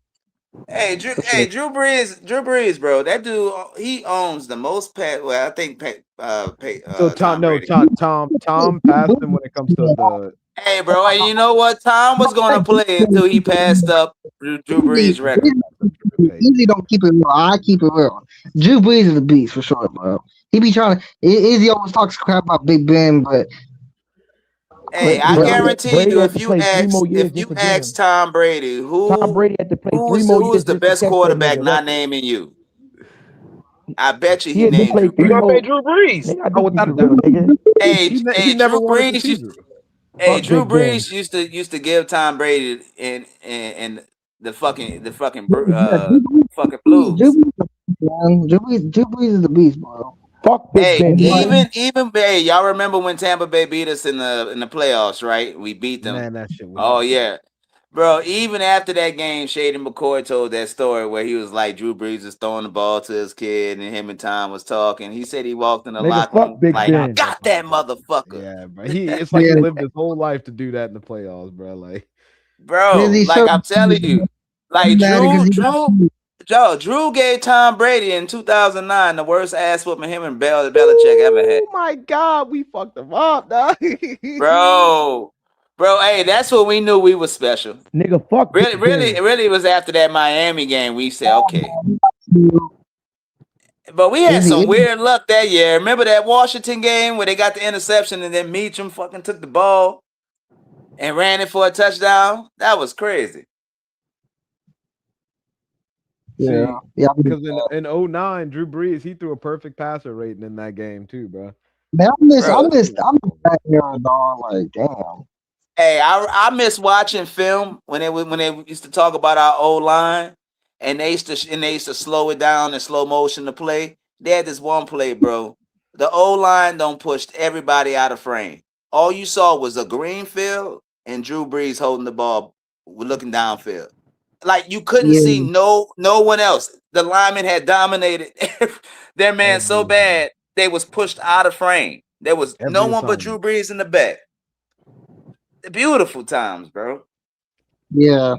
Hey, Drew Brees, bro. That dude, he owns the most pass. Well, I think So Tom Brady. Tom passed him when it comes to the. Hey, bro, and you know what? Tom was gonna play until he passed up Drew Brees' record. Usually don't keep it real. I keep it real. Drew Brees is a beast for sure, bro. He be trying to. Izzy always talks crap about Big Ben, but hey, I guarantee you, if you ask Tom Brady, who's the best quarterback not naming you? I bet you he named Drew Brees. You gonna say Drew Brees? Hey, Drew Brees. Drew Brees used to give Tom Brady and the fucking blues. Drew Brees is the beast, bro. Fuck Big Ben. Even y'all remember when Tampa Bay beat us in the playoffs, right? We beat them. Man, that shit was awesome. Yeah. Bro, even after that game, Shady McCoy told that story where he was like, Drew Brees was throwing the ball to his kid and him and Tom was talking. He said he walked in the locker room like, I got that motherfucker. Yeah, bro. It's like he lived his whole life to do that in the playoffs, bro. Like, I'm telling you, like Drew gave Tom Brady in 2009 the worst ass whooping him and Belichick ever had. Oh my God, we fucked him up, dog. Bro, hey, that's what we knew we was special. Nigga, fuck. Really, it was after that Miami game we said, okay. But we had some weird luck that year. Remember that Washington game where they got the interception and then Meacham fucking took the ball and ran it for a touchdown? That was crazy. Yeah, because in 2009, Drew Brees, he threw a perfect passer rating in that game too, bro. Man, I miss that era, dog. Like, damn. Hey, I miss watching film when they used to talk about our O-line and they used to slow it down in slow motion to play. They had this one play, bro. The O-line don't push everybody out of frame. All you saw was a green field and Drew Brees holding the ball, looking downfield. Like you couldn't see no one else. The lineman had dominated their man so bad they was pushed out of frame. There was no one but Drew Brees in the back. Beautiful times, bro. Yeah,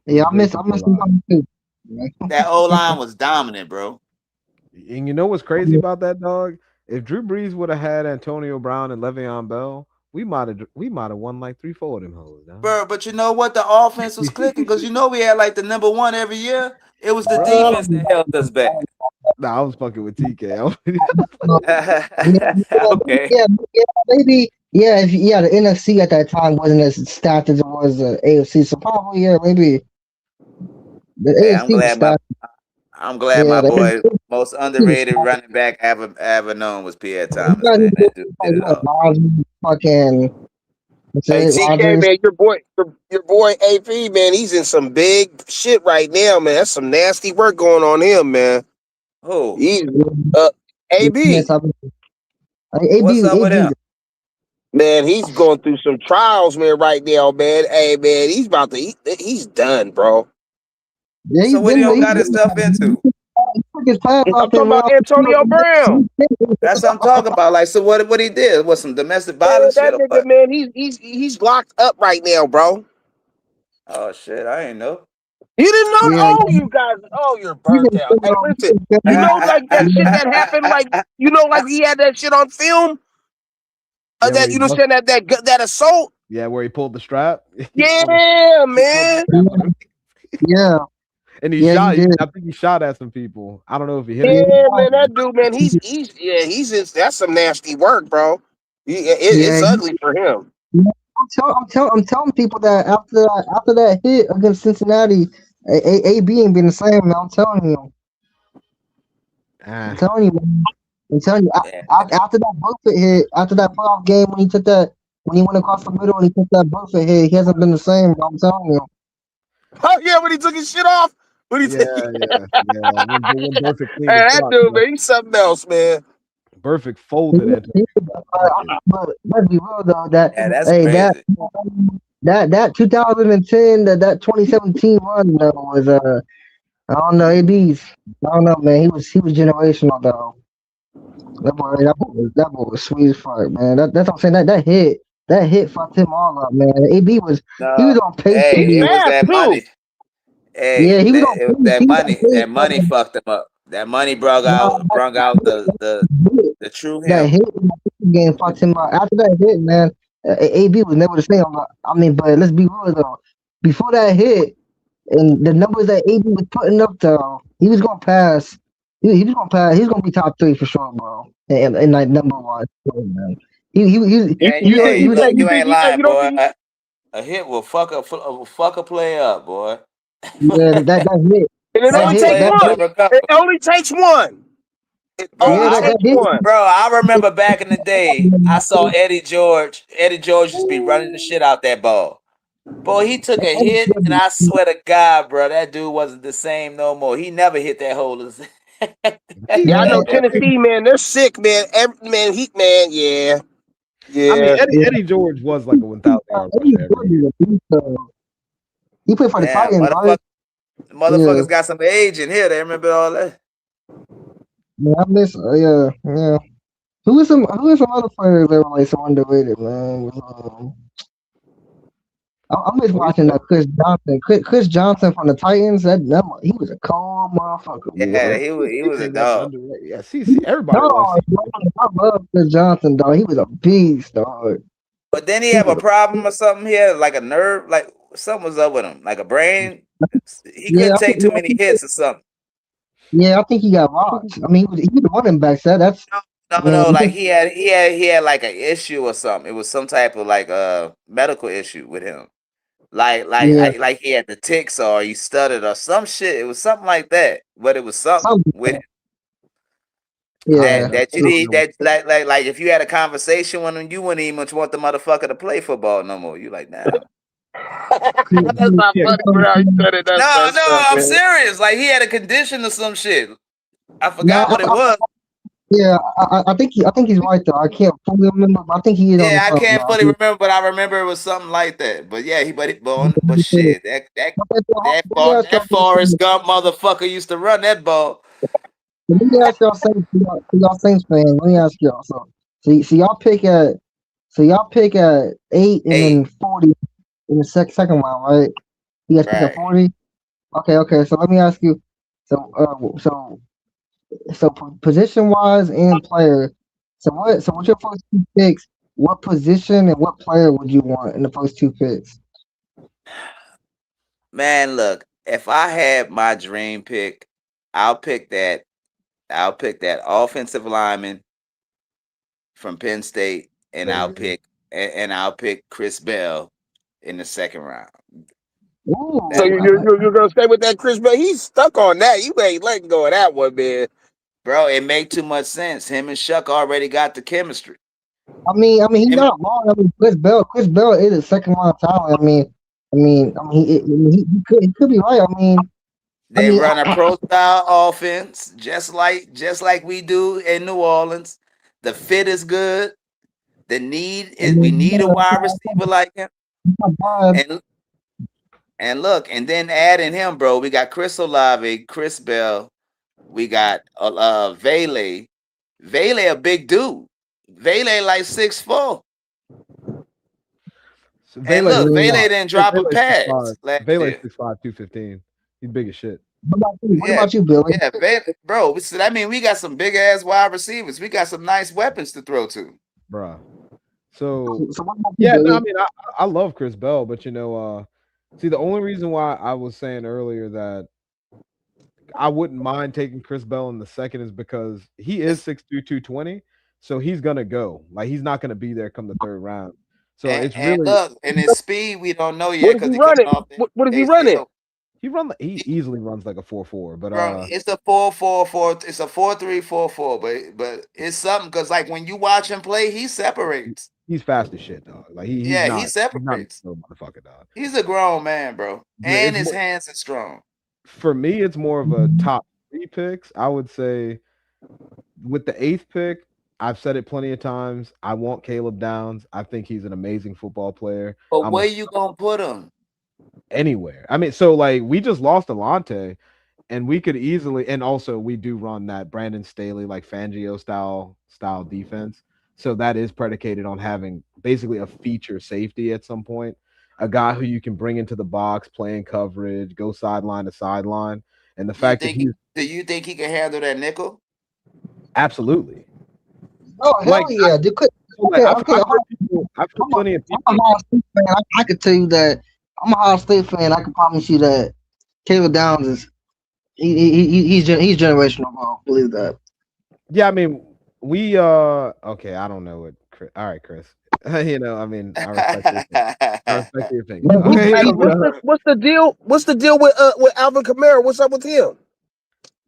I miss them too. That O-line was dominant, bro. And you know what's crazy about that, dog? If Drew Brees would have had Antonio Brown and Le'Veon Bell, we might have won like 3-4 of them hoes, dog. Bro, but you know what? The offense was clicking because you know we had like the number one every year. It was the defense that held us back. Nah, I was fucking with TK. Okay. Yeah, maybe. Yeah, the NFC at that time wasn't as stacked as it was the AFC. So probably, maybe the AFC. I'm glad my boy, most underrated running back ever known was Pierre Thomas. Man. Fucking. Hey, TK, man, your boy AP, man, he's in some big shit right now, man. That's some nasty work going on him, man. Who? AB. What's up with him? Man, he's going through some trials, man, right now, man. Hey, man, he's done, bro. Yeah, so what he got his stuff into? I'm talking about Antonio Brown. That's what I'm talking about. Like, so what he did? Was some domestic violence? That nigga, man, he's locked up right now, bro. Oh shit, I ain't know. You didn't know? Yeah. Oh, you guys, you're burnt out. Hey, listen, you know, like that shit that happened, like like he had that shit on film. That saying that assault. Yeah, where he pulled the strap. Yeah, man. Yeah. And he shot. I think he shot at some people. I don't know if he hit him. Yeah, man, that dude, man, he's in. That's some nasty work, bro. It's ugly for him. I'm telling people that after that hit against Cincinnati, AB ain't been the same. Man, I'm telling you. I'm telling you, man. After that Burfict hit, after that playoff game when he went across the middle and he took that Burfict hit, he hasn't been the same. I'm telling you. Oh yeah, when he took his shit off. When he yeah. Hey, that dude, man, he's something else, man. Burfict folded it. But let's be real though, that's crazy. That 2010, that 2017 run though was I don't know, AB's. I don't know, man. He was generational though. That boy was sweet as fuck, man. That's what I'm saying. That hit that hit fucked him all up, man. AB was he was No, on pace to hey, be. it was Fast that too. money. Hey, Yeah, he was that on pace. He was on pace. money fucked him up. That money brought out the true That him. hit in the game fucked him up. After that hit, man, AB was never the same. I mean, but let's be real though. Before that hit, and the numbers that AB was putting up, though, he was gonna pass. He was gonna pass. He's gonna be top 3 for sure, bro. And like number 1, man. Hey, He hey, was look, You you think ain't lying, you don't boy. think A hit will fuck a player up, boy. yeah, that hit. and it That Some only hit. takes players That one. don't hit. recover. It only takes one. It Bro, only Yeah, I that takes hit. one. bro, I remember back in the day, I saw Eddie George. Eddie George used to be running the shit out that ball. Boy, he took a hit, and I swear to God, bro, that dude wasn't the same no more. He never hit that hole. Yeah, I know Man, Tennessee, man. They're sick, man. Man, Heat, man. Yeah, I mean, yeah. Eddie George was like a 1,000-yard Eddie rusher every George year. is a beast, though. He played for the Damn, Titans, right? Yeah. motherfuckers got some age in here. They remember all that. Man, I miss. Yeah. Who is some other players that were like so underrated, man? I miss Oh, watching Chris Johnson. Chris Johnson from the Titans. He was a cold motherfucker, Yeah, boy. he was a saying that's dog. underrated. Yeah, see, everybody loves Dog, CC. I love Chris Johnson, dog. He was a beast, dog. But then he He have a was problem or something here, like a nerve, like something was up with him, like a brain. He yeah, couldn't take too many hits or something. I think he got rocked. I mean, he was running back. So that's No, like he had like an issue or something. It was some type of like medical issue with him. yeah, Like he had the tics or he stuttered or some shit. It was something like that. But it was something something. with him Yeah, that you need that like if you had a conversation with him, you wouldn't even much want the motherfucker to play football no more. You like, nah. That's not funny, bro. How you said it? That's No, messed up, I'm man. serious. Like he had a condition or some shit. I no, forgot what it was. I think he's right though. I can't fully remember, but I think he is on the Yeah, I something can't now. fully remember, but I remember it was something like that. But yeah, but shit, that Forrest Gump motherfucker used to run that ball. Let me ask y'all Saints fans. Let me ask y'all. So y'all pick at 8 and then 40 in the second round, right? You guys pick at Right. 40. Okay. So let me ask you. So position wise and player. So what's your first 2 picks? What position and what player would you want in the first 2 picks? Man, look, if I had my dream pick, I'll pick that offensive lineman from Penn State, and I'll pick Chris Bell in the second round. Ooh, So That's my you're gonna stay with that Chris Bell? He's stuck on that. You ain't letting go of that one, man. bro. It make too much sense. Him and Shuck already got the chemistry. I mean, he's not wrong. I mean, Chris Bell is a second round talent. He could be right. They run a pro style offense, just like we do in New Orleans. The fit is good. The need is we need a wide receiver like him. And look, and then adding him, bro, we got Chris Olave, Chris Bell, we got Vele. Vele a big dude. Vele like 6'4". So And look, Vele didn't drop a pass last Vele's year. 6'5", 215. He's big as shit. What about you, Billy? Yeah, bro. So that mean we got some big ass wide receivers. We got some nice weapons to throw to, bruh. So what about you, yeah, no, Billy? I mean I love Chris Bell, but see, the only reason why I was saying earlier that I wouldn't mind taking Chris Bell in the second is because he is 6'2", 220, so he's gonna go. Like he's not gonna be there come the third round. So it's and really look, and his speed we don't know yet What is because he he coming running? off What is he ACL. running? he easily runs like a 4.4, but Bro, it's a 4.44. It's a 4.344, but it's something because like when you watch him play, he separates. he's fast as shit, dog. Like He he's not separates. no motherfucker, dog. He's a grown man, bro, But and his hands are strong. For me, it's more of a top 3 picks. I would say with the 8th pick, I've said it plenty of times. I want Caleb Downs. I think he's an amazing football player. But where you gonna put him? Anywhere. I mean, so like we just lost Alante, and we could easily, and also we do run that Brandon Staley like Fangio style defense. So that is predicated on having basically a feature safety at some point, a guy who you can bring into the box, playing coverage, go sideline to sideline, and the fact that he's do you think he can handle that nickel? absolutely. Oh hell yeah! I've heard plenty of people. I'm a Ohio State fan. I could tell you that I'm a Ohio State fan. I can promise you that Caleb Downs is he's generational. Bro. Believe that. Yeah, I mean, we okay. I don't know what. All right, Chris. You know, I mean, I respect your opinion. Okay, what's the deal? What's the deal with Alvin Kamara? What's up with him?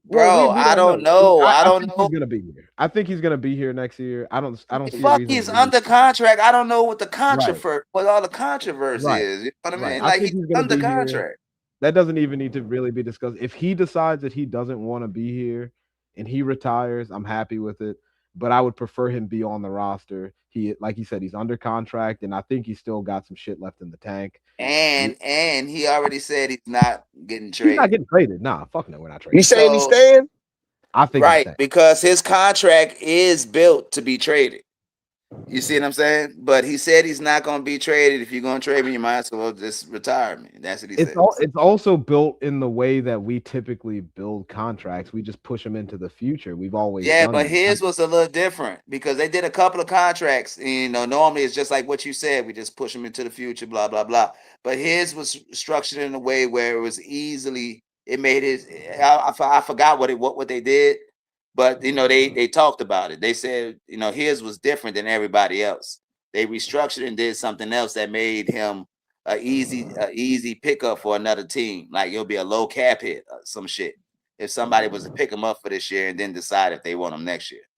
Bro, I don't know. I don't know. He's gonna be here. I think he's gonna be here next year. I don't see. Fuck, he's under contract. I don't know what the what all the controversy is. You know what I mean? Like he's under contract. That doesn't even need to really be discussed. If he decides that he doesn't want to be here and he retires, I'm happy with it. But I would prefer him be on the roster. He, like he said, he's under contract, and I think he's still got some shit left in the tank. And he already said he's not getting traded. He's not getting traded. Nah, fuck no, we're not trading. You saying he's staying? I think right, because his contract is built to be traded. You see what I'm saying? But he said he's not going to be traded. If you're going to trade me, you might as well just retire me. That's what he said. It's also built in the way that we typically build contracts. We just push them into the future. We've always but his was a little different because they did a couple of contracts. You know, normally it's just like what you said. We just push them into the future, blah, blah, blah. But his was structured in a way where it was easily, it made it, I forgot what they did. But, you know, they talked about it. They said, you know, his was different than everybody else. They restructured and did something else that made him a easy pickup for another team. Like it'll be a low cap hit, some shit. If somebody was to pick him up for this year and then decide if they want him next year.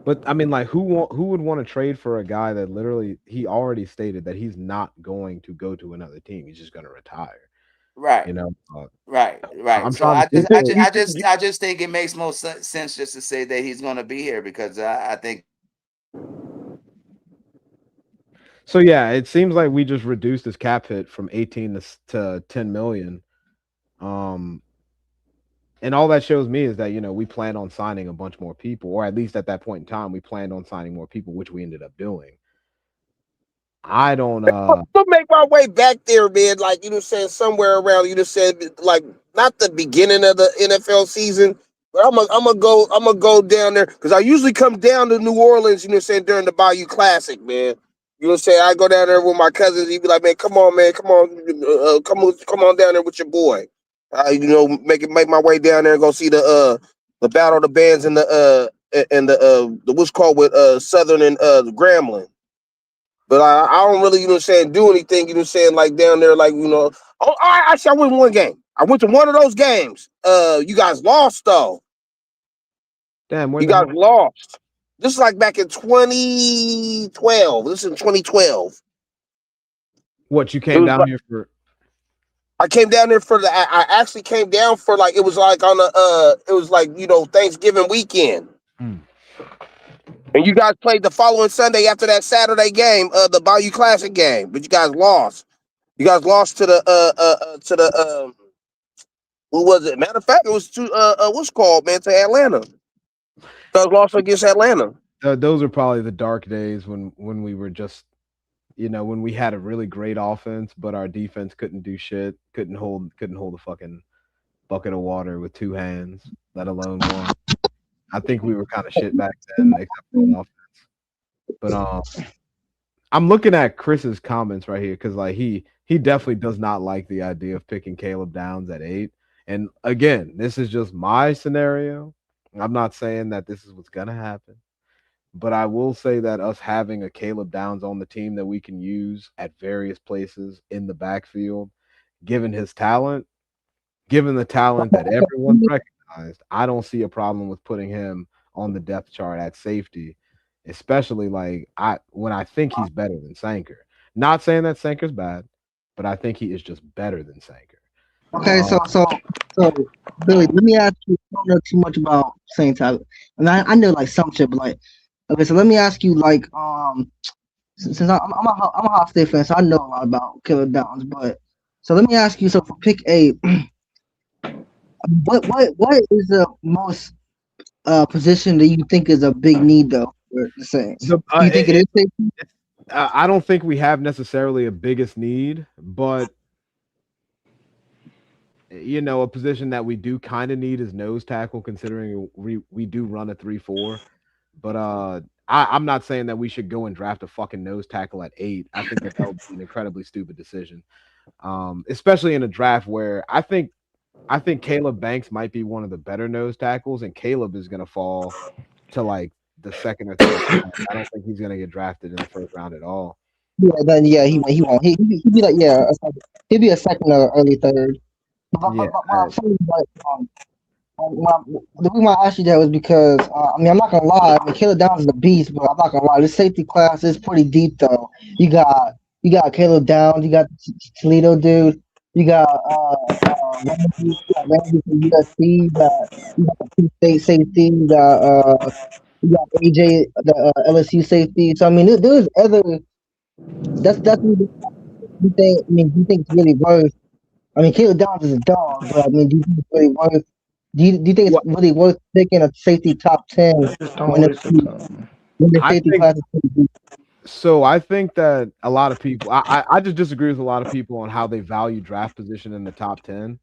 But I mean, like, who would want to trade for a guy that literally he already stated that he's not going to go to another team. He's just going to retire. Right. You know. Right. So I just think it makes more sense just to say that he's going to be here because I think. So yeah, it seems like we just reduced his cap hit from 18 to 10 million. And all that shows me is that, you know, we planned on signing a bunch more people, or at least at that point in time, we planned on signing more people, which we ended up doing. I don't I'll make my way back there, man. Like, you know, saying somewhere around, you know, said like not the beginning of the NFL season, but I'm gonna go down there because I usually come down to New Orleans, you know, saying during the Bayou Classic, man. You know, what I'm saying I go down there with my cousins. He'd be like, man, come on, man, come on down there with your boy. You know, make my way down there and go see the Battle of the Bands and the what's called with Southern and the Grambling. But I don't really, you know what I'm saying, do anything, you know what I'm saying, like down there, like, you know. Oh, actually, I went to one game. I went to one of those games. You guys lost, though. Damn, you guys lost. This is like back in 2012. This is in 2012. What, you came down here for? I came down there for I actually came down for like, it was like on it was like, you know, Thanksgiving weekend. And you guys played the following Sunday after that Saturday game, the Bayou Classic game, but you guys lost. You guys lost to the who was it? Matter of fact, it was to what's called, man, to Atlanta. You guys lost against Atlanta. Those are probably the dark days when we were just, you know, when we had a really great offense, but our defense couldn't do shit, couldn't hold a fucking bucket of water with two hands, let alone one. I think we were kind of shit back then, except for the offense. But I'm looking at Chris's comments right here because like he definitely does not like the idea of picking Caleb Downs at 8. And again, this is just my scenario. I'm not saying that this is what's gonna happen, but I will say that us having a Caleb Downs on the team that we can use at various places in the backfield, given his talent, given the talent that everyone's recognized, I don't see a problem with putting him on the depth chart at safety, especially like when I think he's better than Sanker. Not saying that Sanker's bad, but I think he is just better than Sanker. Okay, so Billy, let me ask you. I don't know too much about Saint Tyler, and I know like some shit, but like, okay, so let me ask you, like, since I'm a Ohio State fan, so I know a lot about Caleb Downs, but so let me ask you, so for pick 8, what is the most position that you think is a big need though for the Saints? Do you think it is safety? I don't think we have necessarily a biggest need, but a position that we do kind of need is nose tackle, considering we do run a 3-4. But I'm not saying that we should go and draft a fucking nose tackle at 8. I think that would be an incredibly stupid decision, especially in a draft where I think Caleb Banks might be one of the better nose tackles, and Caleb is going to fall to like the second or third round. I don't think he's going to get drafted in the first round at all. Yeah, then he won't. He'd be like he'd be a second or early third. But I'm saying, the reason why I asked you that was because I'm not gonna lie. I mean, Caleb Downs is a beast, but I'm not gonna lie. This safety class is pretty deep, though. You got Caleb Downs. You got Toledo dude. You got Ramsey from USC. You got the Penn State safety. You got AJ, the LSU safety. So I mean, there's other. That's you think. I mean, do you think it's really worth? I mean, Caleb Downs is a dog, but I mean, do you think it's really worth? Do you think it's really worth picking a safety top 10 when the safety class is pretty deep? So I think that a lot of people, I just disagree with a lot of people on how they value draft position in the top 10.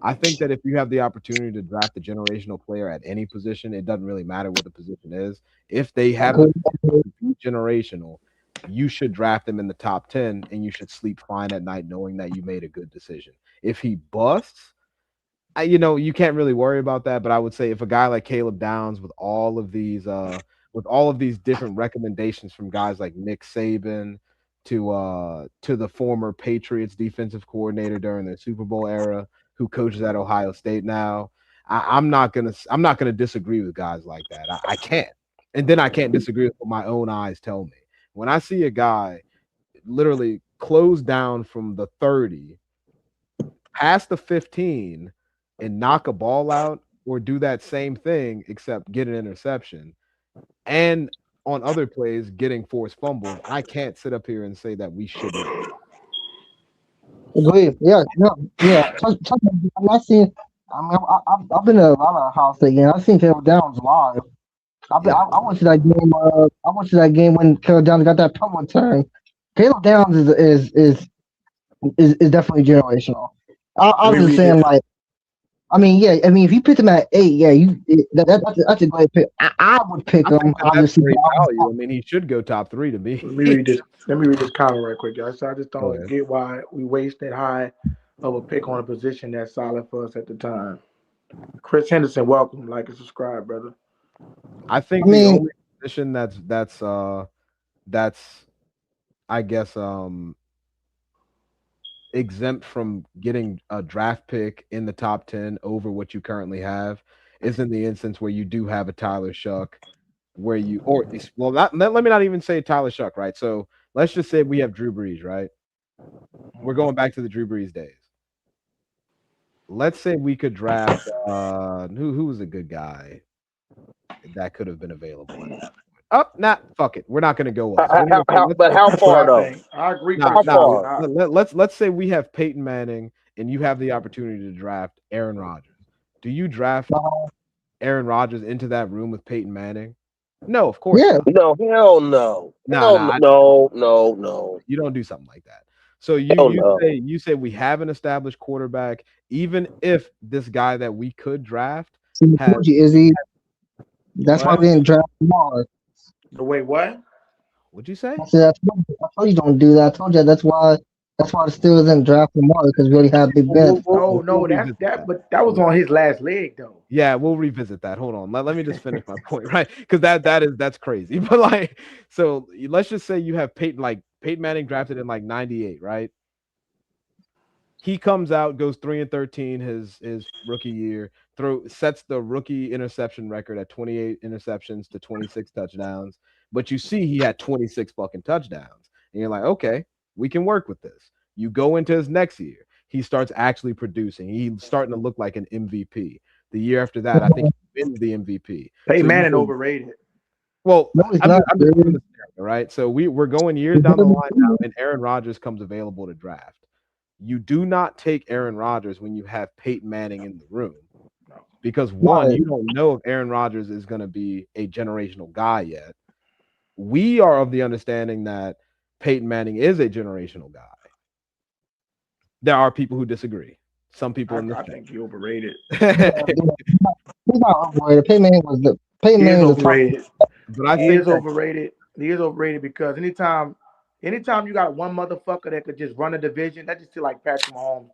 I think that if you have the opportunity to draft a generational player at any position, it doesn't really matter what the position is. If they have the potential to be generational, you should draft them in the top 10, and you should sleep fine at night knowing that you made a good decision. If he busts, you can't really worry about that. But I would say if a guy like Caleb Downs with all of these different recommendations from guys like Nick Saban to the former Patriots defensive coordinator during the Super Bowl era, who coaches at Ohio State now, I'm not gonna disagree with guys like that. I can't, and then I can't disagree with what my own eyes tell me. When I see a guy literally close down from the 30 past the 15 and knock a ball out, or do that same thing except get an interception, and on other plays getting forced fumbles, I can't sit up here and say that we shouldn't. Agree. Yeah. I'm not seeing. I mean, I've been to a lot of Ohio State games. I've seen Caleb Downs live. I went to that game. I went to that game when Caleb Downs got that punt return. Caleb Downs is definitely generational. I was just saying, like, I mean, if you picked him at 8, that's a great pick. I would pick him. Obviously, I mean, he should go top 3 to me. Let me read this comment right quick, guys. So I just don't get why we waste that high of a pick on a position that's solid for us at the time. Chris Henderson, welcome. Like and subscribe, brother. I think the only position that's I guess exempt from getting a draft pick in the top 10 over what you currently have is in the instance where you do have a Tyler Shuck, let me not even say Tyler Shuck, right? So let's just say we have Drew Brees, right? We're going back to the Drew Brees days. Let's say we could draft who was a good guy that could have been available at that point. Fuck it. We're not going to go up. But how far though? I agree. How far? Let's say we have Peyton Manning and you have the opportunity to draft Aaron Rodgers. Do you draft Aaron Rodgers into that room with Peyton Manning? No, of course not. No, hell no. No. You don't do something like that. So you say we have an established quarterback, even if this guy that we could draft that's why we didn't draft Lamar. Wait, what? What'd you say? I told you don't do that. I told you that's why the Steelers didn't draft Lamar, because we already have Big Ben. No, but that was on his last leg though. Yeah, we'll revisit that. Hold on. Let me just finish my point, right? Because that's crazy. But so let's just say you have Peyton Manning drafted in 98, right? He comes out, goes 3-13 his rookie year, sets the rookie interception record at 28 interceptions to 26 touchdowns. But you see he had 26 fucking touchdowns. And you're like, okay, we can work with this. You go into his next year. He starts actually producing. He's starting to look like an MVP. The year after that, I think he wins the MVP. Peyton Manning overrated. Well, I'm just right? So we're going years down the line now, and Aaron Rodgers comes available to draft. You do not take Aaron Rodgers when you have Peyton Manning in the room, because one, you don't know if Aaron Rodgers is going to be a generational guy yet. We are of the understanding that Peyton Manning is a generational guy. There are people who disagree. Some people in the I think he overrated. He's not overrated. Peyton Manning was the Peyton He is Manning was overrated. But I He think is overrated. He is overrated because anytime you got one motherfucker that could just run a division, that just feel like Patrick Mahomes.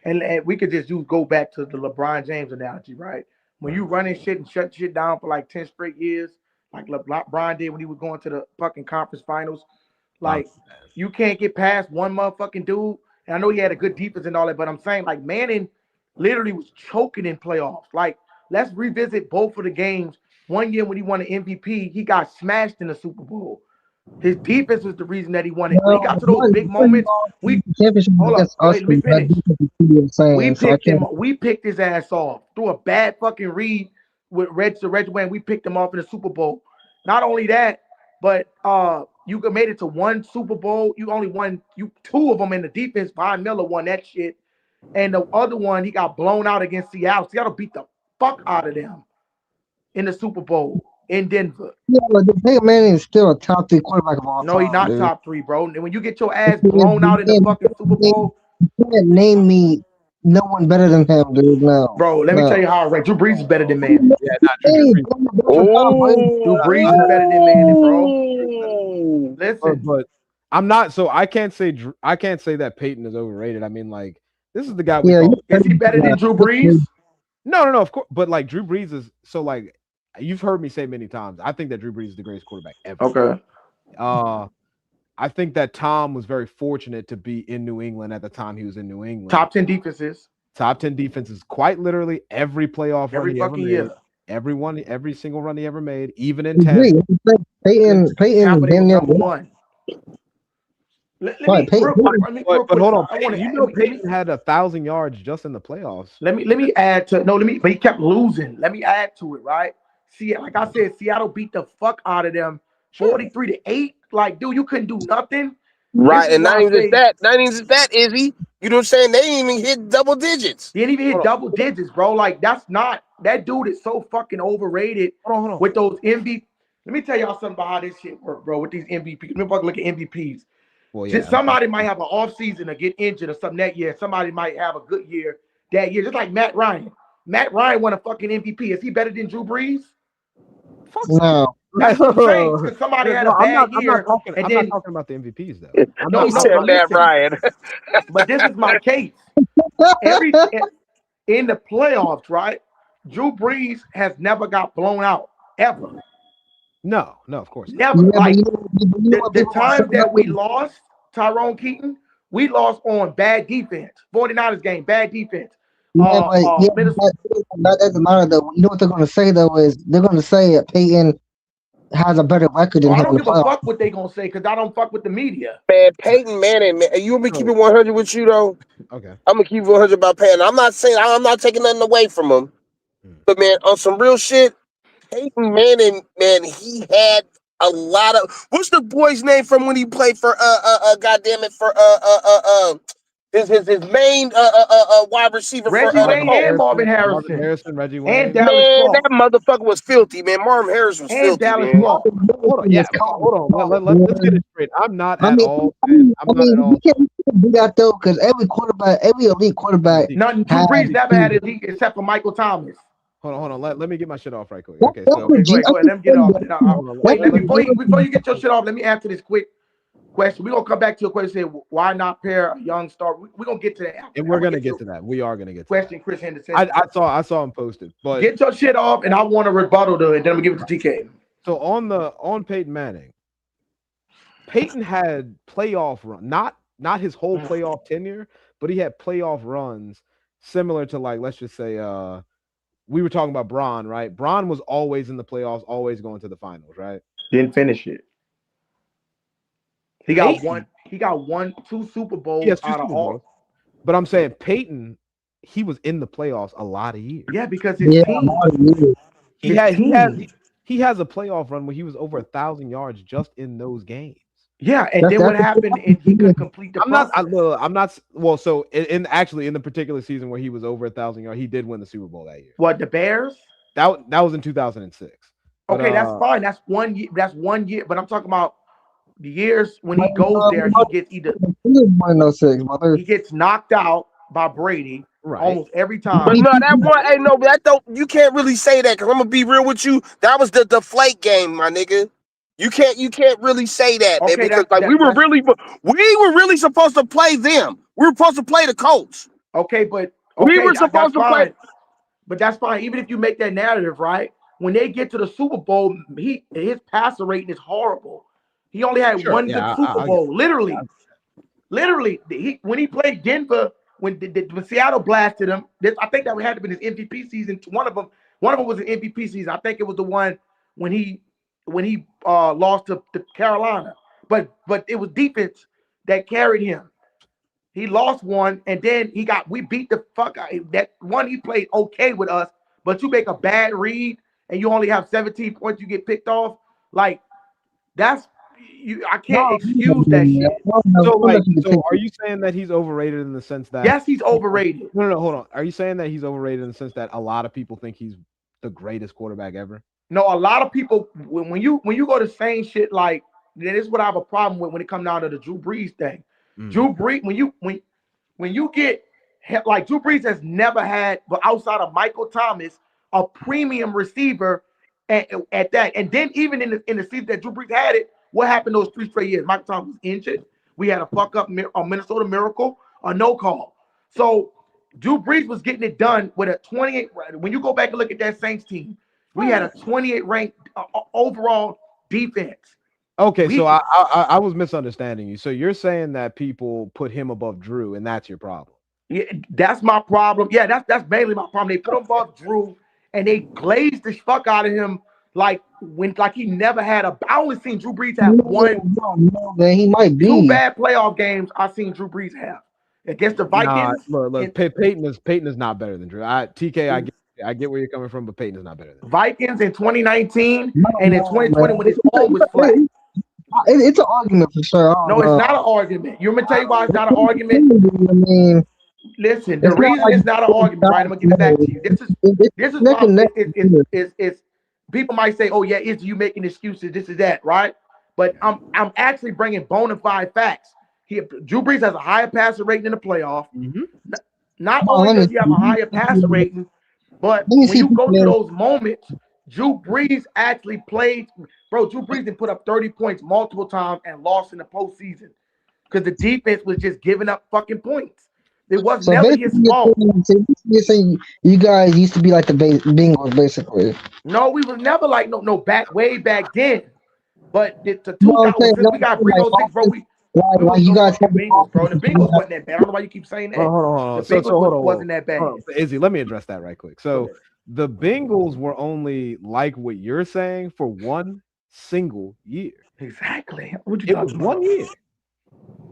And we could just go back to the LeBron James analogy, right? When you running shit and shut shit down for like 10 straight years, like LeBron did when he was going to the fucking conference finals, like you can't get past one motherfucking dude. And I know he had a good defense and all that, but I'm saying like Manning literally was choking in playoffs. Like, let's revisit both of the games. One year when he won an MVP, he got smashed in the Super Bowl. His defense was the reason that he won it. When he got to those big moments, we hold up, wait, let me finish. We picked his ass off through a bad fucking read with Reggie Wayne. We picked him off in the Super Bowl. Not only that, but you made it to one Super Bowl. You only won two of them in the defense. Von Miller won that shit, and the other one he got blown out against Seattle. Seattle beat the fuck out of them in the Super Bowl in Denver. Yeah, but Peyton Manning is still a top 3 quarterback of all time. No, he's not top 3, bro. And when you get your ass blown out in the fucking Super Bowl, you can't name me no one better than him, dude. No, bro. Let me tell you how Drew Brees is better than Manning. Yeah, not Drew Brees is better than Manning, bro. Listen, but I'm not. So I can't say that Peyton is overrated. I mean, like, this is the guy. Is he better than Drew Brees? No, of course. But like Drew Brees is so like you've heard me say many times. I think that Drew Brees is the greatest quarterback ever. Okay. I think that Tom was very fortunate to be in New England at the time he was in New England. Top 10 defenses. Top 10 defenses. Quite literally every playoff every run fucking he ever year. made. Every single run he ever made, even in 10. Peyton number one. But hold on. Peyton had 1,000 yards just in the playoffs. Let me add to but he kept losing. Let me add to it, right? See, like I said, Seattle beat the fuck out of them 43-8. Like, dude, you couldn't do nothing. Right, and not even just that, Izzy. You know what I'm saying? They didn't even hit double digits. They didn't even hit double digits, bro. Like, that dude is so fucking overrated with those MVP. Let me tell y'all something about how this shit works, bro, with these MVPs. Let me fucking look at MVPs. Well, just somebody might have an off season or get injured or something that year. Somebody might have a good year that year, just like Matt Ryan. Matt Ryan won a fucking MVP. Is he better than Drew Brees? No. That's what I'm saying. Because somebody had a bad year. I'm not talking about the MVPs though. No, said Matt Ryan. But this is my case. In the playoffs, right? Drew Brees has never got blown out ever. No, of course not. Never. Like the time that we lost Tyrone Keaton, we lost on bad defense. 49ers game, bad defense. That doesn't matter though. You know what they're going to say though is they're going to say that Peyton has a better record than him. I don't give a fuck what they gonna say because I don't fuck with the media. Man, Peyton Manning, man, you want me to keep it 100 with you though? Okay. I'm gonna keep it 100 about Peyton. I'm not saying I'm not taking nothing away from him, but man, on some real shit, Peyton Manning, man, he had a lot of. What's the boy's name from when he played for goddamn it for his main wide receiver Reggie for Wayne and Marvin Harrison. Reggie Wayne. And Dallas Clark. That motherfucker was filthy, man. Marvin Harrison was filthy, Dallas man. Clark. Hold on. Let's get it straight. I'm not at all. We can't do that though because every elite quarterback. Drew Brees never had elite except for Michael Thomas. Hold on. Let me get my shit off right quick. Okay, so go ahead. Let me get off. Wait, before you get your shit off, let me answer this quick question. We're gonna come back to your question. Say why not pair a young star? We're gonna get to that. And we're gonna get to that. We are gonna get to question. That. Chris Henderson. I saw him posted. But get your shit off, and I want a rebuttal to it. Then we give it to TK. So on Peyton Manning, Peyton had playoff run, not his whole playoff tenure, but he had playoff runs similar to like let's just say we were talking about Braun, right? Braun was always in the playoffs, always going to the finals, right? Didn't finish it. He got two Super Bowls out of all. But I'm saying Peyton, he was in the playoffs a lot of years. Yeah, because his team. He has a playoff run where he was over 1,000 yards just in those games. Yeah, and then what happened? And he couldn't complete the. I'm not. Well, so in the particular season where he was over 1,000 yards, he did win the Super Bowl that year. What, the Bears? That was in 2006. Okay, that's fine. That's 1 year. That's 1 year. But I'm talking about The years when he goes there, he gets either he gets knocked out by Brady almost every time. But no, that one, hey, no, that don't. You can't really say that because I'm gonna be real with you. That was the deflate game, my nigga. You can't really say that, man, because we were really supposed to play them. We were supposed to play the Colts. Okay, but we were supposed to play. But that's fine. Even if you make that narrative, right? When they get to the Super Bowl, his passer rating is horrible. He only had one good Super Bowl. Literally, when he played Denver, when Seattle blasted him, I think that had to be his MVP season. One of them was an MVP season. I think it was the one when he lost to Carolina. But it was defense that carried him. He lost one, and then we beat the fuck out. That one he played okay with us, but you make a bad read and you only have 17 points, you get picked off. Like I can't excuse that shit. So are you saying that he's overrated in the sense that? Yes, he's overrated. No, hold on. Are you saying that he's overrated in the sense that a lot of people think he's the greatest quarterback ever? No, a lot of people when you go to saying shit like this is what I have a problem with when it comes down to the Drew Brees thing. Drew Brees, when you get like Drew Brees has never had, but outside of Michael Thomas, a premium receiver at that. And then even in the season that Drew Brees had it, what happened those 3 straight years? Michael Thomas was injured. We had a fuck up a Minnesota Miracle, a no call. So Drew Brees was getting it done with a 28. When you go back and look at that Saints team, we had a 28 ranked overall defense. Okay, so I was misunderstanding you. So you're saying that people put him above Drew, and that's your problem. Yeah, that's my problem. Yeah, that's mainly my problem. They put him above Drew, and they glazed the fuck out of him like he never had I only seen Drew Brees have man, he might be 2 bad playoff games. I've seen Drew Brees have against the Vikings. Look, Peyton is not better than Drew. TK, I get where you're coming from, but Peyton is not better than Vikings in 2019 and in 2020 when his arm was flat. It's an argument for sure. No, it's not an argument. You want me to tell you why it's not an argument? I mean, listen, the reason it's not an argument, right? I'm gonna give it back to you. This is people might say, "Oh yeah, is you making excuses? This is that, right?" But I'm actually bringing bona fide facts. Drew Brees has a higher passer rating in the playoff. Not only does he have a higher passer rating, but when you go to those moments, Drew Brees actually played. Bro, Drew Brees did put up 30 points multiple times and lost in the postseason because the defense was just giving up fucking points. It was never his fault. You're saying you guys used to be like the Bengals, basically. No, we was never like way back then. But the 2000 we got 306, bro. You guys have the Bengals, bro. The Bengals wasn't that bad. I don't know why you keep saying that. Hold on. The Bengals wasn't that bad. Izzy, let me address that right quick. So the Bengals were only like what you're saying for one single year. Exactly. It was 1 year.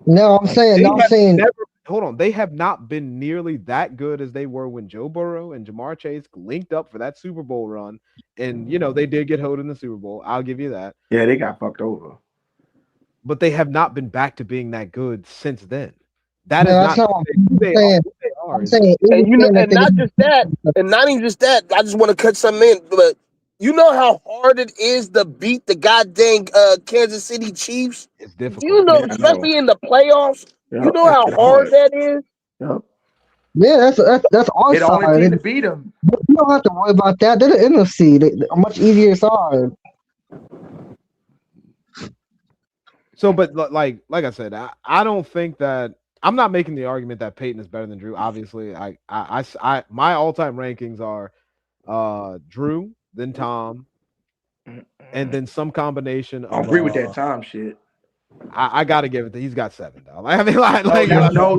No, I'm saying. Hold on. They have not been nearly that good as they were when Joe Burrow and Jamar Chase linked up for that Super Bowl run. And, they did get hold in the Super Bowl. I'll give you that. Yeah, they got fucked over. But they have not been back to being that good since then. That is not who they are. I'm saying, and not just that, and not even just that. I just want to cut something in, but you know how hard it is to beat the goddamn Kansas City Chiefs? It's difficult. Especially in the playoffs. Yep, you know how hard that is? Yep. Yeah, that's our They're the side. only team to beat them. You don't have to worry about that. They're the NFC. They're a much easier side. So, but like I said, I don't think that I'm not making the argument that Peyton is better than Drew. Obviously, I my all-time rankings are Drew, then Tom, and then some combination of. I agree with that Tom shit. I gotta give it to he's got 7. I mean, no.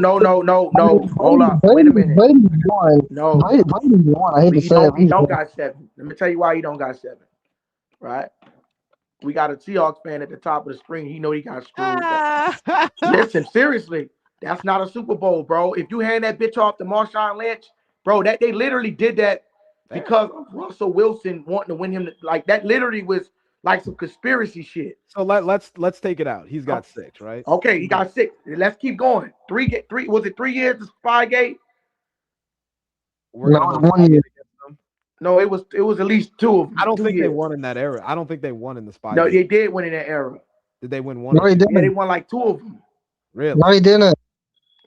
Hold on. Wait a minute. Brady's won. No. Brady's won. I hate to say it. He don't got 7. Let me tell you why he don't got 7. Right? We got a Seahawks fan at the top of the screen. He know he got screwed. Listen, seriously, that's not a Super Bowl, bro. If you hand that bitch off to Marshawn Lynch, bro, that they literally did that because of Russell Wilson wanting to win him. Like that literally was like some conspiracy shit. So let's take it out. He's got 6, right? Okay, he got 6. Let's keep going. 3 was it 3 years to Spygate? No, 1 year. No, it was at least 2 of them. I don't think they won in that era. I don't think they won in the Spygate. No, they did win in that era. Did they win one? No, they Yeah, they didn't. won like 2 of them. Really? No, they didn't.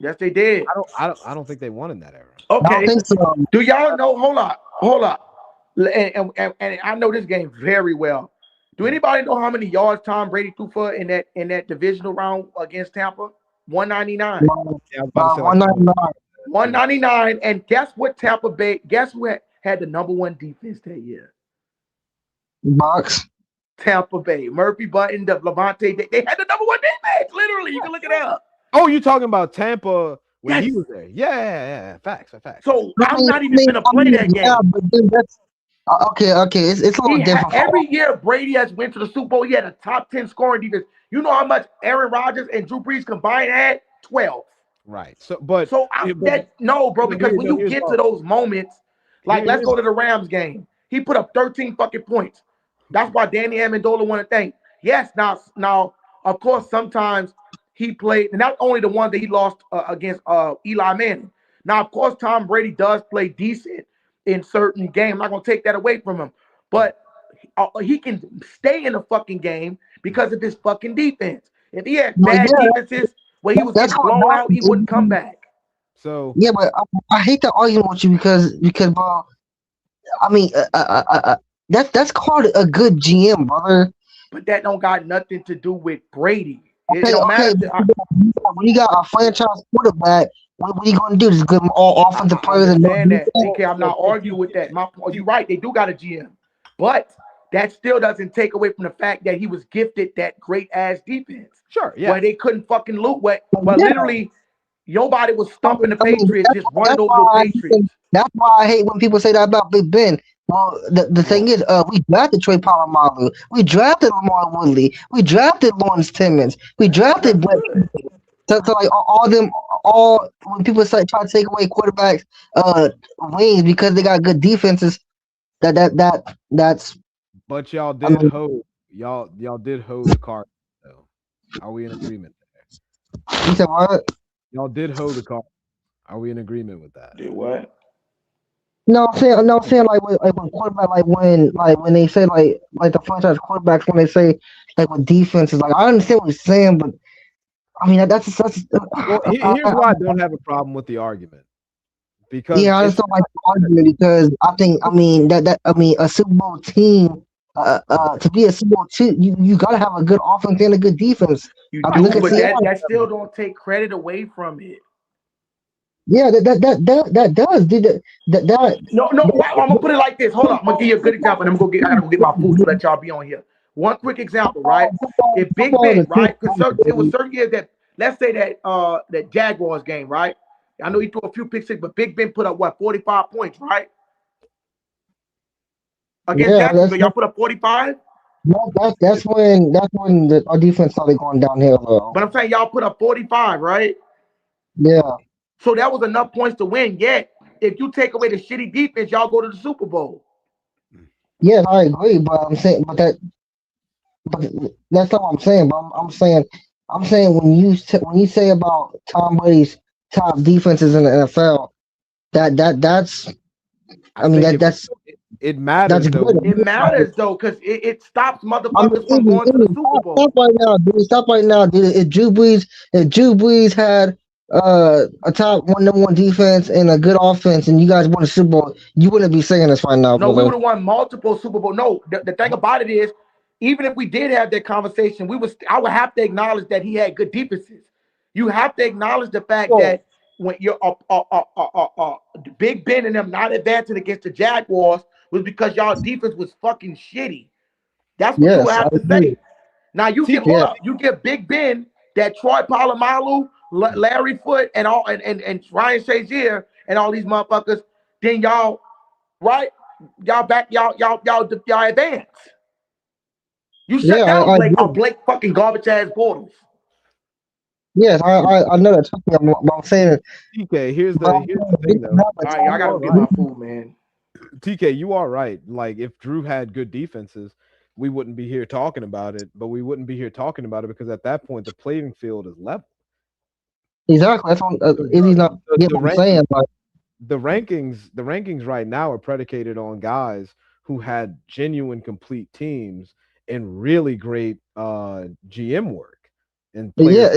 Yes, they did. I don't think they won in that era. I don't Okay. think so. Do y'all know? Hold up. And I know this game very well. Do anybody know how many yards Tom Brady threw for in that divisional round against Tampa? 199. Yeah, I was about to say, like, 199. 199. And guess what Tampa Bay? Guess who had the number 1 defense that year? Bucks. Tampa Bay. Murphy Button, Levante. They had the number 1 defense. Literally, you can look it up. Oh, you talking about Tampa when he Yes. was there? Yeah. Facts. So I'm not even gonna play that game. Yeah, but then that's okay. It's a little different. Every year Brady has went to the Super Bowl. He had a top 10 scoring defense. You know how much Aaron Rodgers and Drew Brees combined had? 12. Right. So, but So no, bro, because when you here's get all- to those moments, like let's here's- go to the Rams game. He put up 13 fucking points. That's why Danny Amendola won a thing. Yes, now, of course, sometimes he played, and not only the one that he lost against Eli Manning. Now, of course, Tom Brady does play decent in certain games. I'm not gonna take that away from him, but he can stay in the fucking game because of his fucking defense. If he had bad defenses where he was getting blown out, he wouldn't come back. So yeah, but I hate to argue with you because bro, I mean, that's called a good GM, brother. But that don't got nothing to do with Brady. It Okay, don't matter. When you got a franchise quarterback, what are you going to do? Just give them all offensive players and understand that. DK, I'm not arguing with that. You're right. They do got a GM, but that still doesn't take away from the fact that he was gifted that great ass defense. Sure, yeah. Where they couldn't fucking loot. Where literally nobody was stumping the Patriots, just running over the Patriots. That's why I hate when people say that about Big Ben. Well, the thing is, we drafted Troy Polamalu. We drafted Lamar Woodley. We drafted Lawrence Timmons. We drafted Blake. So like all when people try to take away quarterbacks' wings because they got good defenses, that's. But y'all did y'all did hold the card. Though. Are we in agreement there? You said what? Y'all did hold the card. Are we in agreement with that? Did what? No, I'm saying like when quarterback, like when they say like the franchise quarterbacks, when they say like with defenses, like I understand what you're saying, but I mean that's well, here's why I don't have a problem with the argument. Because I just don't like the argument because I mean a Super Bowl team to be a Super Bowl team, you gotta have a good offense and a good defense. You do, but that still don't take credit away from it. Yeah, that does. No. I'm gonna put it like this. Hold on, I'm gonna give you a good example. And I gotta go get my food to let y'all be on here. One quick example, right? If Big Ben, right? Because it was certain years that, let's say that Jaguars game, right? I know he threw a few pick six, but Big Ben put up 45 points, right? Against Jacksonville, y'all put up 45. That's when our defense started going downhill. But I'm saying y'all put up 45, right? Yeah. So that was enough points to win. Yet, if you take away the shitty defense, y'all go to the Super Bowl. Yeah, I agree, but I'm saying, but that's not what I'm saying. But I'm saying when you say about Tom Brady's top defenses in the NFL, that's it matters. It matters though, because it stops motherfuckers from going to the Super Bowl. Stop right now, dude. If Drew Brees had a top number one defense and a good offense, and you guys won a Super Bowl, you wouldn't be saying this right now. No, we would have won multiple Super Bowl. No, the thing about it is, even if we did have that conversation, I would have to acknowledge that he had good defenses. You have to acknowledge the fact that when you're Big Ben and them not advancing against the Jaguars was because y'all defense was fucking shitty. That's what you have to say. Now you give Big Ben that Troy Polamalu, Larry Foote, and Ryan Shazier and all these motherfuckers, then y'all advance. You shut down Blake fucking garbage ass Bortles. Yes, I know that. I'm saying, TK, here's the thing though. All right, I gotta get my food, man. TK, you are right. Like if Drew had good defenses, we wouldn't be here talking about it. But we wouldn't be here talking about it because at that point the playing field is level. Exactly. That's what Izzy's not getting what I'm saying. But the rankings right now are predicated on guys who had genuine complete teams and really great GM work. And Yeah,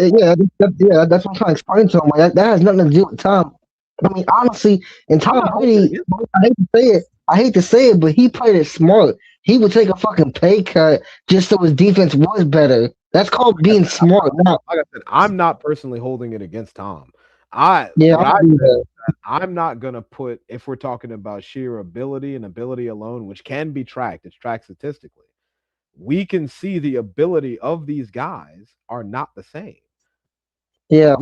that's what I'm trying to explain to him. Like, that has nothing to do with Tom. I mean, honestly, and Tom Brady, I hate to say it, but he played it smart. He would take a fucking pay cut just so his defense was better. That's called being smart. Like I said, I'm not personally holding it against Tom. I'm not gonna put, if we're talking about sheer ability and ability alone, which can be tracked, it's tracked statistically. We can see the ability of these guys are not the same. Yeah,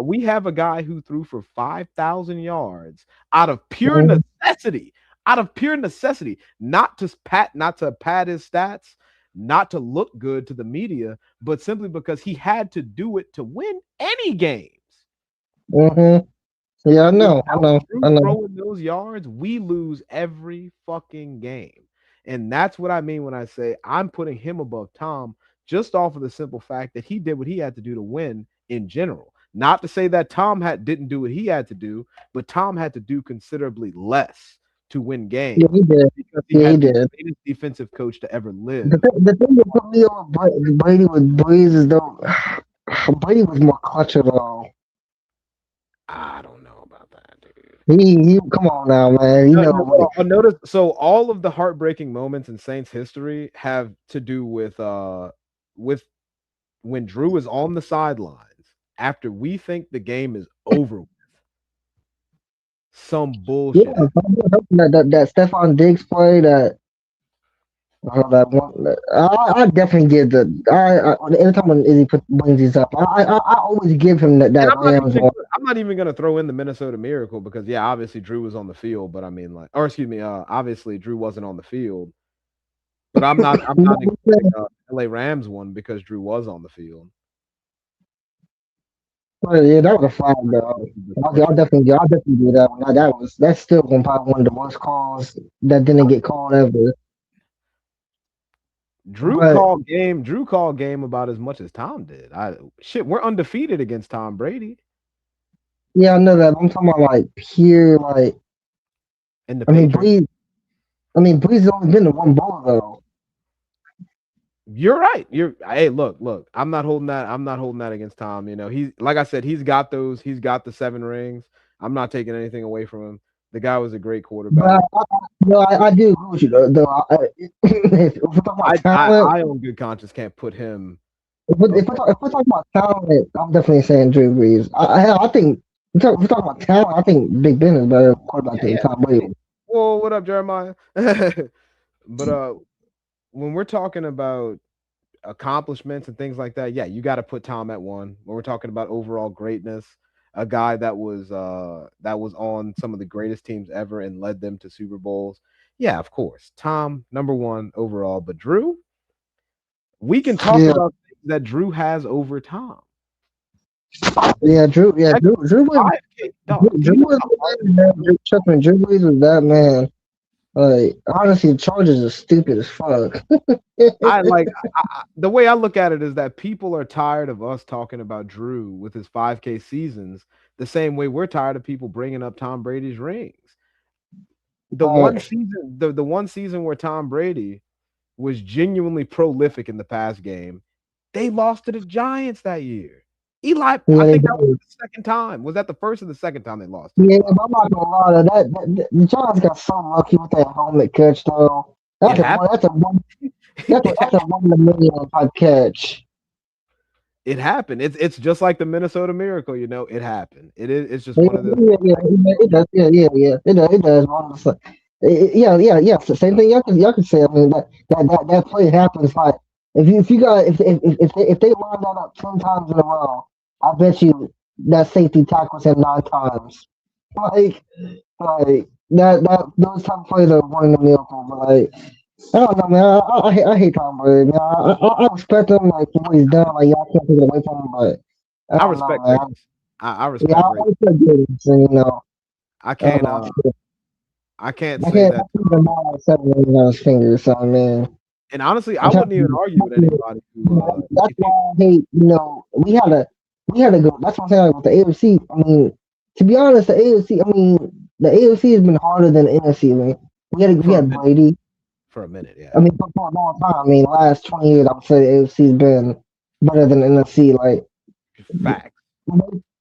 we have a guy who threw for 5,000 yards out of pure necessity. Out of pure necessity, not to pad his stats, not to look good to the media, but simply because he had to do it to win any games. Yeah, I know. Throwing those yards, we lose every fucking game. And that's what I mean when I say I'm putting him above Tom, just off of the simple fact that he did what he had to do to win in general. Not to say that Tom didn't do what he had to do, but Tom had to do considerably less to win games. Yeah, he did. Because he had the greatest defensive coach to ever live. The thing that put me on Brady with Breeze is though Brady was more clutcher though. I don't know about that, dude. He come on now, man. I noticed. So all of the heartbreaking moments in Saints history have to do with when Drew is on the sidelines after we think the game is over with. Some bullshit. Yeah, that Stephon Diggs play that one. I definitely give anytime when Izzy brings these up, I always give him that. I'm not even gonna throw in the Minnesota Miracle because obviously Drew was on the field, but I mean obviously Drew wasn't on the field. But I'm not including LA Rams one because Drew was on the field. Yeah, that was a flag though. I'll definitely do that one. That's still probably one of the worst calls that didn't get called ever. Drew called game about as much as Tom did. We're undefeated against Tom Brady. Yeah, I know that. I'm talking about like pure like. Breeze has only been to one ball though. You're right. Hey, look. I'm not holding that against Tom. He's like I said, he's got those. He's got the 7 rings. I'm not taking anything away from him. The guy was a great quarterback. I do agree with you though. I on good conscience can't put him. If we're talking about talent, I'm definitely saying Drew Brees. I think if we're talking about talent, I think Big Ben is better quarterback than Tom Brady. Well, what up, Jeremiah? But when we're talking about accomplishments and things like that, you got to put Tom at 1. When we're talking about overall greatness, a guy that was on some of the greatest teams ever and led them to Super Bowls. Yeah, of course. Tom, number 1 overall. But Drew, we can talk about things that Drew has over Tom. Yeah, Drew was that man. Like, honestly, the Chargers are stupid as fuck. The way I look at it is that people are tired of us talking about Drew with his 5K seasons the same way we're tired of people bringing up Tom Brady's rings. The one season where Tom Brady was genuinely prolific in the pass game, they lost to the Giants that year. Eli, I think that was the second time. Was that the first or the second time they lost? Yeah, but I'm not gonna lie. The Giants got so lucky with that helmet catch, though. That's a 1 in a million type catch. It happened. It's just like the Minnesota Miracle. It happened. It's just one of the. It does. It does. Yeah. So same thing. Y'all can say. I mean, that play happens. Like if they line that up 10 times in a row, I bet you that safety tackles him 9 times. Like that those type of plays are 1 in a miracle. But like, I don't know, man. I hate Tom Brady, man. I respect him like for what he's done. Like y'all can't take it away from him, but I respect him. I respect. Yeah, I respect him. I can't. I can't say that. Fingers, so man. And honestly, I wouldn't even argue with anybody. That's why I hate. We had to go. That's what I'm saying with the AFC. I mean, to be honest, the AFC. I mean, the AFC has been harder than the NFC. Man, we had Brady. for a minute. Yeah. I mean, for a long time. I mean, last 20 years, I would say the AFC's been better than the NFC. Like, Fact.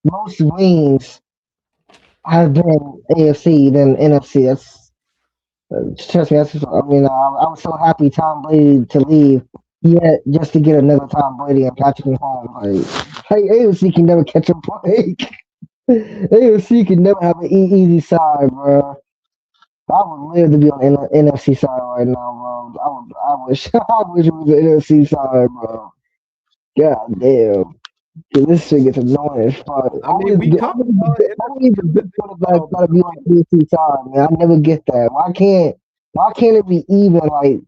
most rings have been AFC than NFC. That's trust me. That's I mean, I was so happy Tom Brady to leave, yet just to get another Tom Brady and Patrick Mahomes. Like AFC can never catch a break. AFC can never have an easy side, bro. I would live to be on the NFC side right now, bro. I wish I wish it was the NFC side, bro. God damn. Dude, this shit gets annoying as fuck. I mean, we come. Only the big quarterbacks gotta be like NFC side, man. I never get that. Why can't it be even? Like,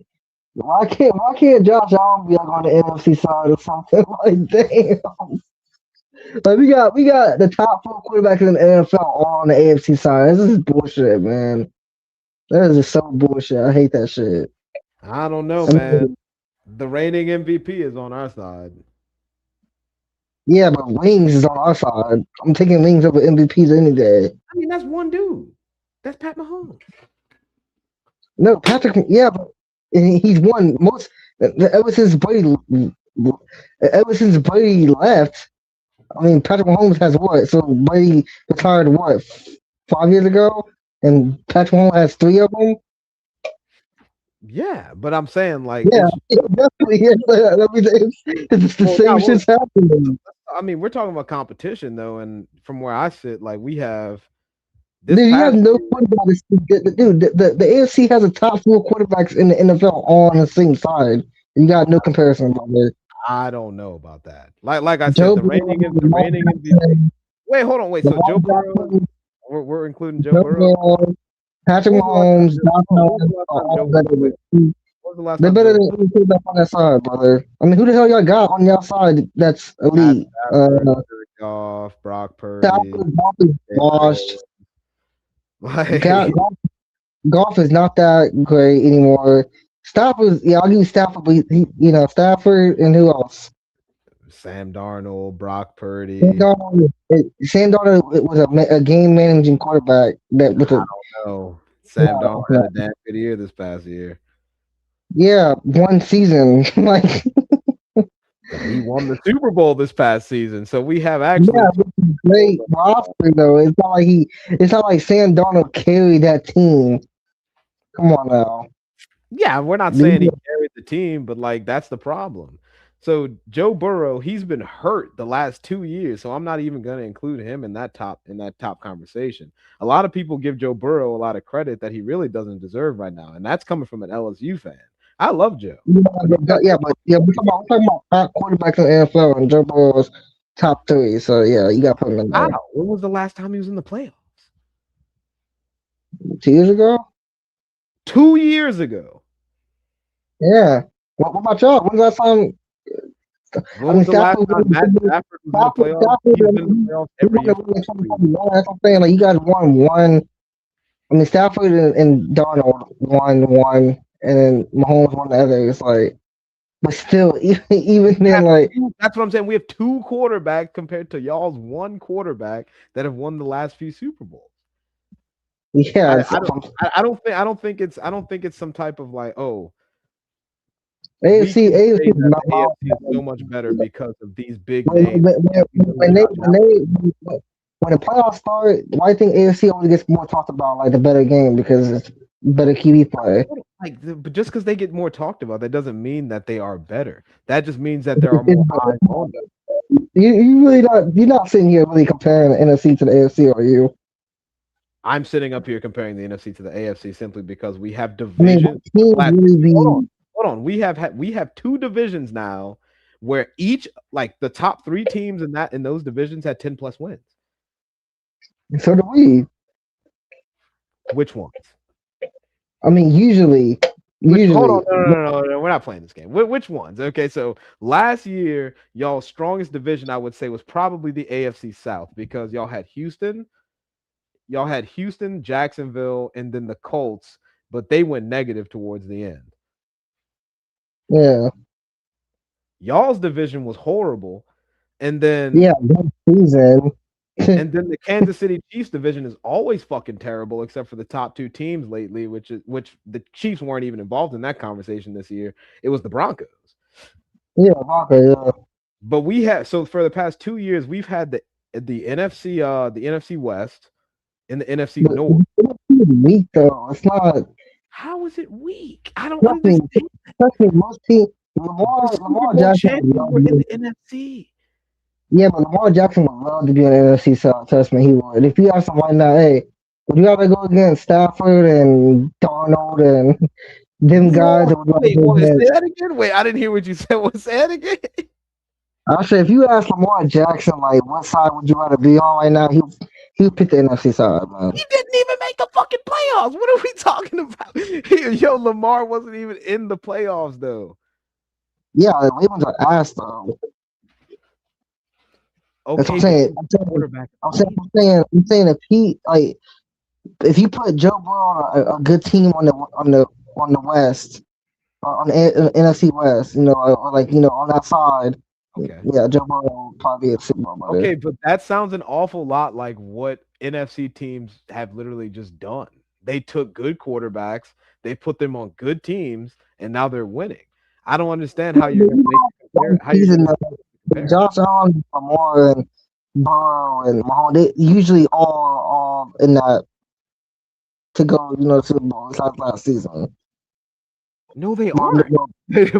why can't Josh Allen be like on the NFC side or something? Like, damn. Like we got the top 4 quarterbacks in the NFL all on the AFC side. This is bullshit, man. That is just so bullshit. I hate that shit. I don't know, man. The reigning MVP is on our side. Yeah, but Wings is on our side. I'm taking Wings over MVPs any day. I mean, that's one dude. That's Pat Mahomes. No, Patrick. Yeah, but he's won most ever since Brady left. I mean, Patrick Mahomes has what? So Brady retired what 5 years ago, and Patrick Mahomes has 3 of them. Yeah, but I'm saying like definitely. It's the same shit's happening. I mean, we're talking about competition though, and from where I sit, like we have. Dude, you have no quarterbacks. Dude, the AFC has a top 4 quarterbacks in the NFL all on the same side. You got no comparison about it. I don't know about that. Like I said, the reigning MVP. Wait, hold on, wait. So Joe Burrow, we're including Joe Burrow. Patrick Mahomes, they're better than any quarterback on that side, brother. I mean, who the hell y'all got on y'all side that's elite? Goff, Brock Purdy. Goff is washed. Goff is not that great anymore. Stafford, yeah, I'll give you Stafford, but Stafford and who else? Sam Darnold, Brock Purdy. Sam Darnold was a game managing quarterback that with I don't know. Sam Darnold had a damn good year this past year. Yeah, one season. Like he won the Super Bowl this past season, so we have actually great roster though. It's not like Sam Darnold carried that team. Come on now. Yeah, we're not saying he carried the team, but like that's the problem. So Joe Burrow, he's been hurt the last 2 years, so I'm not even going to include him in that top conversation. A lot of people give Joe Burrow a lot of credit that he really doesn't deserve right now, and that's coming from an LSU fan. I love Joe. We're talking about top quarterbacks in the NFL, and Joe Burrow's top 3. So yeah, you got to put him in there. Wow. When was the last time he was in the playoffs? 2 years ago. 2 years ago. Yeah. What about y'all? When's the last time? When was the last time Matt Stafford was in the playoffs? He's been in the playoffs every year. That's what I'm saying. Like you guys won one. I mean, Stafford and Darnold won one, and then Mahomes won the other. It's like, but still, even then, like that's what I'm saying. We have 2 quarterbacks compared to y'all's 1 quarterback that have won the last few Super Bowls. Yeah, I don't think it's some type of like AFC is so much better because of these big names. When the playoffs start, I think AFC always gets more talked about, like the better game because it's better QB play. But just because they get more talked about, that doesn't mean that they are better. That just means that there are more eyes on them. You're not sitting here really comparing the NFC to the AFC, are you? I'm sitting up here comparing the NFC to the AFC simply because we have divisions. Hold on. We have 2 divisions now where each, like the top 3 teams in those divisions had 10+ wins. So do we. Which ones? I mean, usually. Hold on, no, we're not playing this game. Which ones? Okay, so last year, y'all's strongest division, I would say, was probably the AFC South because y'all had Houston, Jacksonville, and then the Colts, but they went negative towards the end. Yeah. Y'all's division was horrible, and then one season. And then the Kansas City Chiefs division is always fucking terrible, except for the top 2 teams lately, which the Chiefs weren't even involved in that conversation this year. It was the Broncos. Yeah, Broncos. Yeah. But we had so for the past 2 years, we've had the NFC West and the NFC North. It's weak though. It's not. How is it weak? I don't understand. Especially most teams. Lamar Jackson were in the NFC. Yeah, but Lamar Jackson would love to be in the NFC South. Trust me, he would. If you ask him right now, hey, would you ever go against Stafford and Darnold and them guys? Wait, say that again? Wait, I didn't hear what you said. Say that again? I said, if you ask Lamar Jackson, like, what side would you rather be on right now, he would pick the NFC side, man. He didn't even make the fucking playoffs. What are we talking about? Yo, Lamar wasn't even in the playoffs, though. Yeah, the Ravens are ass, though. Okay, I'm saying if he if you put Joe Burrow on a good team on the West, on the NFC West, on that side. Okay. Yeah, Joe Burrow will probably be a Super Bowl. Okay, but that sounds an awful lot like what NFC teams have literally just done. They took good quarterbacks, they put them on good teams, and now they're winning. I don't understand how you're going to compare. Josh Allen, Lamar, and Burrow, and Mahomes, they usually all in that to go, Super Bowl last season. No, they aren't.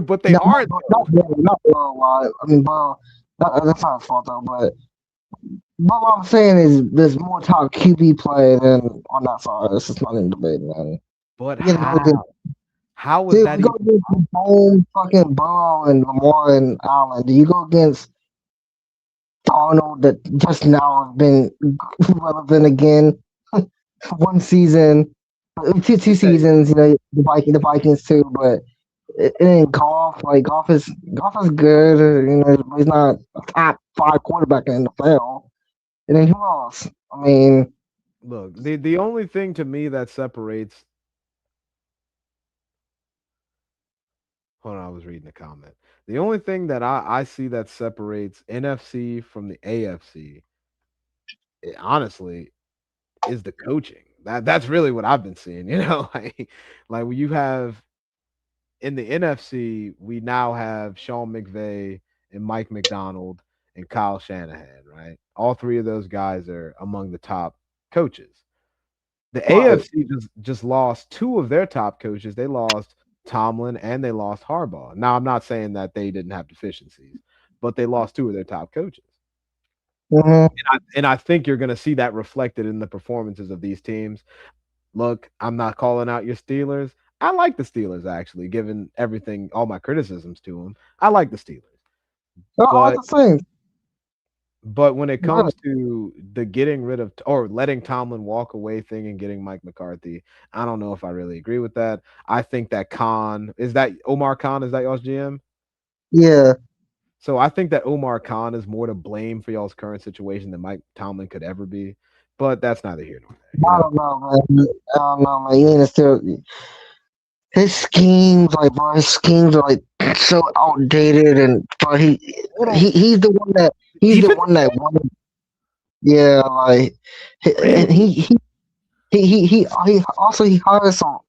But they aren't. Not Burrow. I mean, Burrow, that's not his fault, though. But what I'm saying is there's more top QB play than on that side. It's just not in debate, man. But how is that? You go against Mahomes, fucking Burrow, and Lamar and Allen. Do you go against Darnold that just now has been relevant again? One season, two seasons. The Vikings too. But in golf, golf is good. He's not a top 5 quarterback in the NFL. And then who else? I mean, look, the only thing to me that separates. Hold on, I was reading the comment. The only thing that I see that separates NFC from the AFC, honestly, is the coaching. That's really what I've been seeing. Like when you have in the NFC, we now have Sean McVay and Mike McDonald and Kyle Shanahan, right? All 3 of those guys are among the top coaches. The AFC just lost 2 of their top coaches. They lost Tomlin and they lost Harbaugh. Now, I'm not saying that they didn't have deficiencies, but they lost 2 of their top coaches. Mm-hmm. And I think you're going to see that reflected in the performances of these teams. Look, I'm not calling out your Steelers. I like the Steelers, actually, given everything, all my criticisms to them. I like the Steelers. But when it comes to the getting rid of or letting Tomlin walk away thing and getting Mike McCarthy, I don't know if I really agree with that. I think that Omar Khan, is that y'all's GM? Yeah. So I think that Omar Khan is more to blame for y'all's current situation than Mike Tomlin could ever be. But that's neither here nor there. I don't know, man. You ain't still his schemes, are so outdated, and but he's the one that wanted. Yeah, and he hired some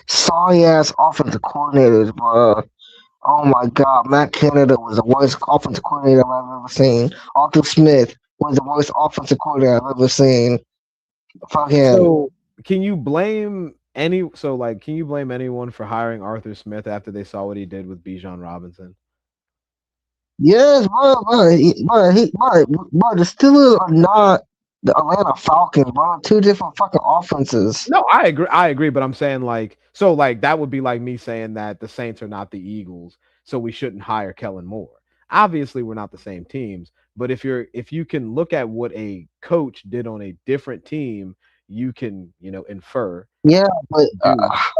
sorry ass offensive coordinators, bro. Oh my God, Matt Canada was the worst offensive coordinator I've ever seen. Arthur Smith was the worst offensive coordinator I've ever seen. Fuck him. So can you blame anyone for hiring Arthur Smith after they saw what he did with Bijan Robinson? Yes, bro. The Steelers are not the Atlanta Falcons, bro. 2 different fucking offenses. No, I agree, but I'm saying that would be like me saying that the Saints are not the Eagles, so we shouldn't hire Kellen Moore. Obviously, we're not the same teams, but if you can look at what a coach did on a different team, you can infer. Yeah, but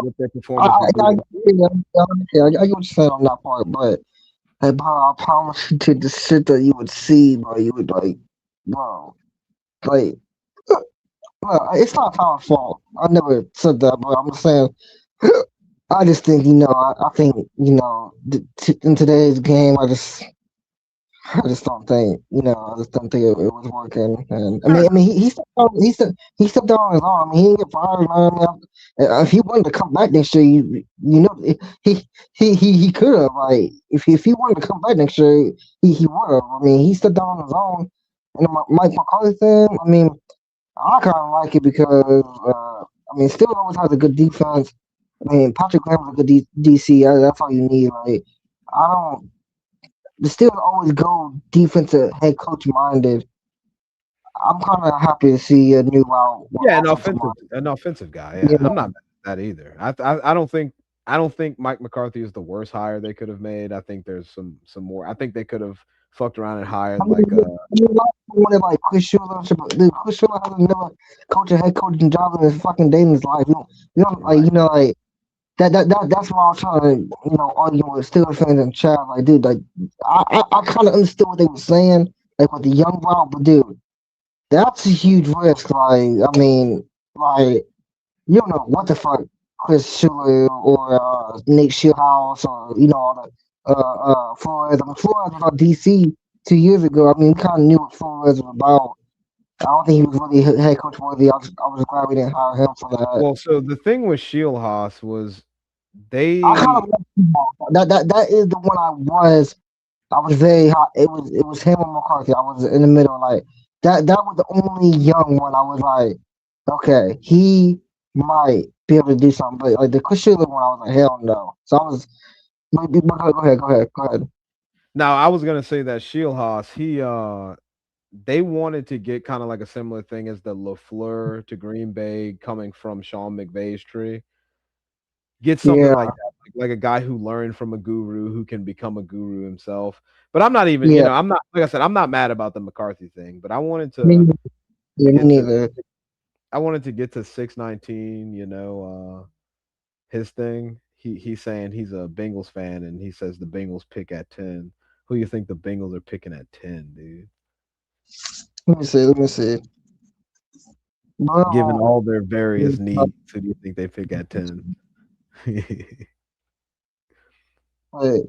what their performance. I get what you're saying on that part, but bro, I promise you to the shit that you would see, bro, you would bro, it's not our fault. I never said that, but I'm just saying. I just think I think in today's game, I just don't think, I just don't think it was working. And I mean, he stepped down on his own. I mean, he didn't get fired. I mean, if he wanted to come back next year, he could have. Like, if he wanted to come back next year, he would have. I mean, he stepped down on his own. And the Mike McCarthy thing, I mean, I kind of like it because I mean, Steelers always has a good defense. I mean, Patrick Graham's a good DC. That's all you need. Like, I don't. The Steelers always go defensive head coach minded. I'm kind of happy to see a new route. Yeah, an offensive guy. Yeah, I'm not mad at that either. I don't think Mike McCarthy is the worst hire they could have made. I think there's some more. I think they could have fucked around and hired like Chris Schuler. Dude, Chris Schuler hasn't never coached a head coaching job in his fucking day in his life. Like that's why I was trying to argue with Steelers fans and chat. Like, dude, like I kind of understood what they were saying, like with the young route, but dude, that's a huge risk. Like, I mean, like you don't know what the fuck Chris Schuler or Nick Schillhouse or all the Flores. I mean, Flores was on DC 2 years ago. I mean, we kind of knew what Flores was about. I don't think he was really head coach worthy. I was glad we didn't hire him for that. Well, so the thing with Schillhaus was that is the one I was very hot. It was him and McCarthy. I was in the middle. Like that was the only young one I was like, okay, he might be able to do something. But like the Chris Schuler one, I was like, hell no. So I was go ahead. Now I was gonna say that Schillhaus, they wanted to get kind of like a similar thing as the LaFleur to Green Bay coming from Sean McVay's tree. Get something like that, like a guy who learned from a guru who can become a guru himself. But I'm not even, I'm not, like I said, I'm not mad about the McCarthy thing, but I wanted to, me neither. I wanted to get to 619, his thing. He's saying he's a Bengals fan and he says the Bengals pick at 10. Who do you think the Bengals are picking at 10, dude? Let me see. Given all their various needs, who do you think they pick at 10? Wait.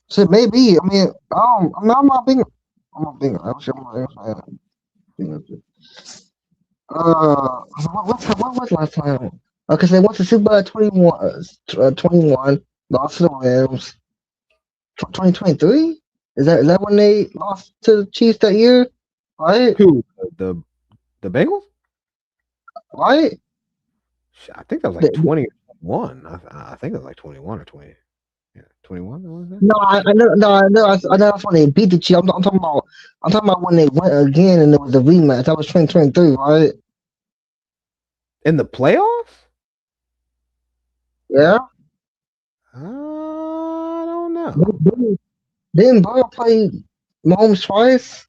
So maybe. I mean, I'm not being. I'm what was last time? Because they went to Super Bowl 21, lost to the Rams. 2023? Is that when they lost to the Chiefs that year? Right? Who? The Bengals? Right? I think that was like 21. I think it was like 21 or 20. Yeah, 21. Was that? No, I know that's when they beat the Chiefs. I'm talking about when they went again and it was a rematch. That was 2023, right? In the playoffs? Yeah. I don't know. Didn't Burrow play Mahomes twice?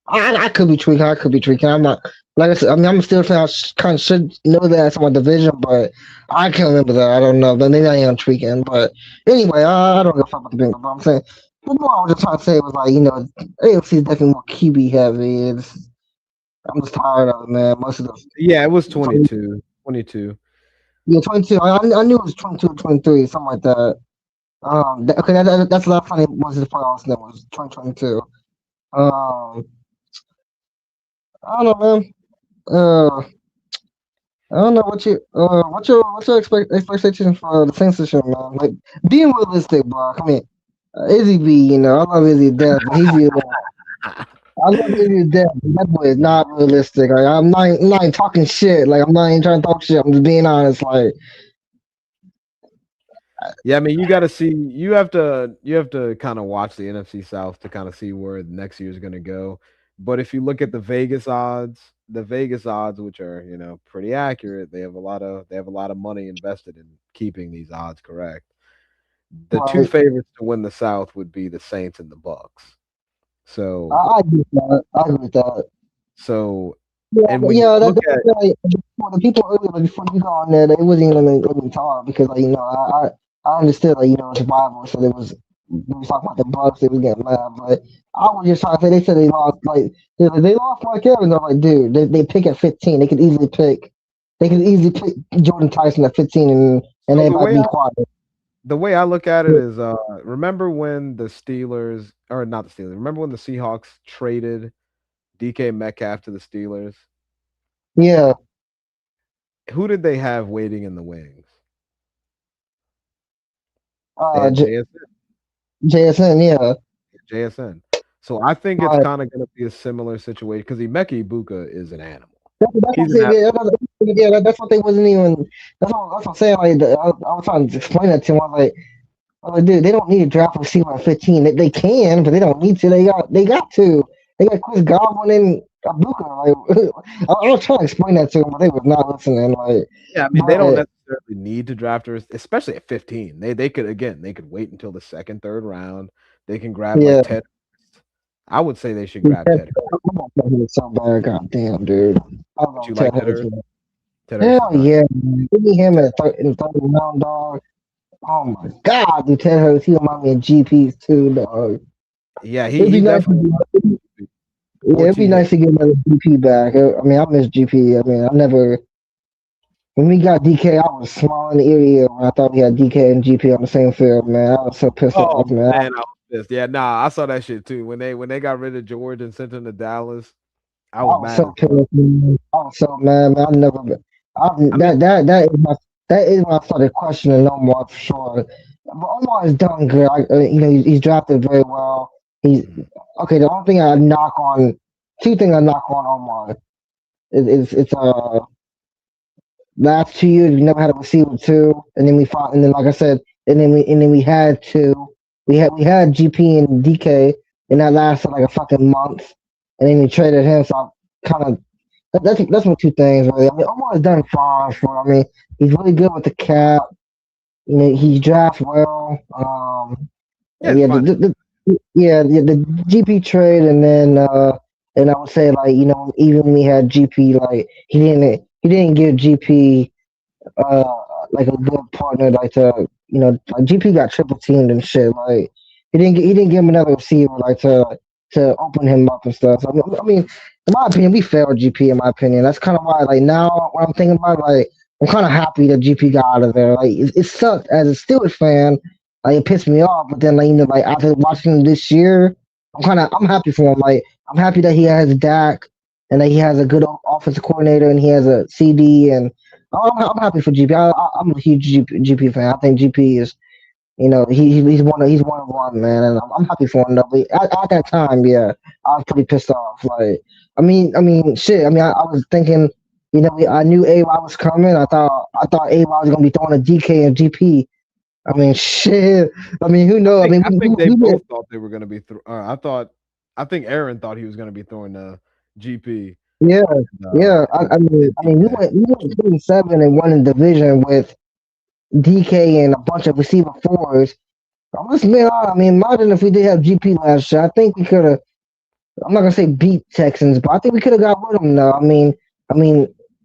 I could be tweaking. I'm not, like I said, I mean, I'm still fan. I kind of should know that it's my division, but I can't remember that. I don't know. But maybe I am tweaking. But anyway, I don't give a fuck about the Bengals. But I'm saying, what I was just trying to say was like, AFC is definitely more QB heavy. I'm just tired of it, man. Most of those. Yeah, it was 22. 22. Yeah, 22. I knew it was 22 or 23, something like that. Okay, that's the last time it was the playoffs. That was 2022. I don't know, man. I don't know what's your expectation for the Saints this year, man. Like being realistic, bro. I mean, Izzy B, I love Izzy to death, but I love Izzy to death. But that boy is not realistic. Like I'm not even talking shit. Like I'm not even trying to talk shit. I'm just being honest. Like. Yeah, I mean, you got to see. You have to kind of watch the NFC South to kind of see where next year is going to go. But if you look at the Vegas odds, which are pretty accurate, they have a lot of money invested in keeping these odds correct. The two favorites to win the South would be the Saints and the Bucks. So I agree with that. So the people earlier before you go on there, they wasn't even let me talk because I understood it's a rival, so we was talking about the Bucks, they was getting mad, but I was just trying to say they said they lost they lost Mike Evans. I'm like, dude, they pick at 15. They could easily pick Jordan Tyson at 15 and everybody be quiet. the way I look at it is, remember when the Steelers, or not the Steelers, remember when the Seahawks traded DK Metcalf to the Steelers? Yeah. Who did they have waiting in the wings? They Uh, had J- JSN, yeah. JSN. So I think it's Right. kind of going to be a similar situation because Emeka Ibuka is an animal. That's what He's they, an yeah, that's what they wasn't even. That's what I'm saying. Like, I was trying to explain that to him. I was like, dude, they don't need to draft a receiver at 15. They can, but they don't need to. They got to. They got Chris Godwin and Ibuka. Like, I was trying to explain that to them, but they was not listening. Like, Yeah, I mean, they don't necessarily need to draft her, especially at 15. They could wait until the second, third round. They can grab Yeah. like Ted. I would say they should grab Ted. So bad, goddamn, dude. You like Ted? Hell yeah, man. Give me him in the third round, dog. Oh my god, dude, Ted Hurts, he remind me of GPs too, dog. Yeah, it'd be nice to get another GP back. I mean, I miss GP. I mean, when we got DK, I was smiling in the ear when I thought we had DK and GP on the same field, man. I was so pissed off, man. I was pissed. Yeah, I saw that shit too. When they got rid of George and sent him to Dallas, I was mad. So pissed, man. I was so mad, man. That is when I started questioning Omar for sure. But Omar is done good. He's drafted very well. He's okay. The only thing I knock on, two things I knock on Omar is last 2 years we never had a receiver two, and then like I said, and then we had two. We had GP and DK, and that lasted like a fucking month, and then we traded him. So I kind of that's my two things really. I mean, Omar has done fine for. I mean, he's really good with the cap. You know, he drafts well. The GP trade, and then and I would say like even when we had GP, like he didn't give GP like a good partner like to like GP got triple teamed and shit. Like he didn't give him another receiver like to open him up and stuff. So, I mean, in my opinion, we failed GP. In my opinion, that's kind of why like now when I'm thinking about it, like I'm kind of happy that GP got out of there. Like it sucked as a Steelers fan. Like it pissed me off, but then like after watching him this year, I'm happy for him. Like I'm happy that he has Dak and that he has a good offensive coordinator and he has a CD, and I'm happy for GP. I'm a huge GP fan. I think GP is, he's one of man, and I'm happy for him. Though. But at that time, yeah, I was pretty pissed off. Like I mean, shit. I mean, I was thinking, I knew AY was coming. I thought AY was gonna be throwing a DK and GP. I mean, shit. I mean, who knows? I think they both thought they were going to be. I think Aaron thought he was going to be throwing the GP. Yeah, yeah. I mean, we went 2-7 and won the division with DK and a bunch of receiver fours. I mean, imagine if we did have GP last year. I think we could have. I'm not gonna say beat Texans, but I think we could have got rid of them. Though. I mean,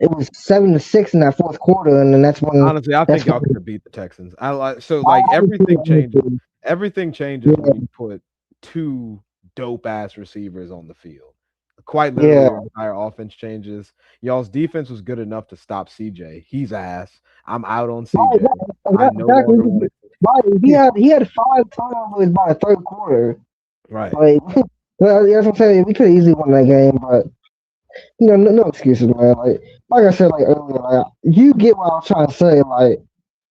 it was 7-6 in that fourth quarter, and then that's when. Honestly, I think y'all could have beat the Texans. Everything changes. Everything changes when you put two dope ass receivers on the field. Quite literally, the entire offense changes. Y'all's defense was good enough to stop CJ. He's ass. I'm out on CJ. He had 5 turnovers by the third quarter. Right. Like, well, that's what I'm saying. We could have easily won that game, but no excuses, man. Like I said, like earlier, like you get what I was trying to say, like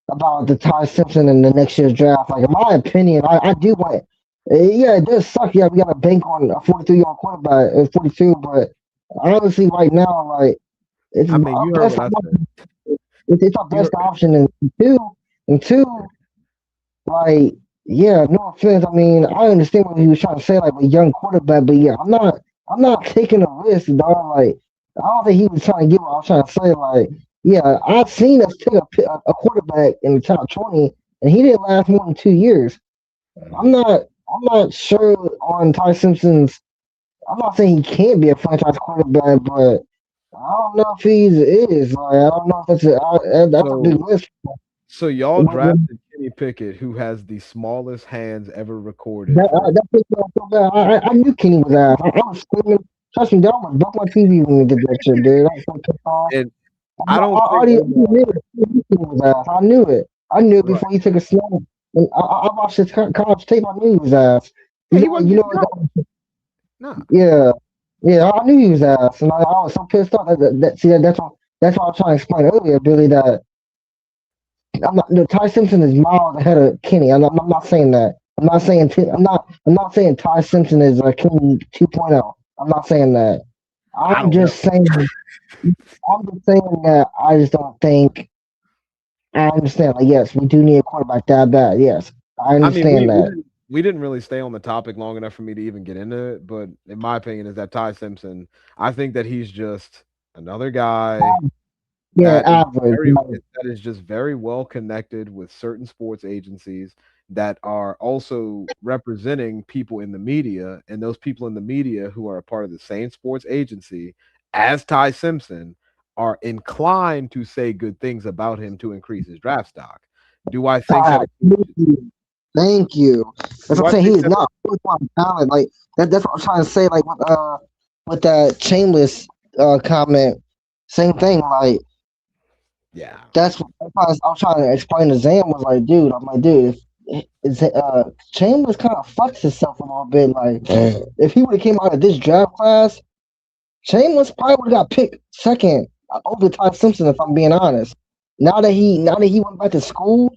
about the Ty Simpson and the next year's draft. Like in my opinion, I do want. Yeah, it does suck. Yeah, we got to bank on a 43-year-old quarterback at 42, but honestly, right now, like it's it's our best option. And two, like yeah, no offense. I mean, I understand what he was trying to say, like a young quarterback, but yeah, I'm not taking a risk, dog. Like I don't think he was trying to get what I was trying to say. Like yeah, I've seen us take a quarterback in the top 20, and he didn't last more than 2 years. I'm not sure on Ty Simpson's. I'm not saying he can't be a franchise quarterback, but I don't know if he is. Like, I don't know if that's a big risk. So y'all drafted Kenny Pickett, who has the smallest hands ever recorded. I knew Kenny was ass. I was screaming. Trust me, that was broke my TV when we did that shit, dude. I was so pissed off. And I knew it. I knew it before he took a snap. I watched his college tape. I knew he was ass. Yeah, he wasn't getting cut. Yeah, I knew he was ass, and I was so pissed off. That's why I was trying to explain earlier, Billy. That Ty Simpson is miles ahead of Kenny. I'm not saying that. I'm not saying Ty Simpson is Kenny 2.0. I'm not saying that. I'm just saying that I just don't think. I understand. Like, yes, we do need a quarterback that bad. Yes, I understand that. We didn't really stay on the topic long enough for me to even get into it, but in my opinion, is that Ty Simpson, I think that he's just another guy that is just very well connected with certain sports agencies that are also representing people in the media, and those people in the media who are a part of the same sports agency as Ty Simpson are inclined to say good things about him to increase his draft stock. Do I think that? Thank you. That's what I'm saying. He is not talent. Like that's what I'm trying to say. Like with that Shameless comment, same thing. Like, yeah, that's what I was trying to explain to Zam. Was like, dude, I'm like, dude, Shameless kind of fucks himself a little bit. Like, if he would have came out of this draft class, Shameless probably would have got picked second over Ty Simpson. If I'm being honest, now that he went back to school.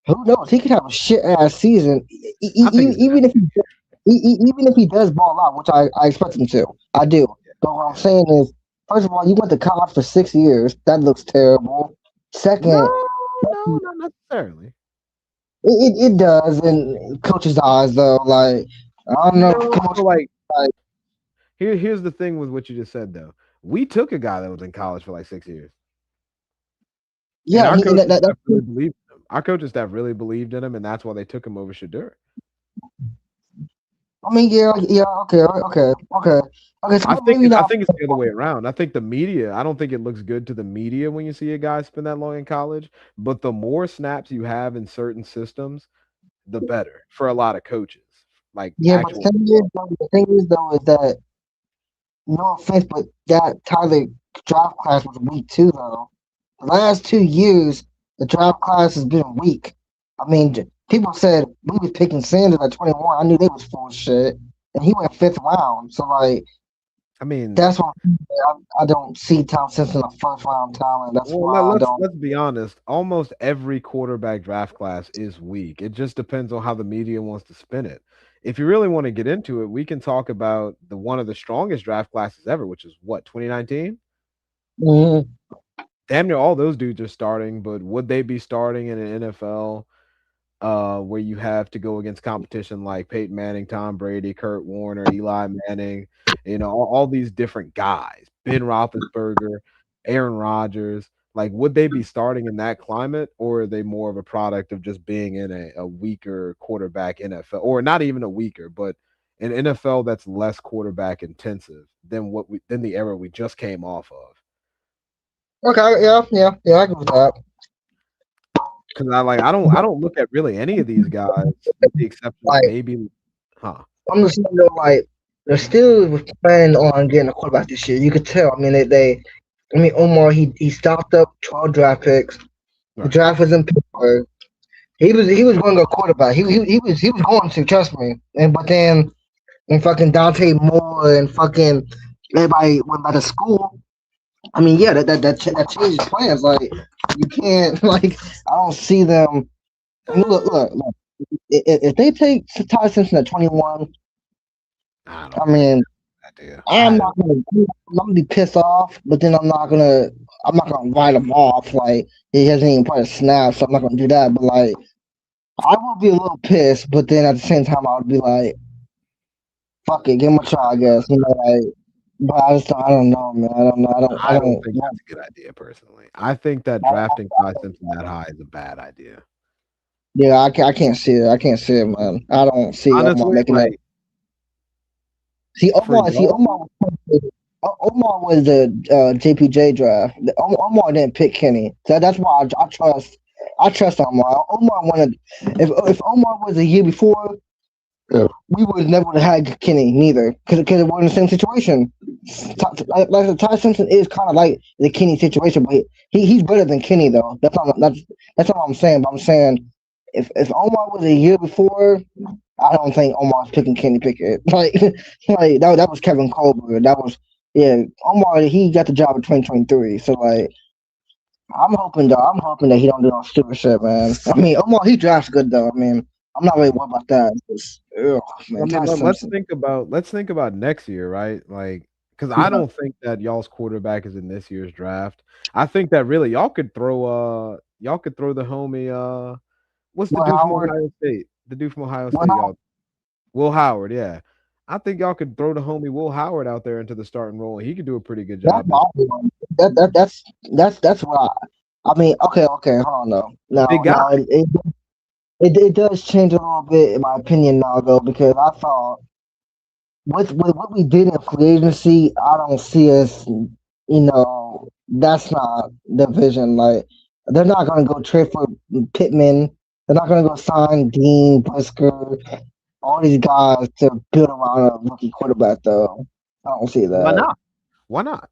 Who knows? He could have a shit ass season, even if he does ball out, which I expect him to. I do. But what I'm saying is, first of all, you went to college for 6 years. That looks terrible. Second, no, not necessarily. It does in coach's eyes, though. Like, I don't know. Like here's the thing with what you just said, though. We took a guy that was in college for like 6 years. Yeah, our coaching staff really believed in him, and that's why they took him over Shedeur. I mean, yeah, okay. So I think it's the other way around. I think the media. I don't think it looks good to the media when you see a guy spend that long in college. But the more snaps you have in certain systems, the better for a lot of coaches. Like, yeah, but the thing is though is that, no offense, but that Tyler draft class was weak too, though. The last 2 years, the draft class has been weak. I mean, people said we was picking Sanders at 21. I knew they was full of shit, and he went 5th round. So, like, I mean, that's why I don't see Tom Simpson a 1st round talent. That's why let's be honest. Almost every quarterback draft class is weak. It just depends on how the media wants to spin it. If you really want to get into it, we can talk about one of the strongest draft classes ever, which is what, 2019? Mm-hmm. Damn near all those dudes are starting, but would they be starting in an NFL where you have to go against competition like Peyton Manning, Tom Brady, Kurt Warner, Eli Manning, all these different guys, Ben Roethlisberger, Aaron Rodgers? Like, would they be starting in that climate, or are they more of a product of just being in a weaker quarterback NFL, or not even a weaker, but an NFL that's less quarterback intensive than the era we just came off of? Okay, yeah, I agree with that. Because I don't look at really any of these guys, with the exception of maybe, I'm just saying though, like, they're still planning on getting a quarterback this year. You could tell. I mean, Omar, he stocked up 12 draft picks. Right. The draft was in Pittsburgh. He was going to go quarterback. He was going to, trust me. But then fucking Dante Moore and fucking everybody went back to school. I mean, yeah, that changed plans. Like, you can't, like, I don't see them. I mean, look. If they take Ty Simpson at 21, I mean, I'm not gonna be pissed off, but then I'm not gonna write him off. Like, he hasn't even played a snap, so I'm not gonna do that. But, like, I will be a little pissed, but then at the same time, I would be like, fuck it, give him a try, I guess. Like, but I don't know, man. I don't think that's a good idea, personally. I think that drafting Ty Simpson that high is a bad idea. Yeah, I can't see it. I can't see it, man. I don't see Omar making that. See, Omar was the JPJ draft. Omar didn't pick Kenny, so that's why I trust Omar. Omar wanted. If Omar was a year before, we would never have had Kenny neither, because we're in the same situation. Like Ty Simpson is kind of like the Kenny situation, but he's better than Kenny though. That's not what I'm saying. But I'm saying if Omar was a year before, I don't think Omar's picking Kenny Pickett. Like that was Kevin Colbert. That was Omar. He got the job in 2023. So like. I'm hoping that he don't do no stupid shit, man. I mean, Omar, he drafts good though. I mean, I'm not really worried about that. Man, I mean, Ty let's Simpson. think about next year, right? Like, because I don't think that y'all's quarterback is in this year's draft. I think that really y'all could throw the homie what's the Will dude from Howard. Ohio State? The dude from Ohio Will State, Howard. y'all. Will Howard, yeah. I think y'all could throw the homie Will Howard out there into the starting role. He could do a pretty good That's job. my one. That's what I mean. Okay, hold on though. Big guy. Now it does change a little bit in my opinion now though, because I thought with what we did in free agency, I don't see us. That's not the vision. Like they're not gonna go trade for Pittman. They're not gonna go sign Dean Brisker, all these guys to build around a rookie quarterback though. I don't see that. Why not? Why not?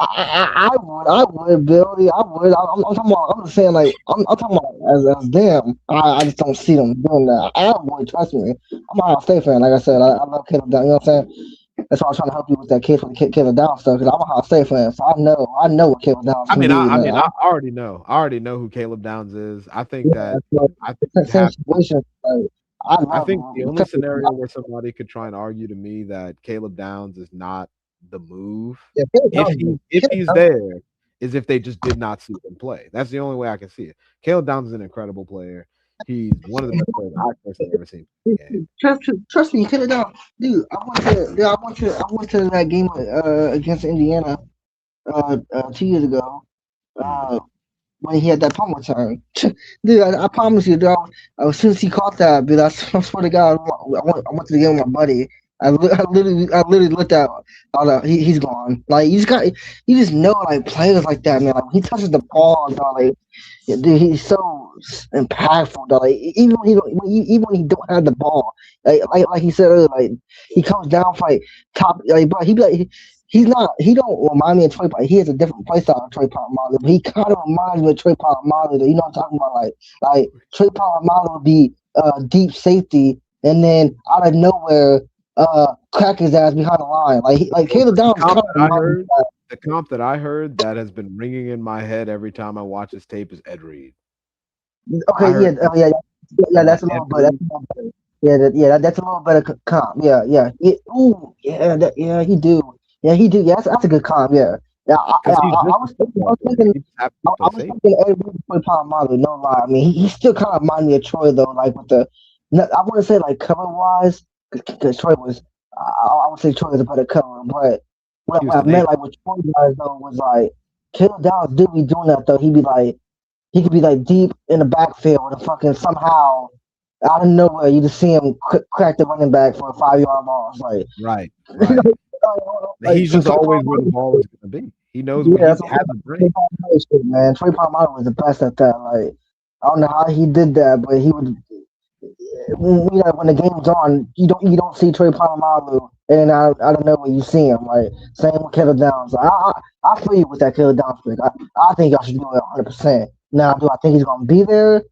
I would, Billy. I would. I'm talking about. I'm just saying, like, I'm talking about as them. I just don't see them doing that. I would, trust me. I'm a Ohio State fan. Like I said, I love Caleb Down. You know what I'm saying? That's why I was trying to help you with that case with the Caleb Down stuff because I'm a Ohio State fan, so I know what Caleb Downs I can mean, do. I already know. I already know who Caleb Downs is. I think that I think it's the same situation. Like, I think the only scenario where somebody could try and argue to me that Caleb Downs is not the move, if he's there, is if they just did not see him play. That's the only way I can see it. Caleb Downs is an incredible player. He's one of the best players I've personally ever seen. Trust me, Caleb Downs, dude. I went to that game against Indiana 2 years ago. When he had that punt return. Dude, I promise you, dude, as soon as he caught that, dude, I swear to God, I went to the game with my buddy. I literally looked at he's gone. Like you just know like players like that, man. Like when he touches the ball, dog, like dude, he's so impactful, dog. Like even when he don't have the ball, like he said earlier, like he comes down for like top, like but he be like. He don't remind me of Troy. He has a different play style of Troy Polamalu, but he kind of reminds me of Troy Polamalu. You know what I'm talking about? Like Troy Polamalu would be deep safety, and then out of nowhere, crack his ass behind the line. Like Caleb Downs. The comp that I heard that has been ringing in my head every time I watch this tape is Ed Reed. Okay, that's a little better. That's a little better comp. Yeah. He do. Yeah, he do. Yeah, that's a good comp. Yeah. I was thinking Ed Reed for Polamalu. No lie. I mean, he still kind of reminded me of Troy though. Like with I want to say like cover wise, because Troy was. I would say Troy was a better cover, but what I meant like with Troy guys though was like Caleb Downs do be doing that though. He could be like deep in the backfield and fucking somehow out of nowhere you just see him crack the running back for a 5-yard ball. It's like right. He's just always where the ball is going to be. He knows what he has a brain. Man, Troy Polamalu was the best at that. Like I don't know how he did that, but he would. When the game's on, you don't see Troy Polamalu, and then out of nowhere you see him. Like same with Caleb Downs. I feel you with that Caleb Downs pick. I think y'all should do it 100%. Now, do I think he's gonna be there?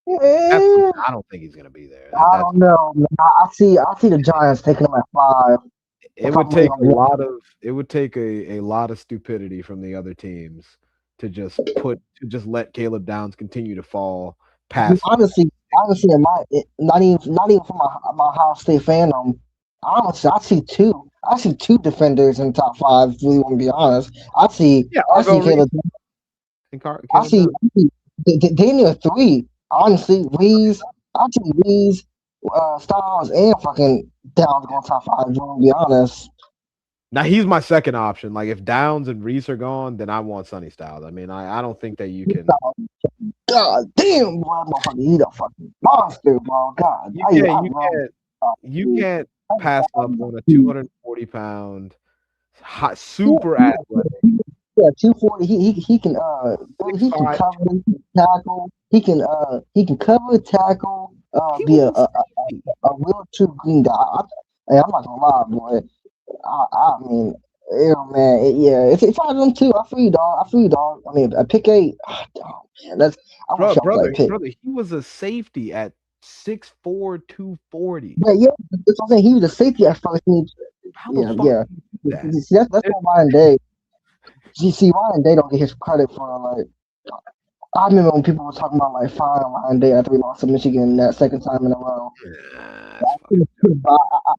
I don't think he's gonna be there. I don't know. I see the Giants taking him at 5. It would take a lot of stupidity from the other teams to just let Caleb Downs continue to fall past. Honestly, not even from my Ohio State fandom. Honestly, I see two defenders in top 5. If we want to be honest, I see Caleb. I see Daniel 3. Honestly, Reeves. I see Reeves, Styles, and fucking Downs going top 5. To be honest. Now he's my second option. Like if Downs and Reese are gone, then I want Sonny Styles. I mean, I don't think that you can. God damn, boy, motherfucker, he's a fucking monster, bro. God, you can't pass up on a 240-pound, super athletic. Yeah, 240. He can cover, tackle. He can cover, tackle. Be a real true green guy. I'm not gonna lie, boy. I mean, Yeah, man. It's out of them too. I feel you, dog. I mean, a pick 8. Oh, man, I wish y'all brother, play pick. brother, he was a safety at 6'4", 240. But yeah, that's what I'm saying. He was a safety at first. How the fuck Yeah. do that? See, that's what Ryan Day. See, Ryan Day don't get his credit for like. I remember when people were talking about like firing Ryan Day after we lost to Michigan that second time in a row.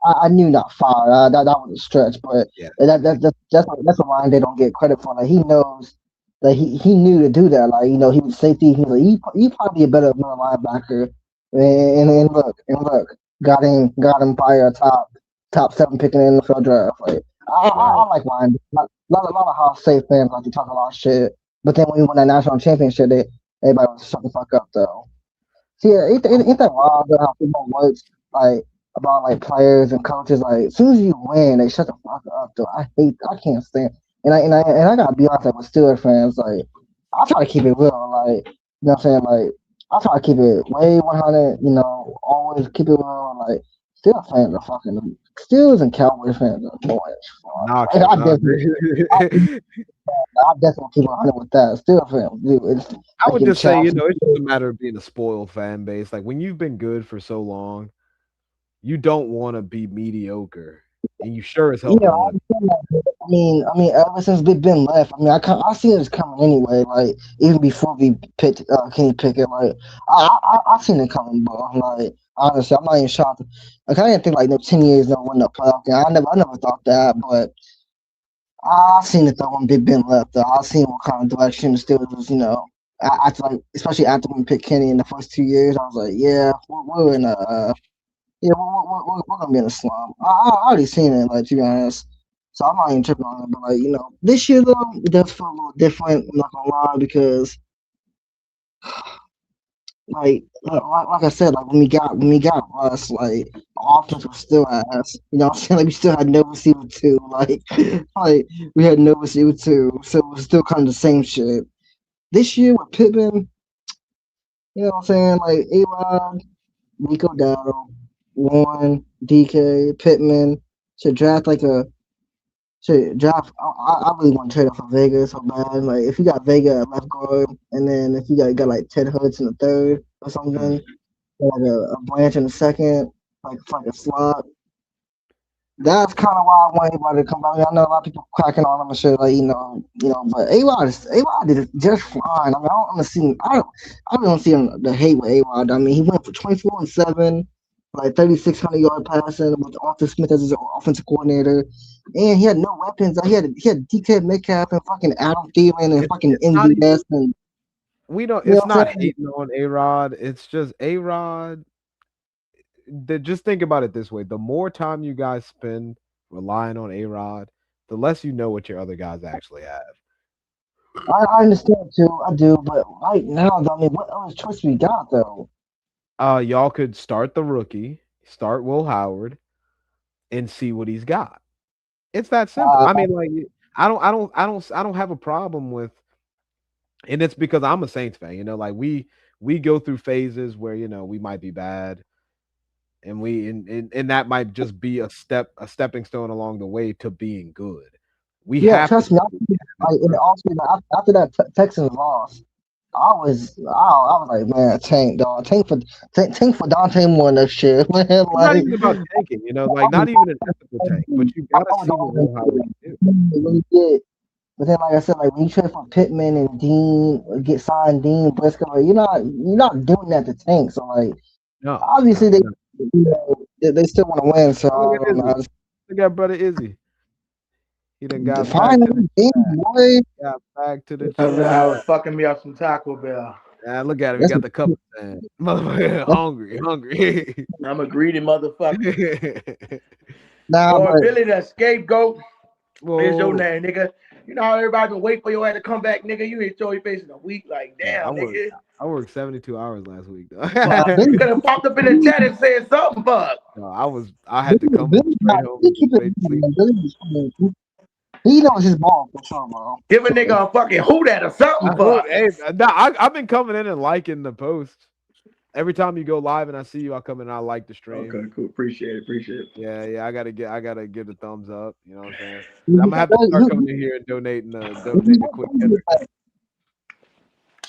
I knew not fire. That was a stretch, but Yeah. that's what Ryan Day don't get credit for. Like he knows that he knew to do that. Like he was safety. He was like he probably a better middle linebacker. And look, got him by a top 7 pick in the NFL draft. Like I like Ryan Day. A lot of Ohio State fans like to talk a lot of shit, but then when we won that national championship, everybody was shut the fuck up though. See, ain't that wild though, how football works? Like about like players and coaches. Like as soon as you win, they shut the fuck up though. I can't stand. And I gotta be honest, like with Steelers fans, like I try to keep it real. Like you know what I'm saying? Like I try to keep it way 100. Always keep it real. Like Steelers fans are fucking Steelers and Cowboys fans are annoying. I definitely keep 100 with that. Steelers fans, dude. I would just say, it's just a matter of being a spoiled fan base. Like when you've been good for so long, you don't want to be mediocre, and you sure as hell. Yeah, I mean, ever since Big Ben left, I mean, I seen this coming anyway. Like even before we picked Kenny Pickett, like I seen it coming, bro. Like honestly, I'm not even shocked. Like I didn't think like 10 years no win the playoff game. I never thought that, but I seen it though when Big Ben left. Though I seen what kind of direction the Steelers was. After like especially after we picked Kenny in the first 2 years, I was like, yeah, we're in a we're gonna be in a slump. I already seen it, like to be honest. So I'm not even tripping on it. But like this year though, it does feel a little different. I'm not gonna lie because, like I said, like when we got Russ, like offense was still ass. You know what I'm saying? Like we still had no receiver 2. Like we had no receiver 2, so it was still kind of the same shit. This year with Pittman, you know what I'm saying? Like A-Rod, Rico Dowdle, Warren, DK, Pittman should draft I really want to trade off for Vega so bad. Like if you got Vega at left guard, and then if you got like Ted Hurts in the third or something, like a Branch in the second, like a slot. That's kind of why I want everybody to come back. I know a lot of people cracking on him and shit, like but A-Rod did it just fine. I mean, I don't see the hate with A-Rod. I mean, he went for 24-7, like 3,600 yard passing with Arthur Smith as his offensive coordinator, and he had no weapons. He had DK Metcalf and fucking Adam Thielen and fucking MVS and. It's not hating on A-Rod. It's just A-Rod. Just think about it this way: the more time you guys spend relying on A-Rod, the less you know what your other guys actually have. I understand too. I do, but right now, I mean, what other choice we got though? Y'all could start the rookie, start Will Howard, and see what he's got. It's that simple. I mean, like I don't have a problem with, and it's because I'm a Saints fan. Like we go through phases where we might be bad. And and that might just be a stepping stone along the way to being good. Trust me. After that Texans loss, I was like, man, tank for Dante Moore next year. Man, it's not even about tanking, like not even an ethical tank, but you gotta see what he did. But then, like I said, like when you trade for Pittman and Dean, get signed Dean Briscoe, like, you're not doing that to tank. So like, obviously they still want to win. So look at brother Izzy. He done got back to the I was fucking me up some Taco Bell. Yeah, look at him. He got the cup stand. Motherfucker, hungry. I'm a greedy motherfucker. Nah, Billy the scapegoat. Here's your name, nigga. You know how everybody been waiting for your ass to come back, nigga. You ain't show your face in a week. Like, damn, nigga. I worked 72 hours last week, though. You could have popped up in the chat and said something, fuck. No, I had to come straight home. He knows his ball for sure, bro. Give a nigga a fucking hoot at or something, fuck. Hey, I've been coming in and liking the posts. every time you go live and I see you, I'll come in and I like the stream. Okay, cool. Appreciate it. Yeah. I gotta give the thumbs up. You know what I'm saying? I'm gonna have to start coming in here and donating a quick hitter.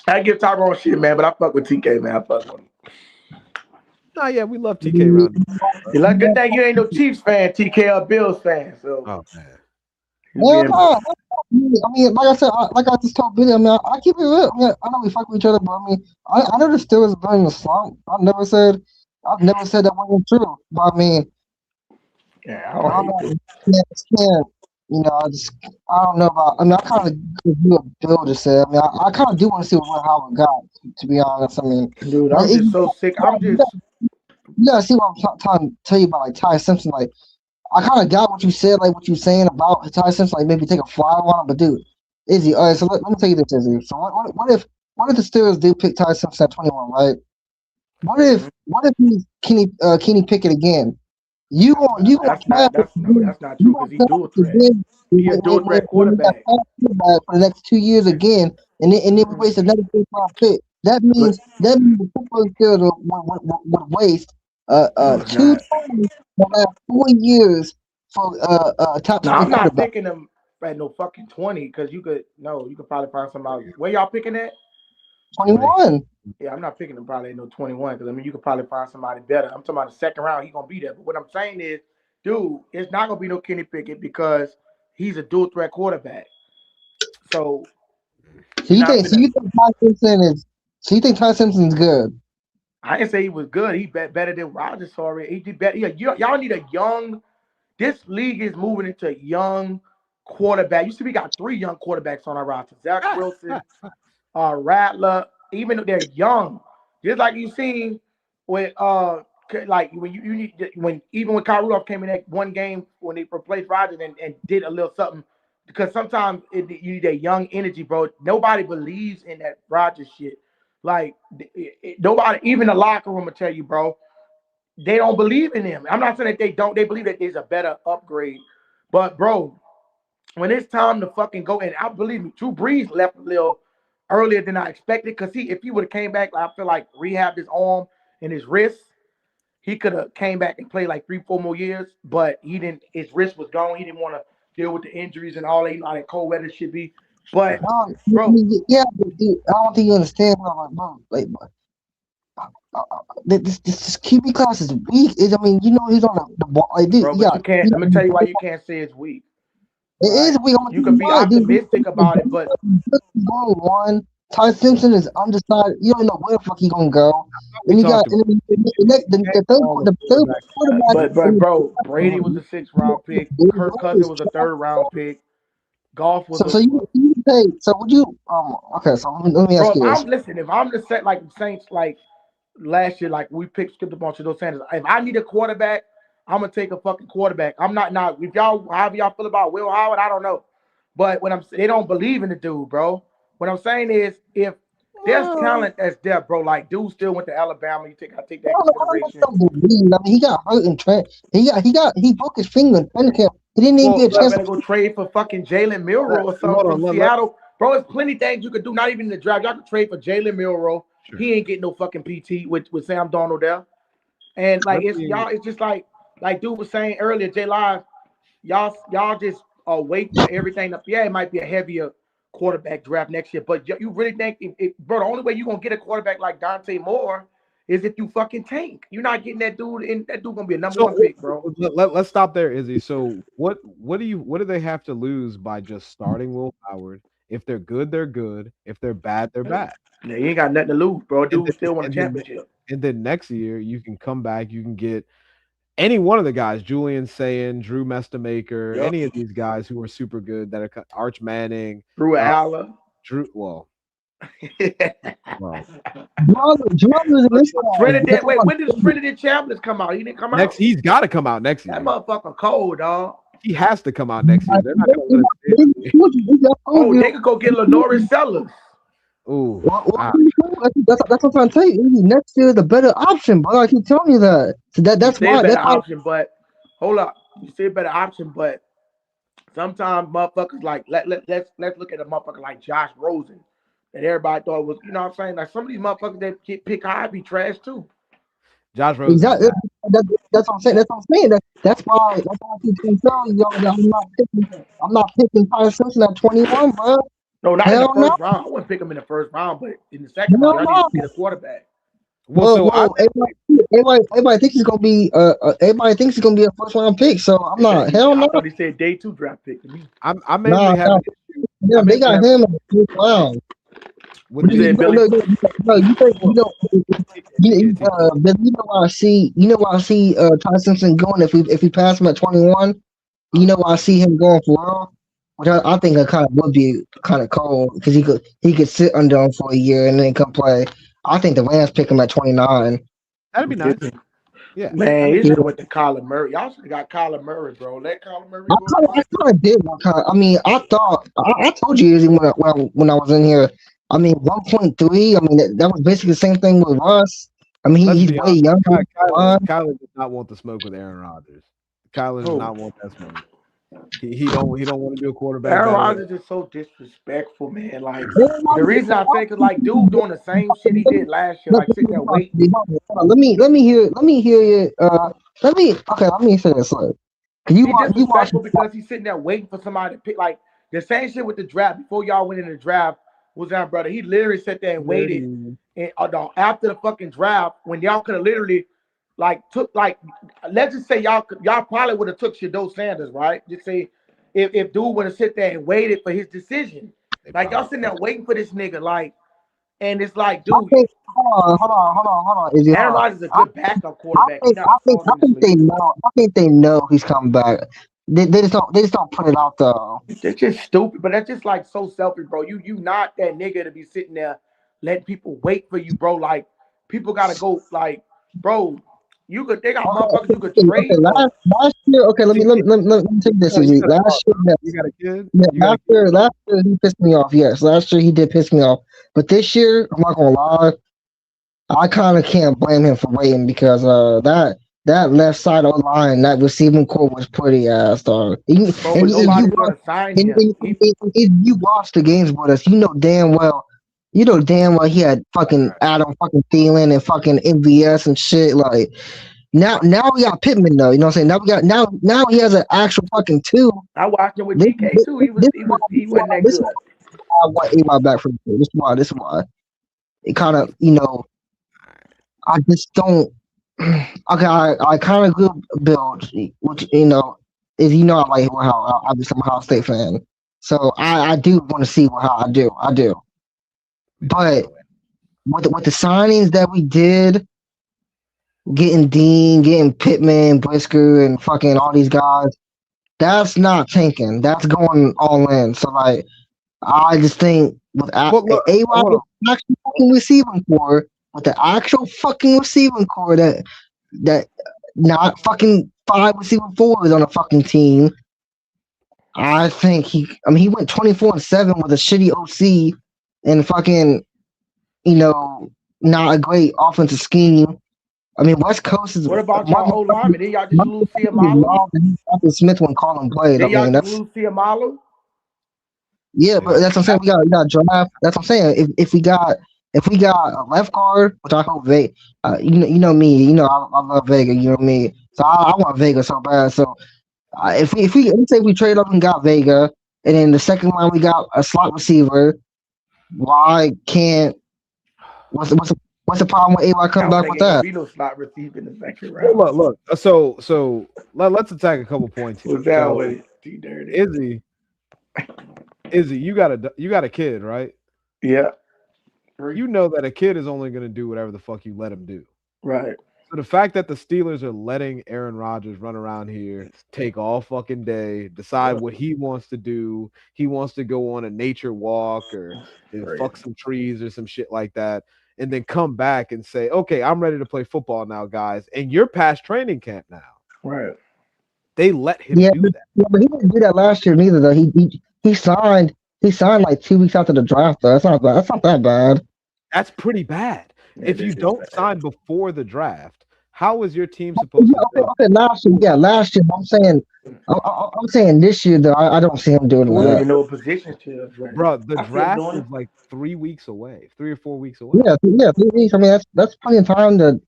I give Tyrone shit, man, but I fuck with TK, man. I fuck with him. Nah, yeah, we love TK around. You like good thing you ain't no Chiefs fan, TK or Bills fan. So oh man. Well, no, I mean, like I said, like I just told Billy, I mean, I keep it real. I mean, I know we fuck with each other, but I mean, I know the Steelers are in the slump. I've never said that wasn't true. But I mean, yeah, I can't, you know, I don't know about. I mean, I kind of do a Bill to say. I mean, I kind of do want to see what Howard got. To be honest, I mean, dude, I'm just so sick. You gotta see what I'm trying to tell you about, like Ty Simpson, like. I kind of got what you said, like what you're saying about Ty Simpson, like maybe take a flyer on him. But dude, Izzy, all right. So let me tell you this, Izzy. So what if the Steelers do pick Ty Simpson at 21, right? What if he's Kenny Pickett again? that's not true because he dual threat. He's a dual threat quarterback for the next 2 years again, and then we waste another 5th pick. That means the football Steelers would waste 2 times the last 4 years for top. No, I'm not picking them at no fucking 20 because you could probably find somebody. Where y'all picking at? 21. Yeah, I'm not picking them probably at no 21 because I mean you could probably find somebody better. I'm talking about the second round, he's gonna be there. But what I'm saying is, dude, it's not gonna be no Kenny Pickett because he's a dual threat quarterback. So you think Ty Simpson's good? I didn't say he was good. He better than Rodgers already. He did better. Y'all need a young. This league is moving into young quarterback. You see, we got 3 young quarterbacks on our roster: Zach Wilson, Rattler. Even though they're young, just like you seen with like when Kyle Rudolph came in that one game when they replaced Rodgers and did a little something. Because sometimes you need that young energy, bro. Nobody believes in that Rodgers shit. Like nobody, even the locker room will tell you, bro, they don't believe in him. I'm not saying that they don't. They believe that there's a better upgrade. But, bro, when it's time to fucking go, and I believe me, Drew Brees left a little earlier than I expected because if he would have came back, I feel like rehabbed his arm and his wrist, he could have came back and played like 3-4 more years. But he didn't. His wrist was gone. He didn't want to deal with the injuries and all that. You know how that cold weather should be. But bro, yeah, but dude, I don't think you understand. This QB class is weak. I mean, you know, he's on the ball. Like, bro, but you can't. Let me tell you why you can't say it's weak. It is weak. You can be optimistic about it, but one, Ty Simpson is undecided. You don't know where the fuck he's gonna go. And you got the third quarterback. But bro, Brady was a 6th round pick. Kirk Cousins was a 3rd round pick. Golf was. So would you? Okay. So let me ask you this. If I'm the set like Saints, like last year, like we skipped a bunch of those Sanders. If I need a quarterback, I'm gonna take a fucking quarterback. I'm not now. If however y'all feel about Will Howard, I don't know. But they don't believe in the dude, bro. What I'm saying is, if there's talent that's there, bro, like dude still went to Alabama. I take that consideration. I mean, he got hurt in training. He broke his finger in training camp. He didn't even get a chance to go trade for fucking Jalen Milroe or something from Seattle. Bro, there's plenty of things you could do, not even in the draft. Y'all could trade for Jalen Milroe. Sure. He ain't getting no fucking PT with Sam Darnold there. And like it's just like dude was saying earlier, J Live, y'all just wait for everything up. Yeah, it might be a heavier quarterback draft next year, but you really think bro, the only way you're gonna get a quarterback like Dante Moore is if you fucking tank. You're not getting that dude, and that dude gonna be a number 1 pick, bro. Let's stop there, Izzy. So what do they have to lose by just starting Will Howard? If they're good, they're good. If they're bad, they're bad. Yeah, you ain't got nothing to lose, bro. Dude still won a championship. And then next year you can come back, you can get any one of the guys, Julian Sayin, Drew Mestamaker, any of these guys who are super good that are Arch Manning, Drew Aller. Trinidad. Wait, when does Trinidad Chambliss come out? He didn't come out. He's got to come out next year. That motherfucker cold, dog. He has to come out next year. They're not gonna they could go get Lenoris Sellers. Ooh, that's what I'm trying to tell you. Next year is a better option, but I keep telling you that. So that's why. Better option, but hold up. You say a better option, but sometimes motherfuckers like let's look at a motherfucker like Josh Rosen. that everybody thought was, you know what I'm saying? Like some of these motherfuckers that get pick high be trash too. Josh Rosen. Exactly. That's what I'm saying. That's why I keep telling y'all that I'm not picking Tyler Simpson at 21, bro. No, not Hell in the first round. I wouldn't pick him in the first round, but in the second round, y'all need to get a quarterback. Everybody thinks he's gonna be a first round pick. So I'm not. Hell no. I thought he said day 2 draft pick to me. I mainly have. Yeah, they got him in the first round. What you saying, Billy? No, you know why I see Ty Simpson going if we pass him at 21. You know why I see him going for real, which I think it kind of would be kind of cold because he could sit under him for a year and then come play. I think the Rams pick him at 29. That'd be nice. Yeah, man, he should have went to Kyler Murray. Y'all should have got Kyler Murray, bro. Let Kyler Murray go. I kind of did. I mean, I thought I told you when I was in here. I mean, 1.3. I mean, that was basically the same thing with Russ. I mean, he's way younger. Kyler does not want to smoke with Aaron Rodgers. Kyler does not want that smoke. He don't want to be a quarterback. Aaron Rodgers is so disrespectful, man. Like the reason I think is like dude doing the same shit he did last year, like sitting there waiting. Let me hear you. Let me say this. Like, he's disrespectful because he's sitting there waiting for somebody to pick. Like the same shit with the draft before y'all went in the draft. Was that brother? He literally sat there and waited, and after the fucking draft when y'all could have literally. Like took let's just say y'all probably would have took Shedeur Sanders, right? Just say if dude would have sit there and waited for his decision. Like y'all sitting there waiting for this nigga, like, and it's like, dude. Hold on. Aaron Rodgers is a good backup quarterback. I think they know he's coming back. They just don't put it out though. It's just stupid, but that's just like so selfish, bro. You not that nigga to be sitting there letting people wait for you, bro. Like people gotta go, like, bro. They got motherfuckers you could trade. Last year, okay, let me take this easy. Last year, you got a kid? Yeah, last year he pissed me off. Yes, last year he did piss me off. But this year, I'm not gonna lie, I kind of can't blame him for waiting because that left side of the line, that receiving core was pretty ass, dog. If you watch the games with us, you know damn well he had fucking Adam fucking Thielen and fucking MVS and shit. Like now we got Pittman though. You know what I'm saying? Now he has an actual fucking 2. I watched him with DK too. He wasn't that good. I want Eli back from this. This is why. It kind of, I just don't. Okay, I kind of good build, which is I like how I'm a Ohio State fan, so I do want to see how I do. But with the signings that we did, getting Dean, getting Pittman, Brisker, and fucking all these guys, that's not tanking. That's going all in. So like, I just think with A-Rod actual fucking receiving core, with the actual fucking receiving core that not fucking 5 receiving forwards on a fucking team, I think he went 24-7 with a shitty OC. And fucking, not a great offensive scheme. I mean, West Coast is. What about y'all old lineman? Did y'all just lose Ciamalo? Smith when Colin played. Did y'all just lose Ciamalo? Yeah, but that's what I'm saying. We got draft. That's what I'm saying. If we got a left guard, which I hope Vega. You know me. I love Vega. You know me. So I want Vega so bad. So if we let's say we trade up and got Vega, and then the second line we got a slot receiver. Why can't? What's the problem with A-Rod coming back with that? Vito's not receiving the second round. Look. So let's attack a couple points here. What's that with T-Dirty? Izzy, you got a kid, right? Yeah. You know that a kid is only going to do whatever the fuck you let him do. Right. So the fact that the Steelers are letting Aaron Rodgers run around here, take all fucking day, decide what he wants to do. He wants to go on a nature walk or fuck some trees or some shit like that, and then come back and say, okay, I'm ready to play football now, guys. And you're past training camp now. Right. They let him do that. Yeah, but he didn't do that last year neither, though. He signed like 2 weeks after the draft, though. That's not that bad. That's pretty bad. If you don't sign before the draft, How is your team supposed to? Okay, last year. I'm saying this year though. I don't see him doing We don't that. even know what position to address. Bro, the I see him draft doing is it. like 3 weeks away, 3 or 4 weeks away. Yeah, 3 weeks. I mean, that's plenty of time to.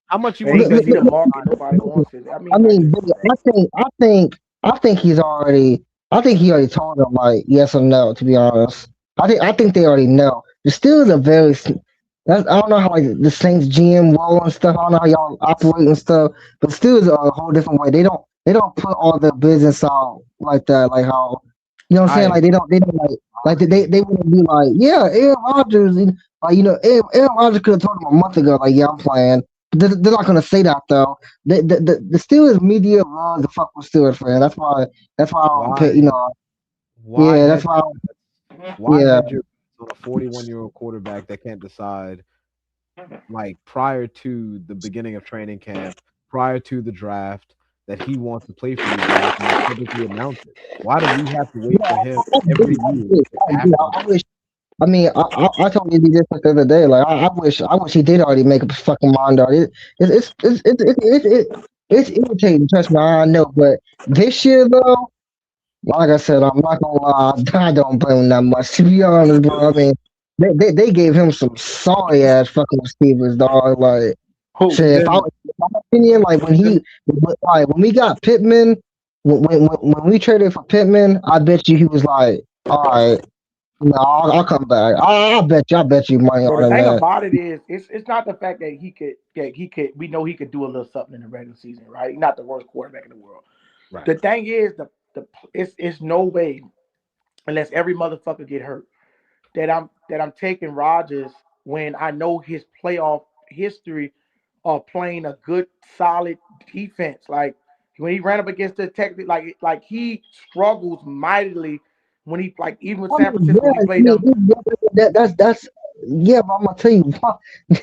How much you Hey, want but to see the bet? market. Nobody wants it. I mean, I think he already told them like yes or no. To be honest, I think they already know. The Steelers are very. I don't know how like the Saints GM role and stuff. I don't know how y'all operate and stuff. But Steelers are a whole different way. They don't put all their business out like that. Like how you know what I'm saying? Like they don't like they wouldn't be like Aaron Rodgers. Like Aaron Rodgers could have told them a month ago like I'm playing. They're not gonna say that though. The Steelers media loves the fuck with Steelers fan. That's why I pick, Why that's why. Why Yeah. hedge your bets on a 41-year-old quarterback that can't decide, like prior to the beginning of training camp, prior to the draft, that he wants to play for you guys and publicly announce it? Why do we have to wait for him every year? I mean, I told you this the other day. Like, I wish he did already make up his fucking mind already. It's irritating. Trust me, I know. But this year, though, like I said, I'm not gonna lie. I don't blame him that much. To be honest, bro. I mean, they gave him some sorry ass fucking receivers, dog. Like, shit, if I was, in my opinion, like when we got Pittman, when we traded for Pittman, I bet you he was like, all right. No, I'll come back. I bet you money Bro, on the it, thing man. about it is, it's not the fact that he could. We know he could do a little something in the regular season, right? He's not the worst quarterback in the world. Right. The thing is, it's no way, unless every motherfucker get hurt, that I'm taking Rodgers when I know his playoff history of playing a good, solid defense. Like when he ran up against the Texans, like he struggles mightily. When he even with San Francisco, he played them. That's yeah, but I'm gonna tell you,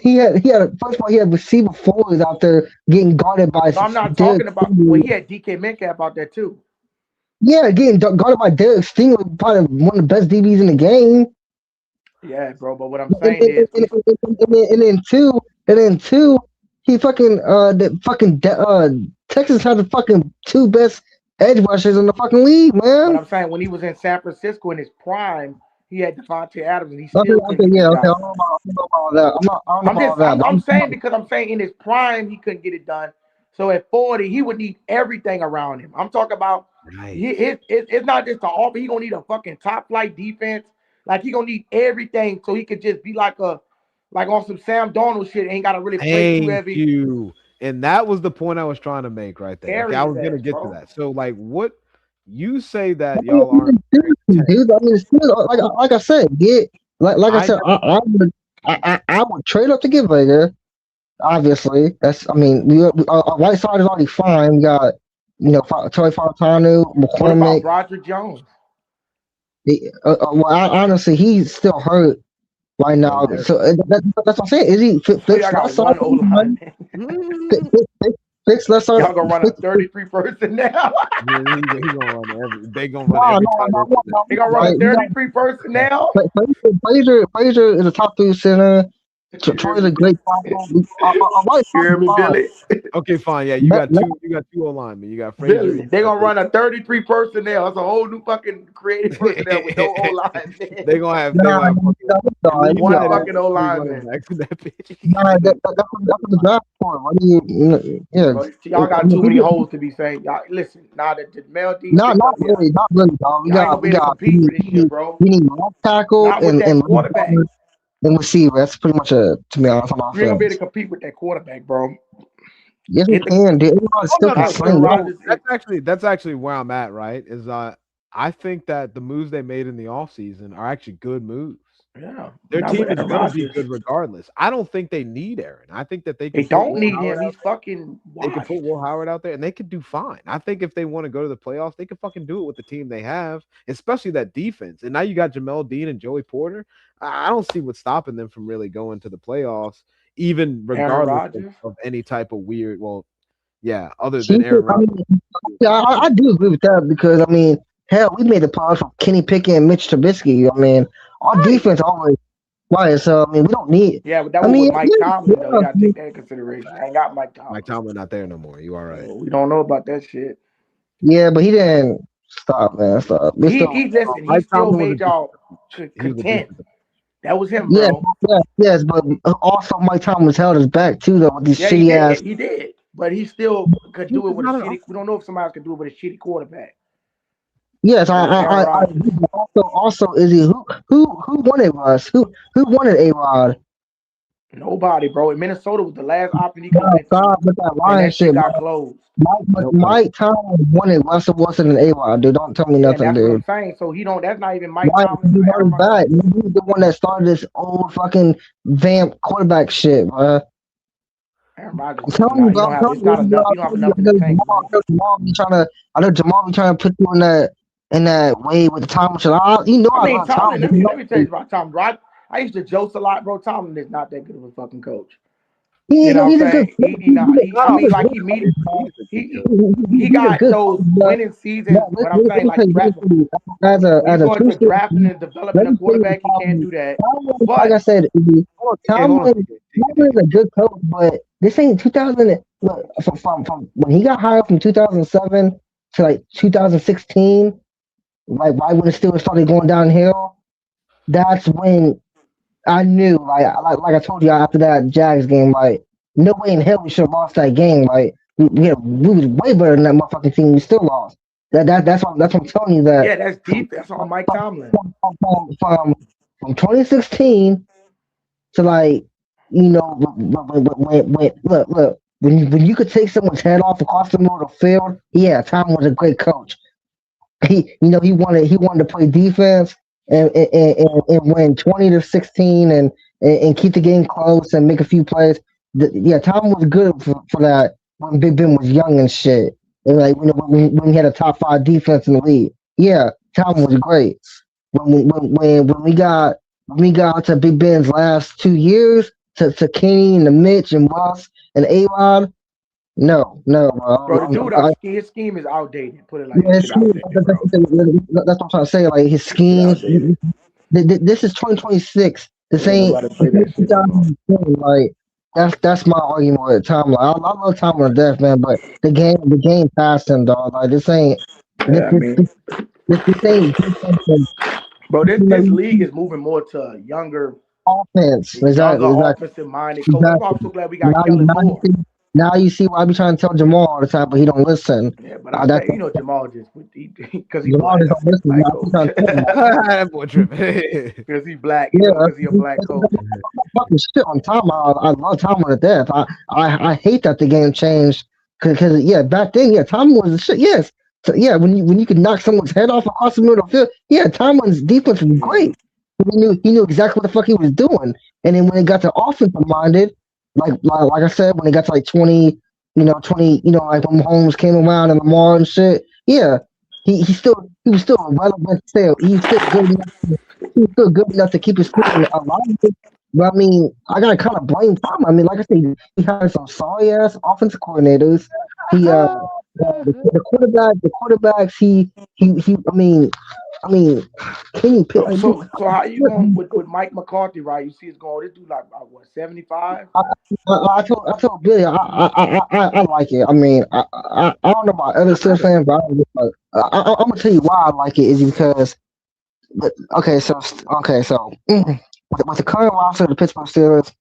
he had first of all he had receiver fours out there getting guarded by. No, I'm not talking about. Well, he had DK Metcalf out there too. Yeah, getting guarded by Derek Stingley, probably one of the best DBs in the game. Yeah, bro. But what I'm saying is, and then two, he fucking Texas had the fucking two best edge rushers in the fucking league, man. But I'm saying when he was in San Francisco in his prime, he had Devontae Adams, and he still Okay, I don't know about that. I'm saying because I'm saying in his prime he couldn't get it done. So at 40, he would need everything around him. I'm talking about it's not just the offense. He gonna need a fucking top flight defense. Like he gonna need everything so he could just be like on some Sam Darnold shit. Ain't gotta really play too heavy. You. And that was the point I was trying to make right there. Okay, I was gonna get to that. So like, what you say that y'all aren't, dude? I mean, still, like I said, I would trade up to get Vega. Obviously, that's. I mean, our right side is already fine. We got Troy Fautanu, McCormick. What about Roger Jones? Well, honestly, he's still hurt right now. So that's what I'm saying. Is he fix left side? Fix left side. Y'all gonna run a 33 personnel? They gonna run They gonna run a 33 personnel. Frazier is a top 3 center. Troy is a great Billy. Okay, fine. Yeah, you got two O-linemen. You got Frazier. They gonna run a 33 personnel. It's a whole new fucking creative personnel with no O-line. They gonna have one fucking O-lineman. That's the draft for. What do you? Yeah, y'all got too many holes to be saying. Y'all listen. Now that the male defense, not really, dog. We got compete with this shit, bro. We need left tackle and quarterback. And receiver, that's pretty much to be honest. You're gonna be able to compete with that quarterback, bro. Yes, we can, dude. That's actually where I'm at, right? Is I think that the moves they made in the offseason are actually good moves. Yeah. Their team is gonna be good regardless. I don't think they need Aaron. I think that they don't need him. He's fucking they can put Will Howard out there and they could do fine. I think if they want to go to the playoffs, they can fucking do it with the team they have, especially that defense. And now you got Jamel Dean and Joey Porter. I don't see what's stopping them from really going to the playoffs, even regardless of any type of weird. Well, yeah, other than Aaron Rodgers. I do agree with that because I mean, hell, we made the playoffs from Kenny Pickett and Mitch Trubisky. I mean, our defense always Right. So I mean, we don't need. Yeah, but that I was mean, with Mike Tomlin though. You gotta yeah. take that in consideration. I ain't got Mike Tomlin. Mike Tomlin not there no more. You all right? So we don't know about that shit. Yeah, but he didn't stop, man. Stop. He listen. He Mike still Tomlin was made a- y'all He was a content. defensive- That was him, Yeah, bro. yes, but also Mike Thomas held us back too, though, with these Yeah, shitty ass. he did. But he still could do it with a Not at shitty. We don't know if somebody else could do it with a shitty quarterback. Yes, Aaron I Rodgers. also Izzy, who wanted Russ? Who wanted A-Rod? Nobody, bro. In Minnesota was the last option he could have went to, God, with that and Lion that shit shit, got closed. Mike Thomas wanted Russell Wilson and A-Rod, dude. Don't tell me Yeah, nothing, that's what I'm dude. saying. So he don't. That's not even Mike Right, Tomlin. he or held Aaron us Rodgers. back. He's the one that started this old fucking vamp quarterback shit, bro. Aaron Rodgers. I'm telling you, You bro. don't have. It's not enough. You don't have enough in the tank, man. I know Jamal be trying to put you in that way with the Thomas shit. You know, I mean, love Tomlin. Thomas. Let me tell you about Tom. I used to joke a lot, bro. Tomlin is not that good of a fucking coach. He You know what I'm he's a saying? good. He not. I mean, like he got those winning seasons. But I'm saying, like drafting. As When a you go into two-step, drafting and developing a quarterback, you can't do that. like I said, Tomlin is a good coach, but this ain't 2000. Look, from when he got hired from 2007 to like 2016, like right when the Steelers started going downhill, that's when I knew, like I told you after that Jags game, like no way in hell we should have lost that game. Like we was way better than that motherfucking team. We still lost. That's what I'm telling you. That Yeah, that's deep. That's on Mike Tomlin. from 2016 to like when look when you could take someone's head off across the middle of the field. Yeah, Tomlin was a great coach. He wanted to play defense and win 20-16 and keep the game close and make a few plays. Yeah, Tom was good for that when Big Ben was young and shit. And like when he had a top 5 defense in the league. Yeah, Tom was great. When we got to Big Ben's last 2 years to Kenny and the Mitch and Russ and A-Rod. No, bro. The dude, his scheme is outdated. Put it like that. That's what I'm trying to say. Like his scheme. This is 2026. This ain't 2010. Like that's my argument with Tomlin. I love Tomlin to death, man. But the game passed him, dog. Like this ain't. This ain't. Bro, this league is moving more to younger offense. Exactly. Offensive minded coach. I'm so glad we got Kellen Moore. Now you see why I be trying to tell Jamal all the time, but he don't listen. Yeah, but I think, Jamal just because he's Jamal black. Just don't listen. That boy tripping. Because he's black. Because he's a black coach. Fucking shit on Tom. I love Tom to death. I hate that the game changed because back then Tom was the shit. Yes, so, when you could knock someone's head off across the middle of the field. Tomlin's defense was great. He knew exactly what the fuck he was doing. And then when it got to offensive minded. Like I said, when it got to like 20, like when Mahomes came around and Lamar and shit, he was still relevant. He was still good enough to keep his team alive. But I mean, I gotta kind of blame Tom. I mean, like I said, he had some sorry ass offensive coordinators. The quarterbacks. I mean, can you pick? So how you going with Mike McCarthy? Right, you see, it's going. This dude like what 75? I told Billy I like it. I mean, I don't know about other Steelers fans, but I'm gonna tell you why I like it is because. Okay, so with the current roster of the Pittsburgh Steelers,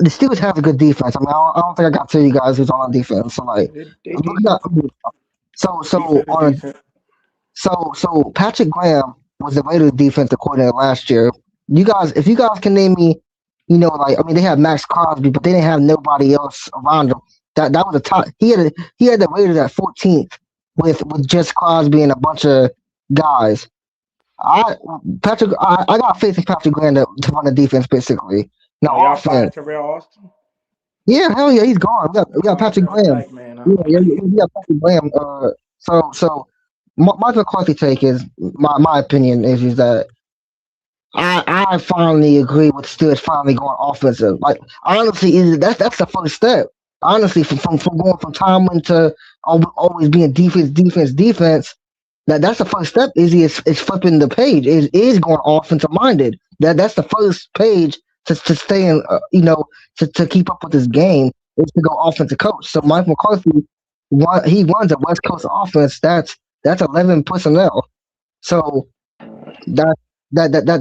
the Steelers have a good defense. I mean, I don't think I got to tell you guys who's on defense. So like, So Patrick Graham was the Raiders defensive coordinator last year. If you guys can name me, they had Max Crosby, but they didn't have nobody else around them. That was a top. He had the Raiders at 14th with just Crosby and a bunch of guys. I got faith in Patrick Graham to run the defense basically. Now offense. Terrell Austin. Yeah, hell yeah, he's gone. We got Patrick Graham. We got Patrick Graham. So. My McCarthy take is my opinion is that I finally agree with Steelers finally going offensive. Like honestly, that's the first step. Honestly, from going from Tomlin to always being defense. That's the first step. Is flipping the page. Is going offensive minded. That's the first page to stay in, to keep up with this game is to go offensive coach. So Mike McCarthy, he runs a West Coast offense. That's 11 personnel. So that's but that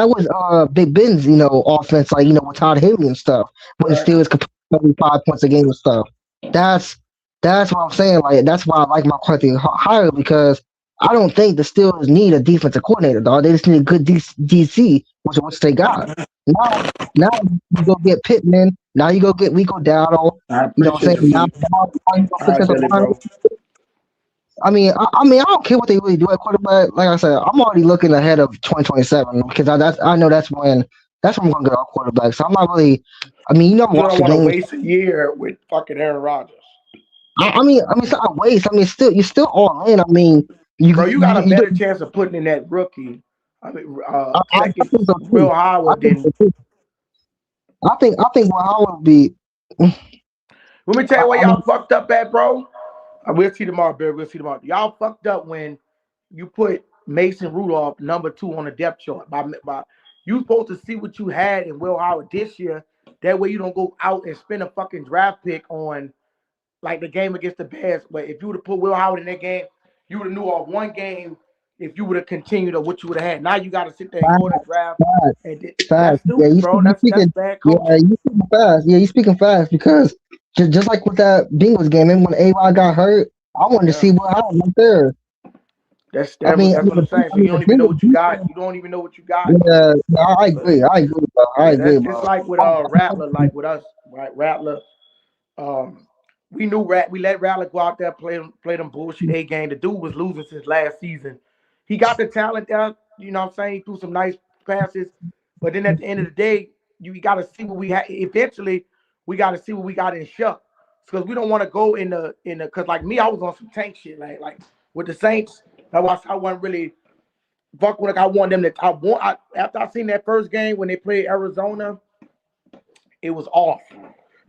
was Big Ben's offense, like with Todd Haley and stuff, when the Steelers could put 75 points a game and stuff. That's what I'm saying. Like that's why I like McCarthy higher, because I don't think the Steelers need a defensive coordinator, dog. They just need a good DC, which they got. Now you go get Pittman. Now you go get Rico Dowdle. You know what I'm saying? Now you go fix it. I mean, I don't care what they really do at quarterback. Like I said, I'm already looking ahead of 2027 because I know that's when we're gonna get our quarterback. So I'm not really. I mean, you don't want to waste a year with fucking Aaron Rodgers. I mean, it's not a waste. I mean, you're still all in. I mean, you got a better chance of putting in that rookie. I mean, second Will Howard than. I think Will Howard would be. Let me tell you where y'all fucked up at, bro. We'll see tomorrow, Barry. We'll see tomorrow. Y'all fucked up when you put Mason Rudolph number 2 on the depth chart. You supposed to see what you had in Will Howard this year. That way you don't go out and spend a fucking draft pick on like the game against the Bears. But if you would have put Will Howard in that game, you would have knew off one game if you would have continued or what you would have had. Now you got to sit there and go to the draft. That's stupid, bro. That's bad coaching. Yeah, you speaking fast. Yeah, you speaking fast because just like with that Bengals game, and when A-Rod got hurt, I wanted to see what happened right there. That's what I'm saying. So you don't even know what you got. You don't even know what you got. Yeah, I agree, bro. I agree, bro. Just like with Rattler, like with us, right? Rattler, we knew we let Rattler go out there play them bullshit A game. The dude was losing since last season. He got the talent there, you know what I'm saying? He threw some nice passes, but then at the end of the day, you got to see what we had. Eventually, we got to see what we got in Shuck, because we don't want to go in the because like me, I was on some tank shit like with the Saints. I wasn't really fucking like I want them to. After I seen that first game when they played Arizona, it was off,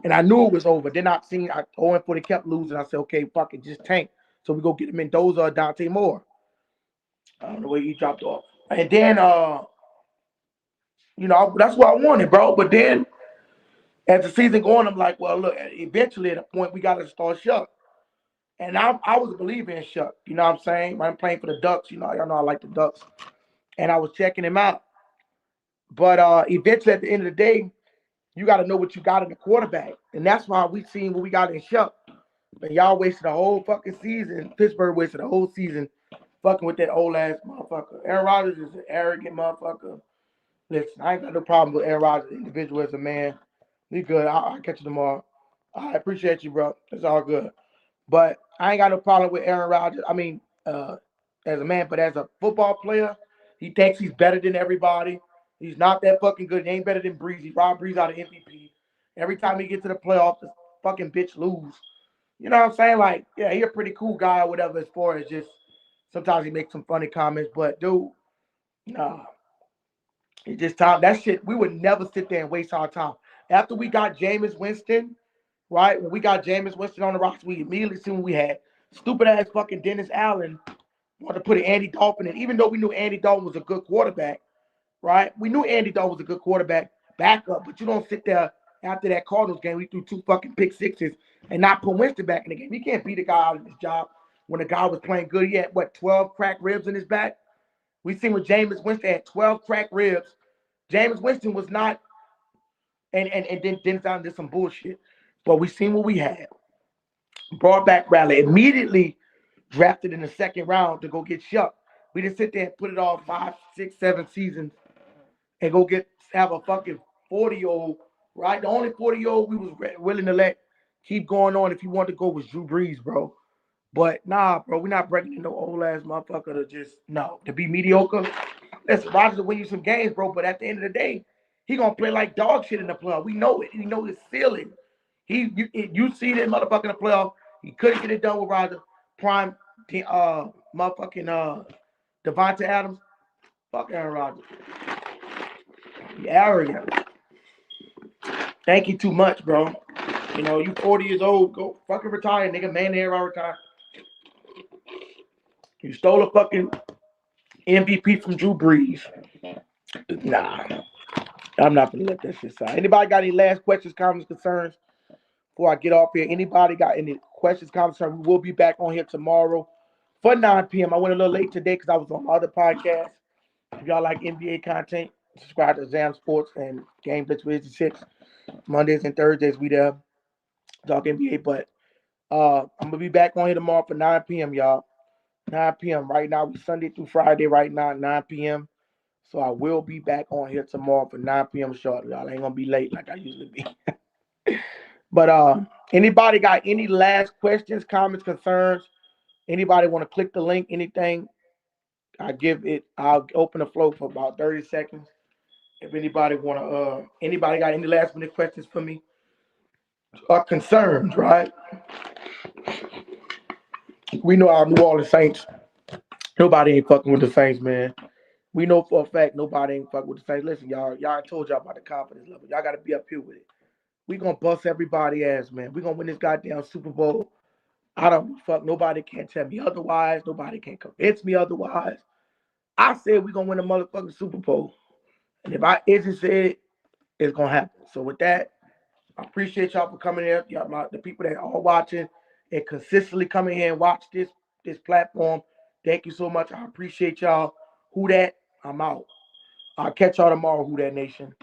and I knew it was over. Then I 0-4, they kept losing. I said, okay, fuck it, just tank. So we go get Mendoza or Dante Moore. I don't know where he dropped off, and then that's what I wanted, bro. But then as the season going, I'm like, well, look, eventually at a point we got to start Shuck. And I was a believer in Shuck, you know what I'm saying? I'm playing for the Ducks, y'all know I like the Ducks. And I was checking him out. But eventually at the end of the day, you got to know what you got in the quarterback. And that's why we seen what we got in Shuck. And y'all wasted a whole fucking season. Pittsburgh wasted a whole season fucking with that old ass motherfucker. Aaron Rodgers is an arrogant motherfucker. Listen, I ain't got no problem with Aaron Rodgers, individual as a man. We good. I'll catch you tomorrow. I appreciate you, bro. It's all good. But I ain't got no problem with Aaron Rodgers. I mean, as a man, but as a football player, he thinks he's better than everybody. He's not that fucking good. He ain't better than Breeze. He robbed Breeze out of MVP. Every time he gets to the playoffs, the fucking bitch lose. You know what I'm saying? Like, yeah, he a pretty cool guy or whatever, as far as just sometimes he makes some funny comments. But, dude, nah. It's just time. That shit, we would never sit there and waste our time. After we got Jameis Winston, right? When we got Jameis Winston on the rocks, we immediately seen what we had. Stupid ass fucking Dennis Allen wanted to put an Andy Dalton in. Even though we knew Andy Dalton was a good quarterback, right? We knew Andy Dalton was a good quarterback, backup, but you don't sit there after that Cardinals game. We threw 2 fucking pick sixes and not put Winston back in the game. You can't beat a guy out of his job when the guy was playing good. He had, 12 cracked ribs in his back? We seen when Jameis Winston had 12 cracked ribs. Jameis Winston was not, and then Dennis Allen did some bullshit. But we seen what we had. Brought back Rattler. Immediately drafted in the second round to go get Shuck. We didn't sit there and put it all 5, 6, 7 seasons and go have a fucking 40-year-old, right? The only 40-year-old we was willing to let keep going on if he wanted to go was Drew Brees, bro. But nah, bro, we're not breaking in no old ass motherfucker to be mediocre. Listen, Rodgers will win you some games, bro. But at the end of the day, he gonna play like dog shit in the playoff. We know it. We know his ceiling. You see that motherfucker in the playoff. He couldn't get it done with Rodgers. Prime motherfucking Devontae Adams. Fuck Aaron Rodgers. You arrogant. Thank you too much, bro. You 40 years old. Go fucking retire, nigga. Man, there, I retire. You stole a fucking MVP from Drew Brees. Nah, I'm not gonna let that shit slide. Anybody got any last questions, comments, concerns before I get off here? Anybody got any questions, comments, concerns? We will be back on here tomorrow for 9 p.m. I went a little late today because I was on my other podcast. If y'all like NBA content, subscribe to Zam Sports and Game Blitz with 6. Mondays and Thursdays we there talk NBA. But I'm gonna be back on here tomorrow for 9 p.m. y'all. 9 p.m. right now. We Sunday through Friday right now, 9 p.m. So I will be back on here tomorrow for 9 p.m. shortly. Y'all ain't gonna be late like I usually be. But anybody got any last questions, comments, concerns? Anybody want to click the link? Anything? I'll open the floor for about 30 seconds. If anybody anybody got any last minute questions for me or concerns, right? We know our New Orleans Saints. Nobody ain't fucking with the Saints, man. We know for a fact nobody ain't fucking with the Saints. Listen, y'all I told y'all about the confidence level. Y'all got to be up here with it. We gonna bust everybody ass, man. We gonna win this goddamn Super Bowl. I don't fuck. Nobody can tell me otherwise. Nobody can convince me otherwise. I said we gonna win a motherfucking Super Bowl. And if I Izzy said it, it's gonna happen. So with that, I appreciate y'all for coming here. Y'all, the people that are watching and consistently coming here and watch this platform. Thank you so much. I appreciate y'all. Who that? I'm out. I'll catch y'all tomorrow, Who That Nation.